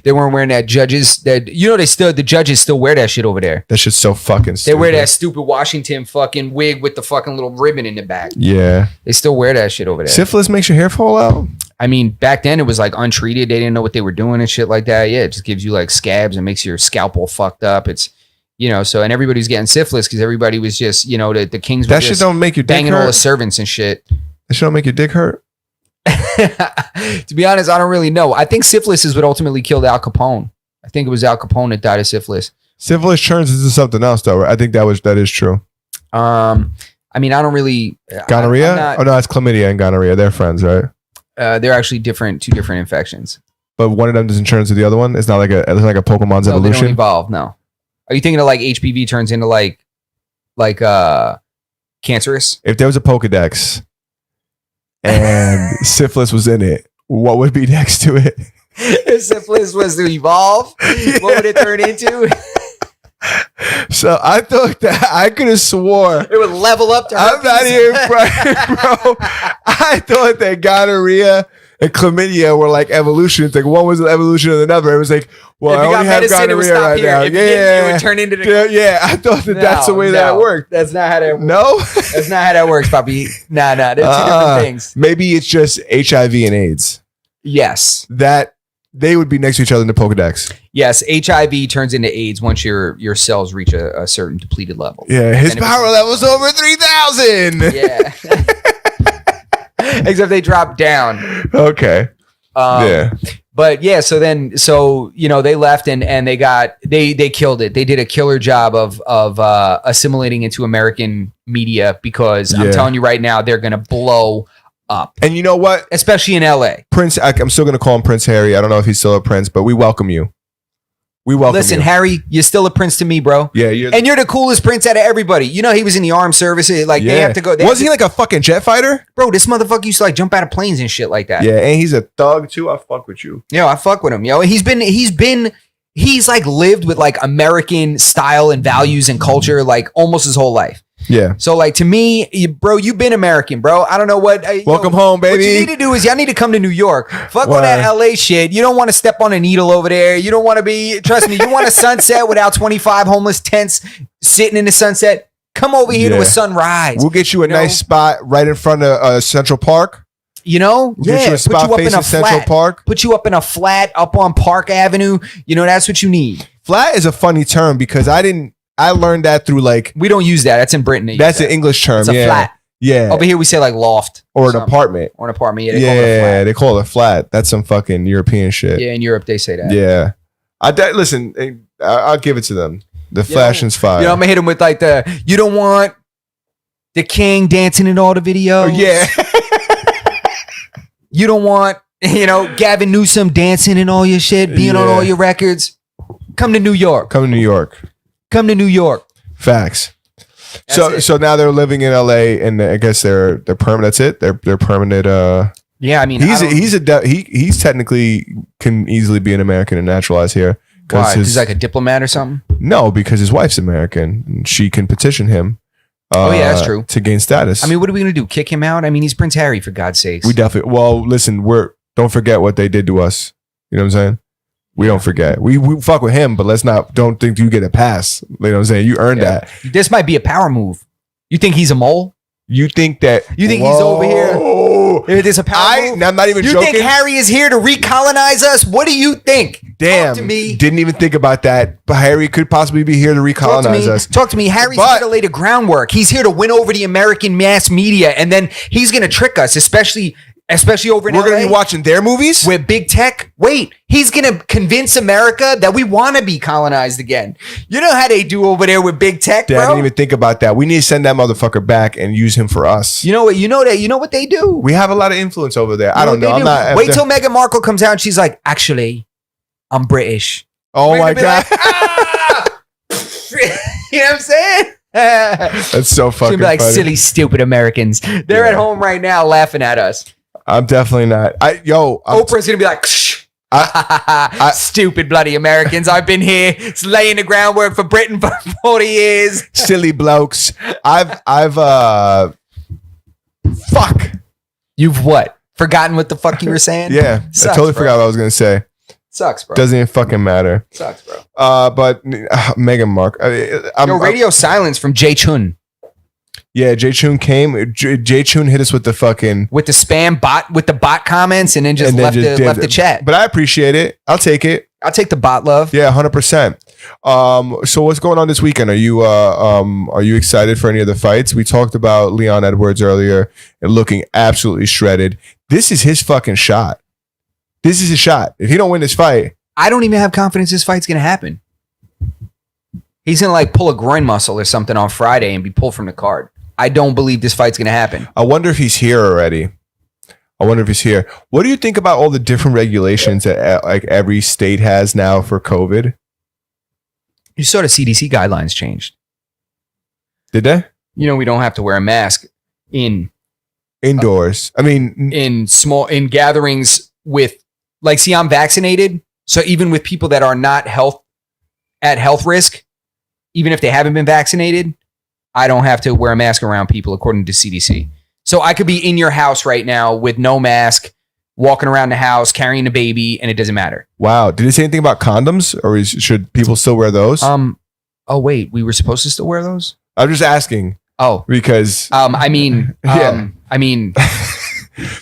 they weren't wearing that the judges still wear that shit over there. That shit's so fucking stupid. They wear that stupid Washington fucking wig with the fucking little ribbon in the back. Yeah. They still wear that shit over there. Syphilis makes your hair fall out? I mean, back then it was like untreated. They didn't know what they were doing and shit like that. Yeah, it just gives you like scabs and makes your scalp all fucked up. It's, so, and everybody's getting syphilis because everybody was just, the kings were that shit don't make your dick banging hurt? All the servants and shit. That shit don't make your dick hurt? To be honest, I don't really know. I think syphilis is what ultimately killed Al Capone. I think it was Al Capone that died of syphilis. Syphilis turns into something else, though. Right? I think that is true. I mean, I don't really... Gonorrhea? No, it's chlamydia and gonorrhea. They're friends, right? They're actually two different infections. But one of them doesn't turn into the other one? It's not like a Pokemon's evolution? They don't evolve, no. Are you thinking of like HPV turns into like cancerous? If there was a Pokedex and syphilis was in it, what would be next to it? If syphilis was to evolve, what would it turn into? So I thought that I could have swore it would level up to herpes. I'm not even bro. I thought that gonorrhea and chlamydia were like evolutions. Like one was an evolution of another. It was like, well, I only have gonorrhea right now. It would turn into the yeah. I thought that's the way that worked. That's not how that works. No, that's not how that works, Papi. Nah. They're two different things. Maybe it's just HIV and AIDS. Yes, that they would be next to each other in the Pokedex. Yes, HIV turns into AIDS once your cells reach a certain depleted level. Yeah, his power level's over 3,000. Yeah. Except they drop down. Okay. Yeah. But yeah, so they left and they killed it. They did a killer job of assimilating into American media because I'm telling you right now, they're gonna blow up. And you know what? Especially in LA. Prince, I'm still gonna call him Prince Harry. I don't know if he's still a prince, but we welcome you. We welcome Listen, you. Harry, you're still a prince to me, bro. Yeah, and you're the coolest prince out of everybody. You know, he was in the armed services. Like, they have to go. Was he like a fucking jet fighter? Bro, this motherfucker used to like jump out of planes and shit like that. Yeah, and he's a thug too. I fuck with you. Yo, I fuck with him. Yo, he's like lived with like American style and values and culture like almost his whole life. Yeah. So like to me, bro, you've been American, bro. I don't know what. Welcome home, baby. What you need to do is y'all need to come to New York. Fuck all that LA shit. You don't want to step on a needle over there. You don't want to be. Trust me. You want a sunset without 25 homeless tents sitting in the sunset. Come over here to a sunrise. We'll get you a nice spot right in front of Central Park. You know, We'll get you a spot facing Central Park. Put you up in a flat up on Park Avenue. You know, that's what you need. Flat is a funny term because I learned that through like we don't use that. That's in Britain. That's an English term. It's a flat. Yeah. Over here we say like loft or an apartment. Or an apartment. Yeah, they call it a flat. That's some fucking European shit. Yeah, in Europe they say that. Yeah. Listen, I'll give it to them. The fashion's fire. You know, I'm gonna hit him with like you don't want the king dancing in all the videos. Oh, yeah. You don't want, Gavin Newsom dancing in all your shit, being on all your records. Come to New York. Come to New York. Facts. So now they're living in LA, and I guess they're permanent. That's it. They're permanent. Yeah, I mean, he's technically can easily be an American and naturalized here. Why? He's like a diplomat or something? No, because his wife's American, and she can petition him. Oh yeah, that's true. To gain status. I mean, what are we gonna do? Kick him out? I mean, he's Prince Harry, for God's sakes. We definitely. Well, listen, don't forget what they did to us. You know what I'm saying? We don't forget. We fuck with him, but don't think you get a pass. You know what I'm saying? You earned that. This might be a power move. You think he's a mole? You think he's over here? If there's a power move? I'm not even joking. You think Harry is here to recolonize us? What do you think? Damn. Talk to me. Didn't even think about that. But Harry could possibly be here to recolonize us. Talk to me. Harry's here to lay the groundwork. He's here to win over the American mass media, and then he's going to trick us, especially over in LA. We're going to be watching their movies? With big tech. Wait, he's going to convince America that we want to be colonized again. You know how they do over there with big tech, bro? I didn't even think about that. We need to send that motherfucker back and use him for us. You know what they do? We have a lot of influence over there. I don't know. I'm not. Wait till Meghan Markle comes out and she's like, actually, I'm British. Oh my God. Like, you know what I'm saying? That's so fucking She'll be like, funny. silly, stupid Americans. They're at home right now laughing at us. I'm definitely not. Oprah's gonna be like, stupid bloody Americans. I've been here laying the groundwork for Britain for 40 years. Silly blokes. Fuck. You've what? Forgotten what the fuck you were saying? Yeah. Sucks, I totally bro. forgot what I was gonna say. Sucks, bro. Doesn't even fucking matter. Sucks, bro. But Meghan Markle. Radio silence from Jay Chun. Yeah, Jay Chun came. Jay Chun hit us with the fucking with the spam bot, with the bot comments, and then just left the chat. But I appreciate it. I'll take it. I'll take the bot love. Yeah, 100%. So what's going on this weekend? Are you excited for any of the fights? We talked about Leon Edwards earlier and looking absolutely shredded. This is his fucking shot. This is his shot. If he don't win this fight, I don't even have confidence this fight's gonna happen. He's gonna like pull a groin muscle or something on Friday and be pulled from the card. I don't believe this fight's gonna happen. I wonder if he's here already. What do you think about all the different regulations that like every state has now for COVID? You saw the CDC guidelines changed. Did they? You know, we don't have to wear a mask indoors. I mean, in gatherings with, like, see, I'm vaccinated. So even with people that are not at health risk, even if they haven't been vaccinated, I don't have to wear a mask around people according to CDC. So I could be in your house right now with no mask, walking around the house, carrying a baby, and it doesn't matter. Wow. Did it say anything about condoms, or should people still wear those? Oh wait, we were supposed to still wear those? I'm just asking. Oh, because I mean, wow,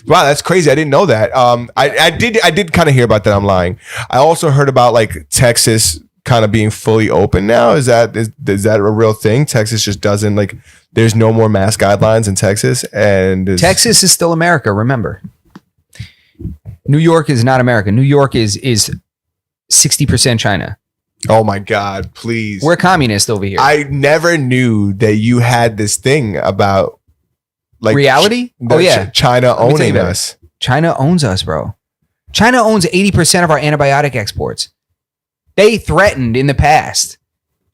that's crazy. I didn't know that. I did kind of hear about that. I'm lying. I also heard about like Texas kind of being fully open now. Is that a real thing? Texas just doesn't, like, there's no more mask guidelines in Texas, and Texas is still America. Remember, New York is not America. New York is 60% China. Oh my God, please. We're communist over here. I never knew that you had this thing about like reality. China owning us. China owns us, bro. China owns 80% of our antibiotic exports. They threatened in the past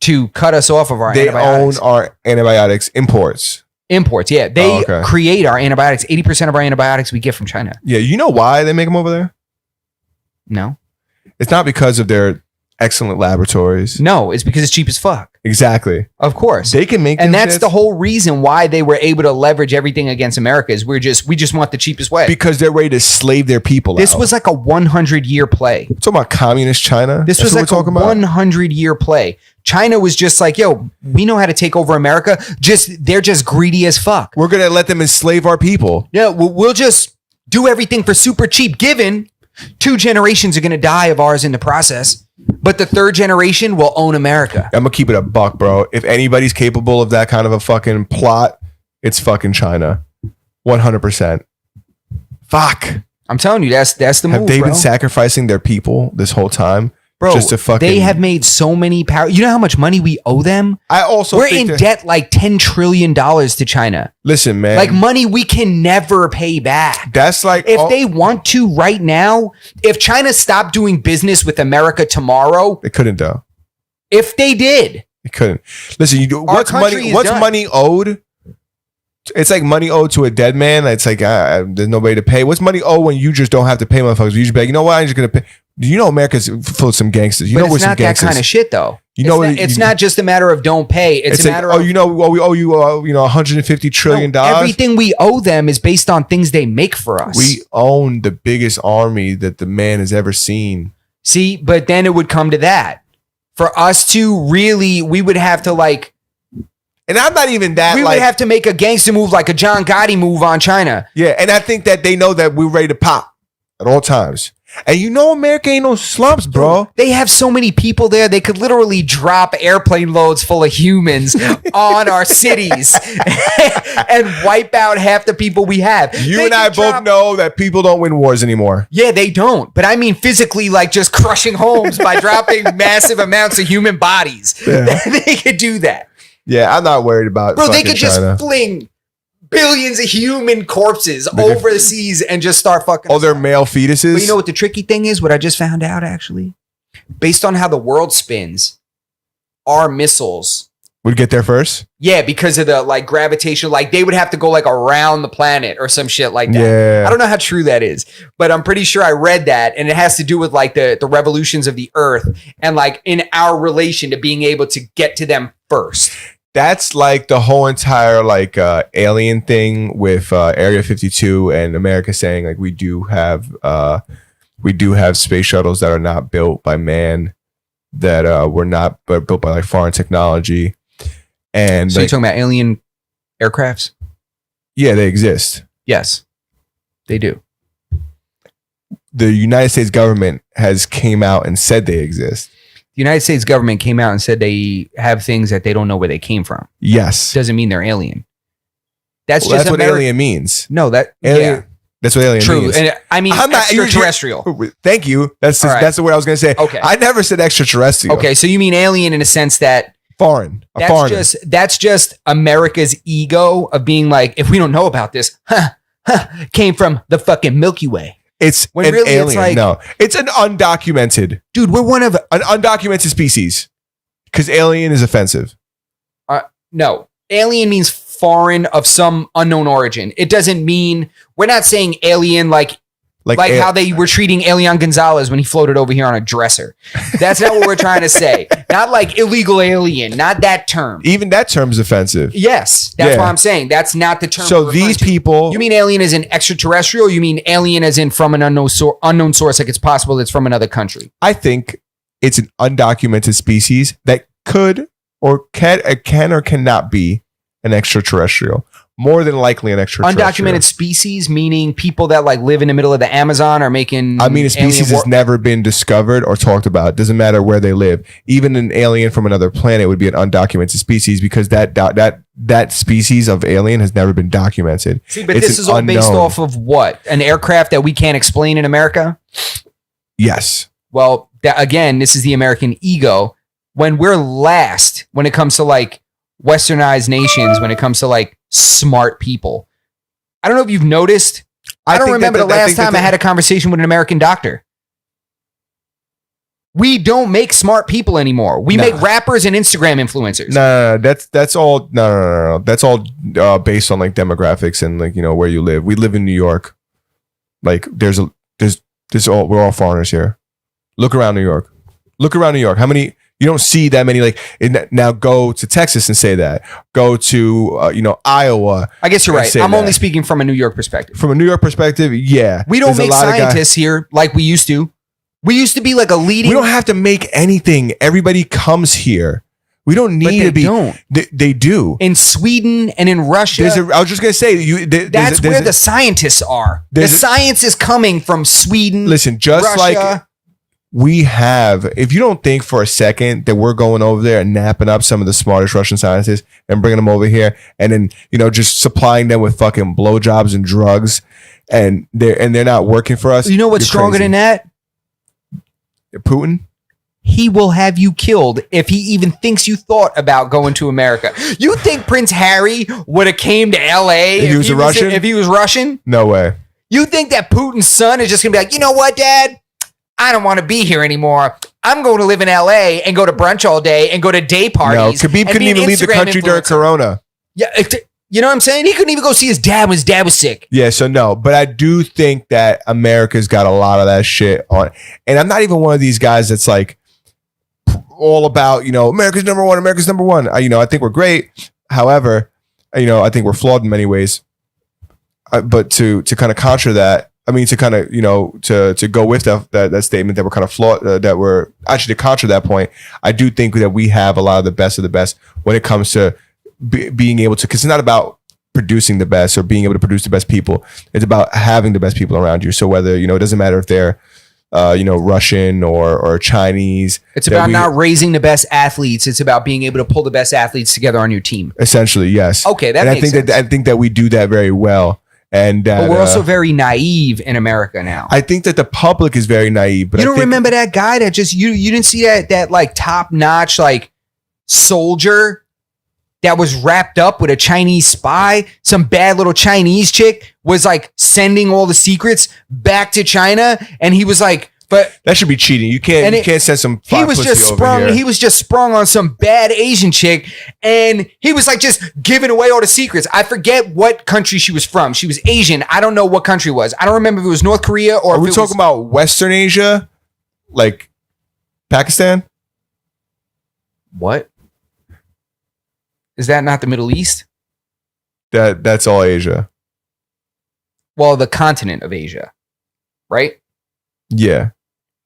to cut us off of our They antibiotics. own our antibiotics imports. Imports, yeah. They okay. create our antibiotics. 80% of our antibiotics we get from China. Yeah, you know why they make them over there? No. It's not because of their excellent laboratories. No, it's because it's cheap as fuck. Exactly. Of course. They can make and them that's shits the whole reason why they were able to leverage everything against America is we just want the cheapest way. because they're ready to slave their people This out. was like a 100-year play. We're talking about communist China. This That's was what like a 100-year play. China was just like, yo, we know how to take over America. They're just greedy as fuck. We're going to let them enslave our people. Yeah, we'll just do everything for super cheap, given 2 generations are going to die of ours in the process. But the 3rd generation will own America. I'm going to keep it a buck, bro. If anybody's capable of that kind of a fucking plot, it's fucking China. 100%. Fuck. I'm telling you, that's the move, Have they bro. been sacrificing their people this whole time? Bro, just to fucking... they have made so many power. You know how much money we owe them? I also We're think in that- debt like $10 trillion to China. Listen, man. Like money we can never pay back. That's like... If they want to right now, if China stopped doing business with America tomorrow, They couldn't, though. if they did, They couldn't. Listen, what's country money? is What's done. money owed? It's like money owed to a dead man. It's like there's nobody to pay. What's money owed when you just don't have to pay motherfuckers? You just be like, you know what? I'm just gonna pay. You know, America's full of some gangsters. You but know, we're it's some not that gangsters. kind of shit though. You know, it's not just a matter of don't pay. It's a like, matter oh, of you know, well, we owe you, $150 trillion. everything we owe them is based on things they make for us. We own the biggest army that the man has ever seen. See, but then it would come to that. For us to really, we would have to like, And I'm not even that. we like, would have to make a gangster move like a John Gotti move on China. yeah, and I think that they know that we're ready to pop at all times. And you know, America ain't no slumps, bro. They have so many people there. They could literally drop airplane loads full of humans on our cities and wipe out half the people we have. You They and I could both drop- know that people don't win wars anymore. Yeah, they don't. But I mean physically, like just crushing homes by dropping massive amounts of human bodies. Yeah. They could do that. Yeah, I'm not worried about Bro, they fucking could just China. fling billions of human corpses over the seas and just start fucking. Oh, they're male fetuses. But you know what the tricky thing is? What I just found out actually? Based on how the world spins, our missiles, would get there first. yeah, because of the like gravitation, like they would have to go like around the planet or some shit like that. Yeah. I don't know how true that is, but I'm pretty sure I read that, and it has to do with like the revolutions of the Earth and like in our relation to being able to get to them first. That's like the whole entire like alien thing with Area 52 and America saying like we do have space shuttles that are not built by man, that were not built by like foreign technology. And So like, you're talking about alien aircrafts? yeah, they exist. Yes, they do. The United States government has came out and said they exist. The United States government came out and said they have things that they don't know where they came from. Yes. Doesn't mean they're alien. That's what alien means. No, that Alien. yeah, That's what alien true. means. And I mean I'm not- extraterrestrial. Thank you. That's All right. that's the word I was going to say. Okay. I never said extraterrestrial. Okay, so you mean alien in a sense that Foreign. A foreigner. that's just America's ego of being like, if we don't know about this, came from the fucking Milky Way. It's When an really it's alien. like- No, it's an undocumented, Dude, we're one of an undocumented species. Because alien is offensive. no, alien means foreign of some unknown origin. It doesn't mean we're not saying alien like how they were treating Elian Gonzales when he floated over here on a dresser. That's not what we're trying to say. Not like illegal alien, not that term. even that term is offensive. Yes, that's Yeah. what I'm saying. That's not the term. So we're referring these to. people, You mean alien as in extraterrestrial? Or you mean alien as in from an unknown source, like it's possible it's from another country? I think it's an undocumented species that could or can or cannot be an extraterrestrial. More than likely an extraterrestrial. Undocumented species, meaning people that like live in the middle of the Amazon are making. I mean, a species has never been discovered or talked about. It doesn't matter where they live. Even an alien from another planet would be an undocumented species because that species of alien has never been documented. See, but It's this an is all based unknown. off of what? An aircraft that we can't explain in America? Yes. Well, again, this is the American ego. When we're last, when it comes to like westernized nations, when it comes to like smart people. I don't know if you've noticed. I don't think remember that- the I last think that time I had a conversation with an American doctor. We don't make smart people anymore. We make rappers and Instagram influencers. No. That's all. No. That's all based on like demographics and like, you know, where you live. We live in New York. Like there's we're all foreigners here. Look around New York. How many? You don't see that many. Like now, go to Texas and say that. Go to Iowa. I guess you're right. I'm only speaking from a New York perspective. From a New York perspective, yeah. We don't make scientists here like we used to. We used to be like a leading. We don't have to make anything. Everybody comes here. We don't need to be. Don't. They do. In Sweden and in Russia. I was just going to say. That's where the scientists are. The science is coming from Sweden. Listen, just Russia. Like we have, if you don't think for a second that we're going over there and napping up some of the smartest Russian scientists and bringing them over here and then, just supplying them with fucking blowjobs and drugs and they're not working for us. You know what's stronger than that? Putin? He will have you killed if he even thinks you thought about going to America. You think Prince Harry would have came to LA if he was Russian? If he was Russian? No way. You think that Putin's son is just going to be like, you know what, Dad? I don't want to be here anymore. I'm going to live in LA and go to brunch all day and go to day parties. No, Khabib couldn't even leave the country during Corona. Yeah, you know what I'm saying? He couldn't even go see his dad when his dad was sick. Yeah, so no. But I do think that America's got a lot of that shit on. And I'm not even one of these guys that's like all about, America's number one, America's number one. I think we're great. However, I think we're flawed in many ways. But to kind of contra that, to kind of, to go with that statement that we're kind of flawed, that we're actually to contra that point, I do think that we have a lot of the best when it comes to being able to, because it's not about producing the best or being able to produce the best people. It's about having the best people around you. So whether, it doesn't matter if they're, Russian or Chinese. It's about not raising the best athletes. It's about being able to pull the best athletes together on your team. Essentially, yes. Okay, that makes sense. I think that we do that very well. And but we're also very naive in America now. I think that the public is very naive. But you don't remember that guy that just you didn't see that like top notch like soldier that was wrapped up with a Chinese spy. Some bad little Chinese chick was like sending all the secrets back to China, and he was like, but that should be cheating. You can't send some. He was just sprung on some bad Asian chick, and he was like just giving away all the secrets. I forget what country she was from. She was Asian. I don't know what country it was. I don't remember if it was North Korea or. Are we talking about Western Asia, like Pakistan? What? Is that not the Middle East? That's all Asia. Well, the continent of Asia, right? Yeah.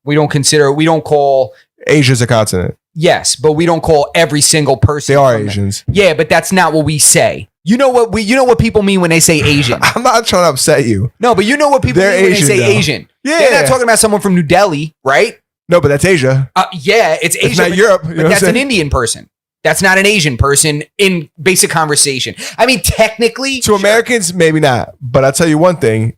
We don't call Asia's a continent. Yes, but we don't call every single person. They are Asians. Yeah, but that's not what we say. You know what people mean when they say Asian. I'm not trying to upset you. No, but you know what people mean when they say Asian. Yeah. They're not talking about someone from New Delhi, right? No, but that's Asia. Yeah, it's Asia. It's not Europe. But that's an Indian person. That's not an Asian person in basic conversation. I mean, technically. To Americans, maybe not. But I'll tell you one thing.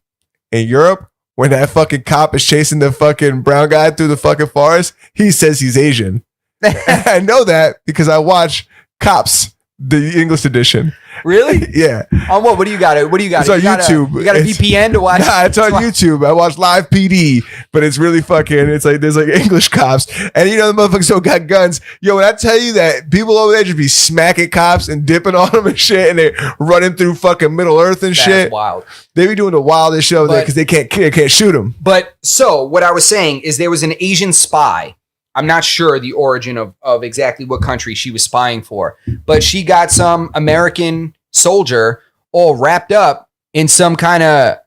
In Europe, when that fucking cop is chasing the fucking brown guy through the fucking forest, he says he's Asian. I know that because I watch Cops, the English edition. Really? Yeah. On what? What do you got? It's on YouTube. You got a VPN to watch? Nah, it's on YouTube. I watch Live PD, but it's really fucking, it's like, there's like English cops. And the motherfuckers don't got guns. Yo, when I tell you that people over there just be smacking cops and dipping on them and shit, and they're running through fucking Middle Earth and shit. That's wild. They be doing the wildest shit over there because they can't shoot them. But so what I was saying is there was an Asian spy. I'm not sure the origin of exactly what country she was spying for, but she got some American soldier all wrapped up in some kind of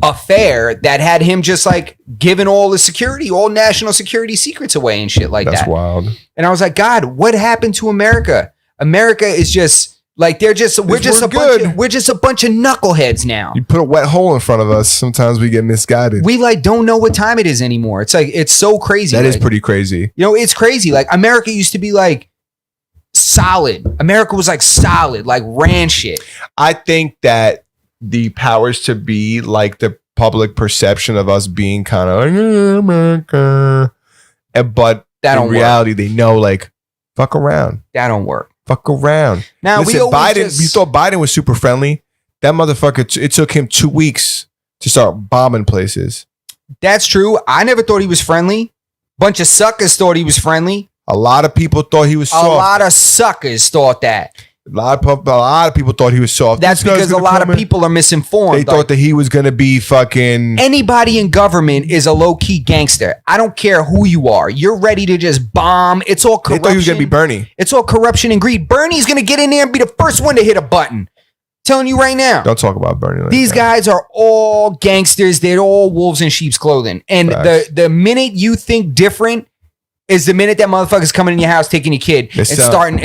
affair that had him just like giving all the security, all national security secrets away and shit like that. That's wild. And I was like, God, what happened to America? America is just like we're just a bunch of knuckleheads now. You put a wet hole in front of us, sometimes we get misguided. We like don't know what time it is anymore. It's like it's so crazy. That is pretty crazy. It's crazy. Like America used to be like solid. America was like solid, like ran shit. I think that the powers to be, like the public perception of us being kind of like America, but in reality, they know like fuck around. That don't work. Fuck around. Now, listen, Biden, you thought Biden was super friendly. That motherfucker, it took him 2 weeks to start bombing places. That's true. I never thought he was friendly. Bunch of suckers thought he was friendly. A lot of people thought he was soft. A lot of suckers thought that. A lot of people thought he was soft. That's because a lot of people are misinformed. They thought that he was going to be fucking... Anybody in government is a low-key gangster. I don't care who you are. You're ready to just bomb. It's all corruption. They thought he was going to be Bernie. It's all corruption and greed. Bernie's going to get in there and be the first one to hit a button. Telling you right now. Don't talk about Bernie like These that. guys are all gangsters. They're all wolves in sheep's clothing. And the minute you think different is the minute that motherfucker's coming in your house, taking your kid and starting the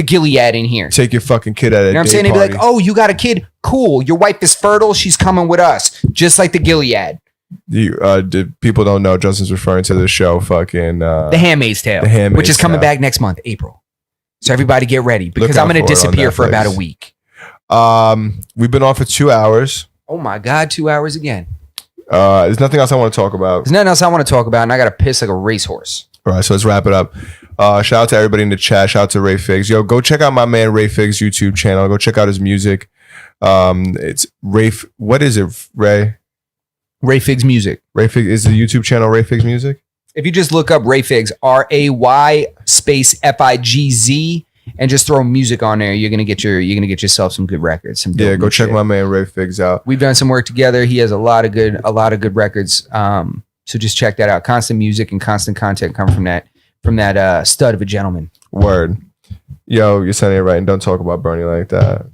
Gilead in here. Take your fucking kid out of You know what I'm saying? They'd be like, oh, you got a kid? Cool. Your wife is fertile. She's coming with us. Just like the Gilead. People don't know Justin's referring to the show fucking... The Handmaid's Tale. Which is coming back next month, April. So everybody get ready because I'm going to disappear for about a week. We've been on for 2 hours. Oh my God, 2 hours again. There's nothing else I want to talk about. There's nothing else I want to talk about, and I got to piss like a racehorse. All right, so let's wrap it up. Shout out to everybody in the chat. Shout out to Ray Figs. Yo, go check out my man Ray Figs' YouTube channel. Go check out his music. It's Ray. What is it, Ray? Ray Figs Music. Ray Figs is the YouTube channel Ray Figs Music. If you just look up Ray Figs, RAY_FIGZ, and just throw music on there, you're gonna get yourself some good records. Go check my man Ray Figs out. We've done some work together. He has a lot of good records. So just check that out. Constant music and constant content come from that stud of a gentleman. Word. Yo, you're saying it right, and don't talk about Bernie like that.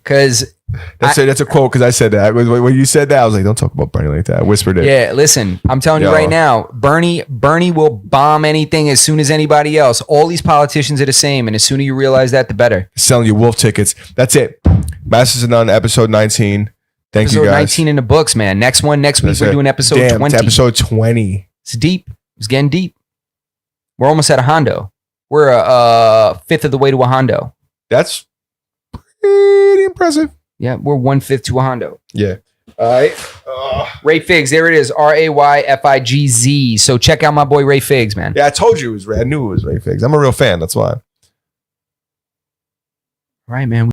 Because that's a quote. Because I said that when you said that, I was like, "Don't talk about Bernie like that." I whispered it. Yeah, listen, I'm telling you right now, Bernie will bomb anything as soon as anybody else. All these politicians are the same, and the sooner you realize that, the better. Selling you wolf tickets. That's it. Masters of None, episode 19. Thank you guys. Episode 19 in the books, man. Next week we're doing episode 20. It's episode 20. It's deep. It's getting deep. We're almost at a Hondo. We're a fifth of the way to a Hondo. That's pretty impressive. Yeah, we're 1/5 to a Hondo. Yeah. All right. Ray Figs, there it is. RAYFIGZ. So check out my boy Ray Figs, man. Yeah, I told you it was Ray. I knew it was Ray Figs. I'm a real fan. That's why. All right, man.